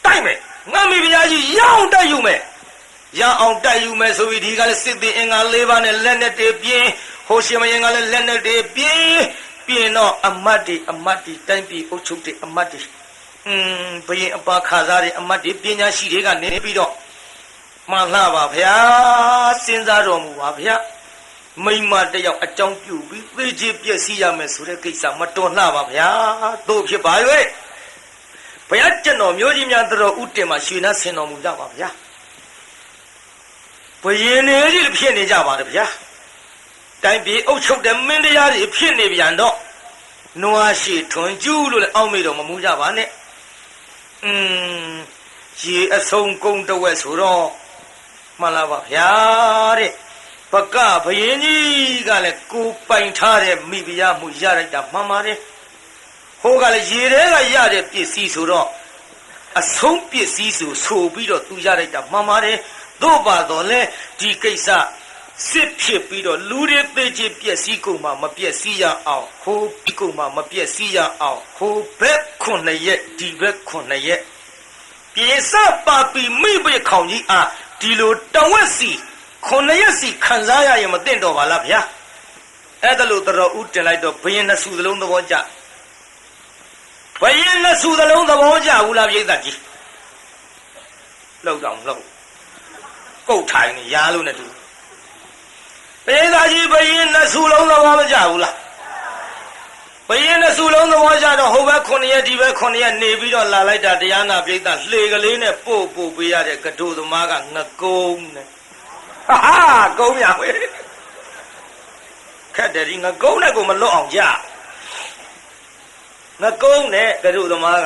တိုက်မယ်ငါမိဖုရားကြီးရအောင်တိုက်ယူမယ်ဆိုပြီးဒီကလည်းစစ်တိအင်္ဂါ၄ပါးနဲ့လက်နဲ့တွေပြင်းဟိုရှင်မယင်ကလည်းလက်နဲ့တွေပြင်းတော့အမတ်တွေတိုင်းပြည်အုပ်ချုပ်တဲ့အမတ်တွေဘယင်အပါခါစားတွေအမတ်တွေပညာရှိတွေကနေပြီးတော့မှန်လားပါဗျာစဉ်းစားတော်မူပါဗျာမိမတယောက်အကြောင်းပြုပြီးသေချေပျက်စီးရမယ်ဆိုတဲ့ကိစ္စမတော်လှပါဗျာတို့ဖြစ်ပါ၍ဘုရားကျွန်တော်မျိုးကြီးများတော်ဥတင်မှာရွှေနှဆင်တော်မူကြပါဗျာဘယင်နေကြီးဖြစ်နေကြပါတယ်ဗျာတိုင်းပြည်အုပ်ချုပ်တဲ့မင်းတရားတွေဖြစ်နေပြန်တော့နွားရှိထွန်ကျူးလို့လည်းအောက်မေ့တော်မမူကြပါနဲ့ရေအဆုံးကုန်းတဝက်ဆိုတော့မှန်လားပါဗျာတဲ့ဘကဘယင်ကြီးကလည်းကိုပိုင်ထားတဲ့မိဖုရားမှုရလိုက်တာမှန်ပါတယ်ဟိုကလည်းရေထဲကရတဲ့ပစ္စည်းဆိုတော့အဆုံးပစ္စည်းဆိုပြီးတော့သူရလိုက်တာမှန်ပါတယ်တို့ပါတော့လေဒီကိစ္စစစ်ဖြစ်ပြီးတော့လူတွေသိချင်ပျက်စီးကုန်မှာမပျက်စီးရအောင်ဟိုပြီးကုန်မှာမပျက်စီးရအောင်ဟိုဘက်9ရက်ဒီဘက်9ရက်ပြေစပါပီမိဘခေါင်ကြီးဒီလိုတဝက်စီ9ရက်စီခံစားရရင်မသိတော့ပါလားဗျာအဲ့ဒါလို့တော်ဦးတင်လိုက်တော့ဘယင်နှစုသလုံးသဘောကျဘယင်နှစုသလုံးသဘောကျဘူးလားပြိဿကြီး လောက်တောင်လောက်ကုတ်ထိုင်နေရားလို့နဲ့တူဘယင်းသားကြီးဘယင်းနှစ်စုလုံးသဘောမကြဘူးလားဘယင်းနှစ်စုလုံးသဘောကြတော့ဟိုဘက်9ရက်ဒီဘက်9ရက်နေပြီးတော့လာလိုက်တာတရားနာပိဋကလှေကလေးနဲ့ပို့ပေးရတဲ့ကတိုသမားကငကုံးနဲ့ဟာကုံးရဝဲခက်တယ်ဒီငကုံးနဲ့ကိုမလွတ်အောင်ကြငကုံးနဲ့ကတိုသမားက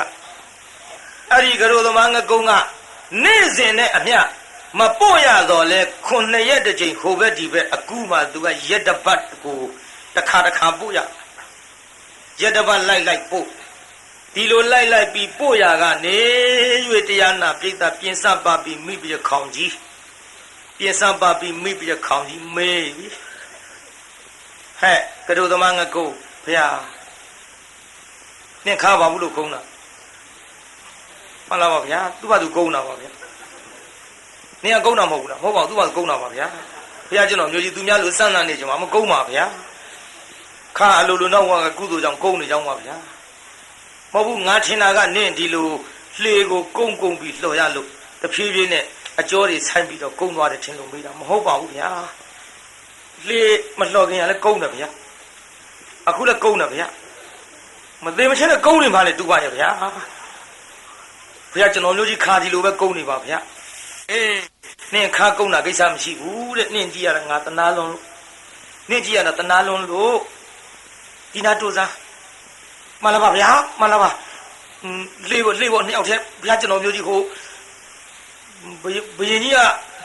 အဲ့ဒီကတိုသမားငကုံးကနေ့စဉ်နဲ့အမျှမပို့ရတော့လဲ9ရက်တစ်ချိန်ဟိုဘက်ဒီဘက်အကူမှသူကရက်တပတ်ကိုတစ်ခါပို့ရရက်တပတ်လိုက်ပို့ဒီလိုလိုက်ပြီးပို့ရကနေ၍တရားနာပိဋကပြင်စပါပြီးမိပြခေါင်ကြီးပြင်စပါပြီးမိပြခေါင်ကြီးမေးဟဲ့ကတိုသမားငကုတ်ဘုရားနင်ခါပါဘူးလို့ကုန်းတာမှန်လားပါဗျာသူ့ဘာသူကုန်းတာပါဗျာနင်ကကုန်းတာမဟုတ်ဘူးလားဟုတ်ပါဘူးသူ့ဘာသူကုန်းတာပါဗျာဘုရားကျွန်တော်မျိုးကြီးသူများလို့စမ်းနေကြမှာမကုန်းပါဗျာခါအလိုလိုတော့ကကုသိုလ်ကြောင့်ကုန်းနေကြောင်းပါဗျာမဟုတ်ဘူးငါထင်တာကနင်ဒီလိုလှေကိုကုန်းပြီးလှော်ရလို့တဖြည်းဖြည်းနဲ့အကျော်တွေဆိုင်ပြီးတော့ကုန်းသွားတယ်ထင်လို့မေးတာမဟုတ်ပါဘူးဗျာလှေမလှော်ခင်ကလည်းကုန်းတယ်ဗျာအခုလည်းကုန်းတယ်ဗျာမသေးမချင်းနဲ့ကုန်းနေပါလေတူပါရဲ့ဗျာဘုရားကျွန်တော်မျိုးကြီးခါဒီလိုပဲကုန်းနေပါဗျာအေးနင်ခါကုန်းတာကိစ္စမရှိဘူးတဲ့နင်ကြည့်ရတာငါတနာလွန်လို့နင်ကြည့်ရတာတနာလွန်လို့ဒီနာတူစားမှန်လားပါဗျာမှန်လားပါလှေဖို့နှစ်ယောက်တည်းဘုရားကျွန်တော်မျိုးကြီးကိုဘယင်ကြီးက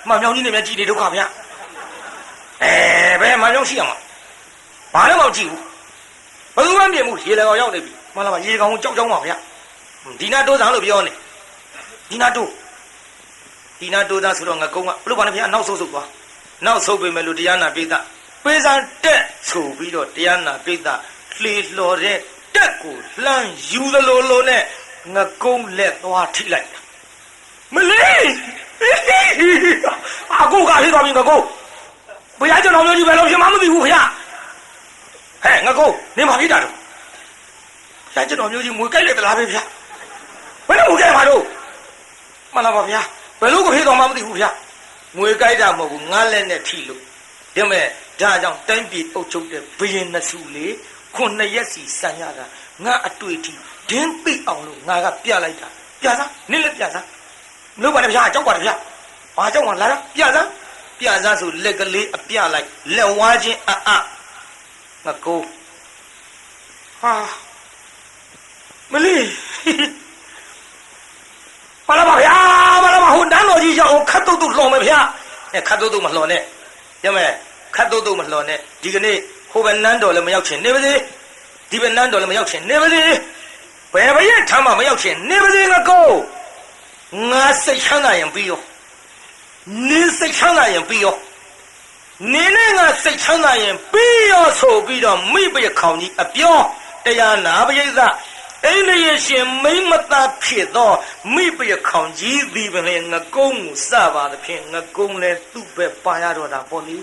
မှန်မြောင်ကြီးနဲ့မြတ်ကြည့်နေဒုက္ခဗျာဘယ်မှန်မြောင်ရှိအောင်ဘာလည်းမကြည့်ဘူးဘယ်သူမှမမြင်ဘူးရေလေကောင်ရောက်နေပြီမှန်လားပါရေကောင်ကိုကြောက်ကြောင်းပါဗျာဒီနာတူစားလို့ပြောနေဒီနာတူသားဆိုတော့ငကုံးကဘလို့ပါလဲဗျာနောက်ဆုတ်သွားနောက်ဆုတ်ပေမဲ့လို့တရားနာပိဋကပေးစံတက်ဆိုပြီးတော့တရားနာပိဋကလှေလှော်တဲ့တက်ကိုလှမ်းယူသလိုနဲ့ငကုံးလက်သွားထိလိုက်တာမလေးအကူကဖြစ်သွားပြီငကုံးဘုရားကျွန်တော်မျိုးကြီးပဲလို့ဖြစ်မှမသိဘူးခင်ဗျာဟဲ့ငကုံးနင်မဖြစ်တာတော့ဘုရားကျွန်တော်မျိုးကြီးမွေကြိုက်လိုက်သလားပဲဗျာဘယ်လိုမွေကြိုက်မှာတော့မှန်လားပါဗျာဘယ်လိုကိုဖြစ်သွားမှမသိဘူးဗျာငွေကြိုက်တာမဟုတ်ဘူးငါလက်နဲ့ထိလို့ဒါမဲ့ဒါကြောင့်တိုင်းပြည်အုပ်ချုပ်တဲ့ဘယင်နှစုလေ9ရက်စီစံရတာငါအတွေ့အထိဒင်းပိအောင်လို့ငါကပြလိုက်တာပြစားနင်းလက်ပြစားမလုပ်ပါနဲ့ဗျာကြောက်ပါတယ်ဗျာဘာကြောက်မှလာတာပြစားဆိုလက်ကလေးအပြလိုက်လက်ဝါးချင်းငကိုဟာမလီမလာပါဗျာမလာပါဟိုတန်းတော်ကြီးရောက်ခတ်တုတ်လှော်မယ်ဗျာခတ်တုတ်မလှော်နဲ့ရမယ်ခတ်တုတ်မလှော်နဲ့ဒီကနေ့ဟိုဘယ်နန်းတော်လည်းမရောက်ချင်နေပါစေဒီဘယ်နန်းတော်လည်းမရောက်ချင်နေပါစေဘယ်ဘရဲ့ထမ်းမှမရောက်ချင်နေပါစေငါကိုငါစိတ်ချမ်းသာရင်ပြီးရောနင်းစိတ်ချမ်းသာရင်ပြီးရောနင်းနဲ့ငါစိတ်ချမ်းသာရင်ပြီးရောဆိုပြီးတော့မိဘရဲ့ခေါင်ကြီးအပြောတရားနာပရိသတ်အိန္ဒိယရှင်မိမသားဖြစ်သောမိဘရဲ့ခေါင်ကြီးသည်ပင်ငကုံးကိုစပါသဖြင့်ငကုံးလည်းသူ့ပဲပါရတော့တာပေါ့လေ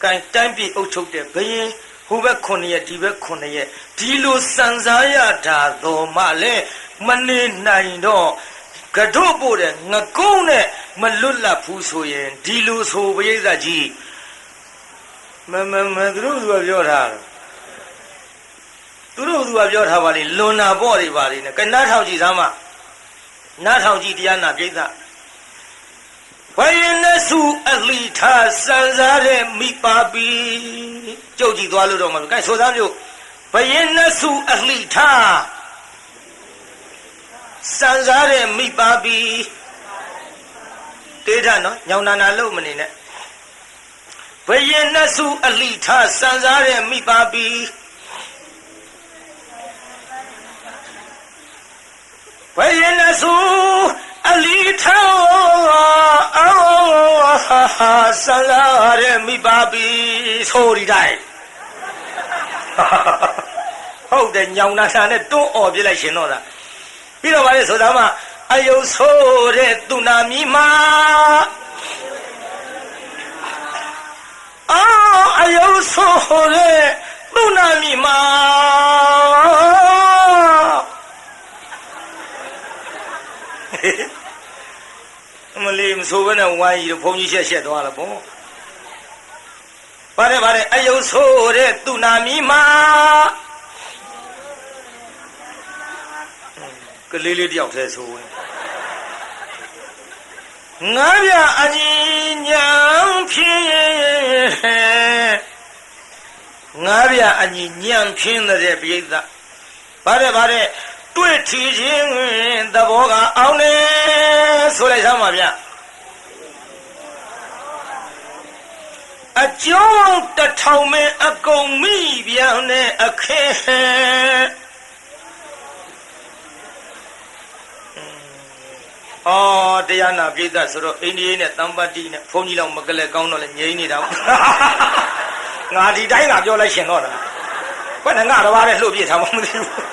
ကဲတိုင်းပြည်အုပ်ချုပ်တဲ့ဘယင်ဟိုဘက်9ရက်ဒီဘက်9ရက်ဒီလိုစံစားရတာတော့မှလည်းမနေနိုင်တော့ကတို့ပို့တဲ့ငကုံးနဲ့မလွတ်လပ်ဘူးဆိုရင်ဒီလိုဆိုပရိသတ်ကြီးမသူတို့ကပြောတာသူတို့ပြောထားပါလေလွန်နာပေါ့တွေပါလေနဲ့ကနားထောင်ကြည့်သားမနားထောင်ကြည့်တရားနာပြိဿဘယင်နှစုအလိထားစံစားတဲ့မိပါပြီကြုတ်ကြည့်သွားလို့တော့မလို့ကဲဆိုသားမျိုးဘယင်နှစုအလိထားစံစားတဲ့မိပါပြီတေးထနော်ညောင်နာလို့မနေနဲ့ဘယင်နှစုအလိထားစံစားတဲ့မိပါပြီဘယင်နှစုအလိထားစံစားတဲ့မိပါပြီဆိုဒီတိုင်းဟုတ်တယ်ညောင်နာနဲ့တွန်းអော်ပြလိုက်ရှင်တော့တာပြီးတော့ဗါလေဆိုတာမှအယုတ်ဆိုးတဲ့သူနာမီမှာအယုတ်ဆိုးတဲ့သူနာမီမှာ ဆိုဘဲနဲ့ဝိုင်းကြီးဘုန်းကြီးရှက်သွား了ပေါ့ပါတယ်အယုတ်ဆိုတဲ့သူနာမီမှာကလေးလေးတယောက်တည်းဆိုဝင်ငါးပြအညီညံဖြင်းငါးပြအညီညံဖြင်းတဲ့ပြိဿပါတယ်တွေ့ထီချင်းသဘောကအောင်နေဆိုလိုက်စမ်းပါဗျအကျုံးတစ်ထောင်မင်းအကုန်မိပြောင်းနဲ့အခဲတရားနာပြိဿဆိုတော့အိန္ဒိယနဲ့တမ္ပတ္တိနဲ့ဘုန်းကြီးလောက်မကလဲကောင်းတော့လဲငြိမ်းနေတာငါဒီတိုင်းကပြောလိုက်ရှင်တော့တာဘယ်နဲ့ငါတော့လည်းလှုပ်ပြထားမှမသိဘူး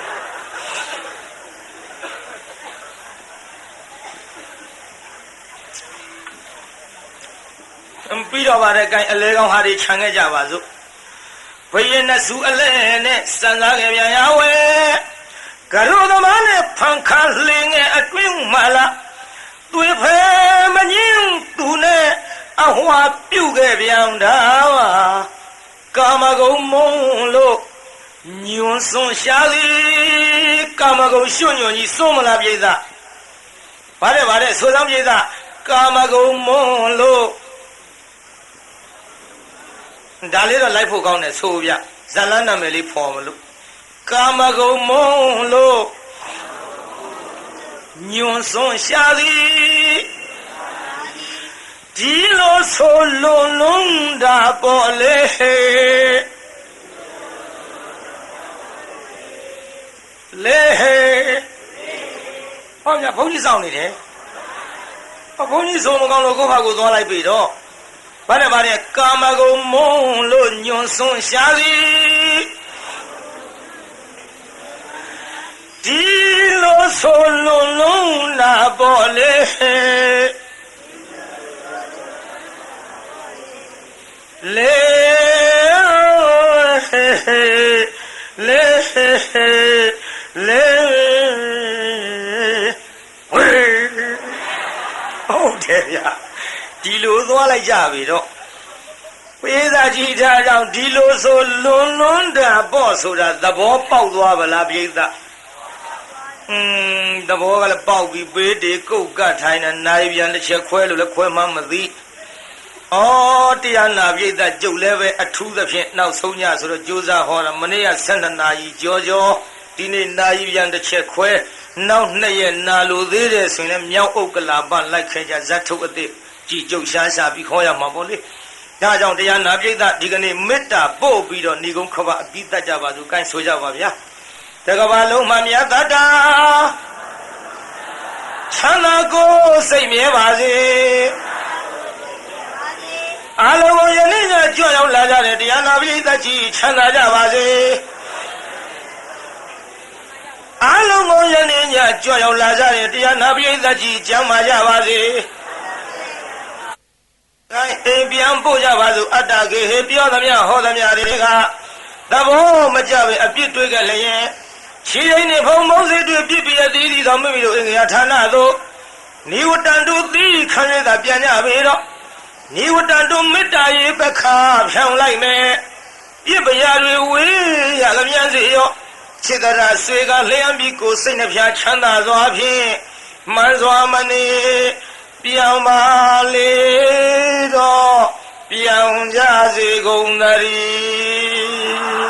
ပြီးတော့ပါတဲ့ကိုင်အလဲကောင်းဟာတွေခြံခဲ့ကြပါစို့ဘယင်းနဲ့စုအလဲနဲ့စံစားခဲ့ပြန်ရဝဲကရုသမားနဲ့ဖန်ခါလှင်းငယ်အတွင်းမှလာတွေ့ဖဲမငင်းသူနဲ့အဟွာပြုတ်ခဲ့ပြန်တာပါကာမဂုဏ်မုံလို့ညွန်စွန်ရှာသည်ကာမဂုဏ်ရွှွညွန်ကြီးစွန့်မလားပြိဿပါတယ်ဆိုဆောင်ပြိဿကာမဂုဏ်မုံလို့ဒါလေးတော့လိုက်ဖို့ကောင်းတယ်ဆိုဗျဇလန်းနာမည်လေးဖော်မလို့ကာမဂုဏ်မုံလို့ညွန်စွန်ရှာသည်ဒီလိုဆိုလုံးလုံးတာပေါ်လေဟောညဘုန်းကြီးစောင့်နေတယ်ဘုန်းကြီးဆိုမကောင်းလို့ကိုယ့်ဘာကိုသွားလိုက်ပြီတော့ပါတယ်ကာမဂုဏ်မုံလို့ညွန်စွန်ရှာသည်ဒီလိုဆိုလုံးလုံးလာပေါ်လေဟုတ်တယ်ဗျဒီလိုသွားလိုက်ကြပြီတော့ပေးသာကြည့်ထားကြောင့်ဒီလိုဆိုလွန်တာပေါ့ဆိုတာသဘောပေါက်သွားပါလားပြိဿသဘောကလည်းပေါက်ပြီးပေးတေကုတ်ကထိုင်နေနိုင်ပြန်တစ်ချက်ခွဲလို့လည်းခွဲမှမသိတရားနာပြိဿကျုပ်လည်းပဲအထူးသဖြင့်နောက်ဆုံးညဆိုတော့ကြိုးစားဟောတာမနေ့က12နာရီကြောဒီနေ့နာရီပြန်တစ်ချက်ခွဲနောက်2ရက်နာလိုသေးတယ်ဆိုရင်လည်းမြောက်ဥက္ကလာပလိုက်ခဲကြဇတ်ထုတ်အစ်ကြည်ကျုပ်ရှားပြီးခေါ်ရမှာပေါ့လေဒါကြောင့်တရားနာပြိဿဒီကနေ့မေတ္တာပို့ပြီးတော့ဏီကုံခဘအပြီးတတ်ကြပါစို့ကိုင်းဆိုကြပါဗျာတကဘာလုံးမှမြတ်တတာချမ်းသာကိုစိတ်မြဲပါစေအားလုံးကိုယနေ့ညကြွရောက်လာကြတဲ့တရားနာပရိသတ်ကြီးချမ်းသာကြပါစေအားလုံးကိုယနေ့ညကြွရောက်လာကြတဲ့တရားနာပရိသတ်ကြီးကျမ်းမာကြပါစေအိမ်ပြန်ပို့ကြပါစို့အတ္တကေဟေပြောသမျှဟောသမျှတွေကသဘောမကျပဲအပြစ်တွေးကြလျင်ခြေရင်းနဲ့ဘုံမုံစေတွေပြစ်ပြရသေးသည်တော်မိမိတို့အင်္ဂါဌာနသို့နိဝတ္တန်တို့သီးခံရတာပြန်ကြပေတော့နိဝတ္တန်တို့မေတ္တာရေပခါဖြောင်းလိုက်မယ်ပြစ်ပရာတွေဝေးရလျံစေရောခြေတရာဆွေကလျှံပြီးကိုစိတ်နှဖျားချမ်းသာစွာဖြင့်မှန်စွာမနေပြောင်းပါလေတော့ပြောင်းကြစေကုန်သတည်း